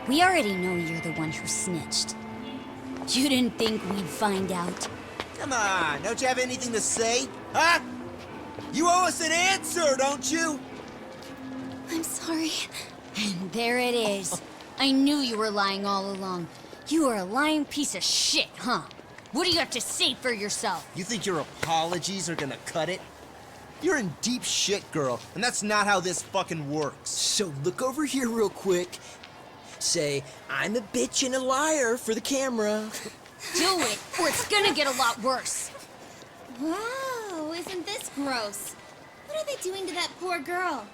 We already know you're the one who snitched. You didn't think we'd find out? Come on, don't you have anything to say? Huh? You owe us an answer, don't you? I'm sorry. And there it is. I knew you were lying all along. You are a lying piece of shit, huh? What do you have to say for yourself? You think your apologies are gonna cut it? You're in deep shit, girl, and that's not how this fucking works. So look over here real quick. Say, I'm a bitch and a liar for the camera. Do it, or it's gonna get a lot worse. Wow, isn't this gross? What are they doing to that poor girl?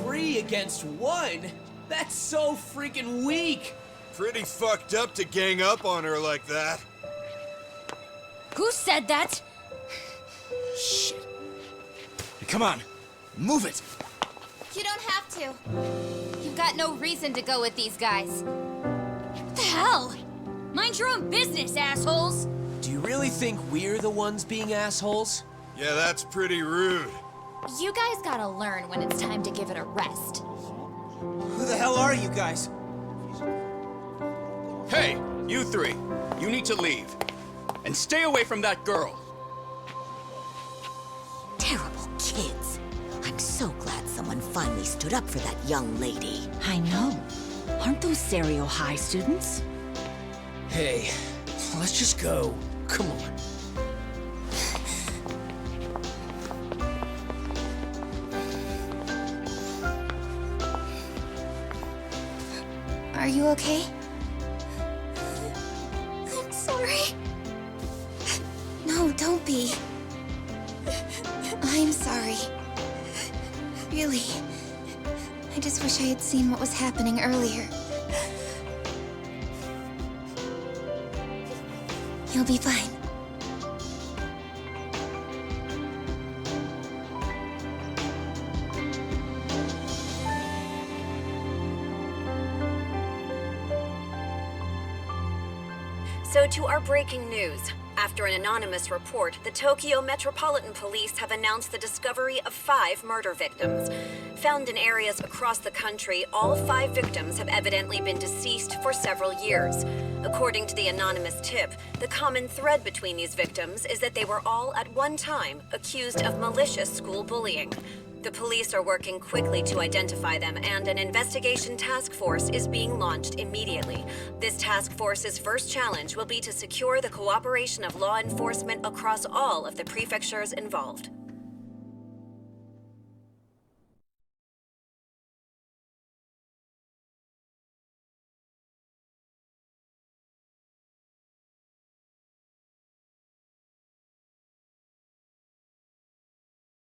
3 against 1? That's so freaking weak! Pretty fucked up to gang up on her like that. Who said that? Shit. Come on, move it. You don't have to. You've got no reason to go with these guys. What the hell? Mind your own business, assholes! Do you really think we're the ones being assholes? Yeah, that's pretty rude. You guys gotta learn when it's time to give it a rest. Who the hell are you guys? Hey, you 3. You need to leave. And stay away from that girl. Terrible kids. I'm so glad someone finally stood up for that young lady. I know. Aren't those Serio High students? Hey, let's just go. Come on. Are you okay? I'm sorry. No, don't be. I'm sorry. Really. I just wish I had seen what was happening earlier. You'll be fine. So to our breaking news. After an anonymous report, the Tokyo Metropolitan Police have announced the discovery of 5 murder victims. Found in areas across the country, all 5 victims have evidently been deceased for several years. According to the anonymous tip, the common thread between these victims is that they were all at one time accused of malicious school bullying. The police are working quickly to identify them, and an investigation task force is being launched immediately. This task force's first challenge will be to secure the cooperation of law enforcement across all of the prefectures involved.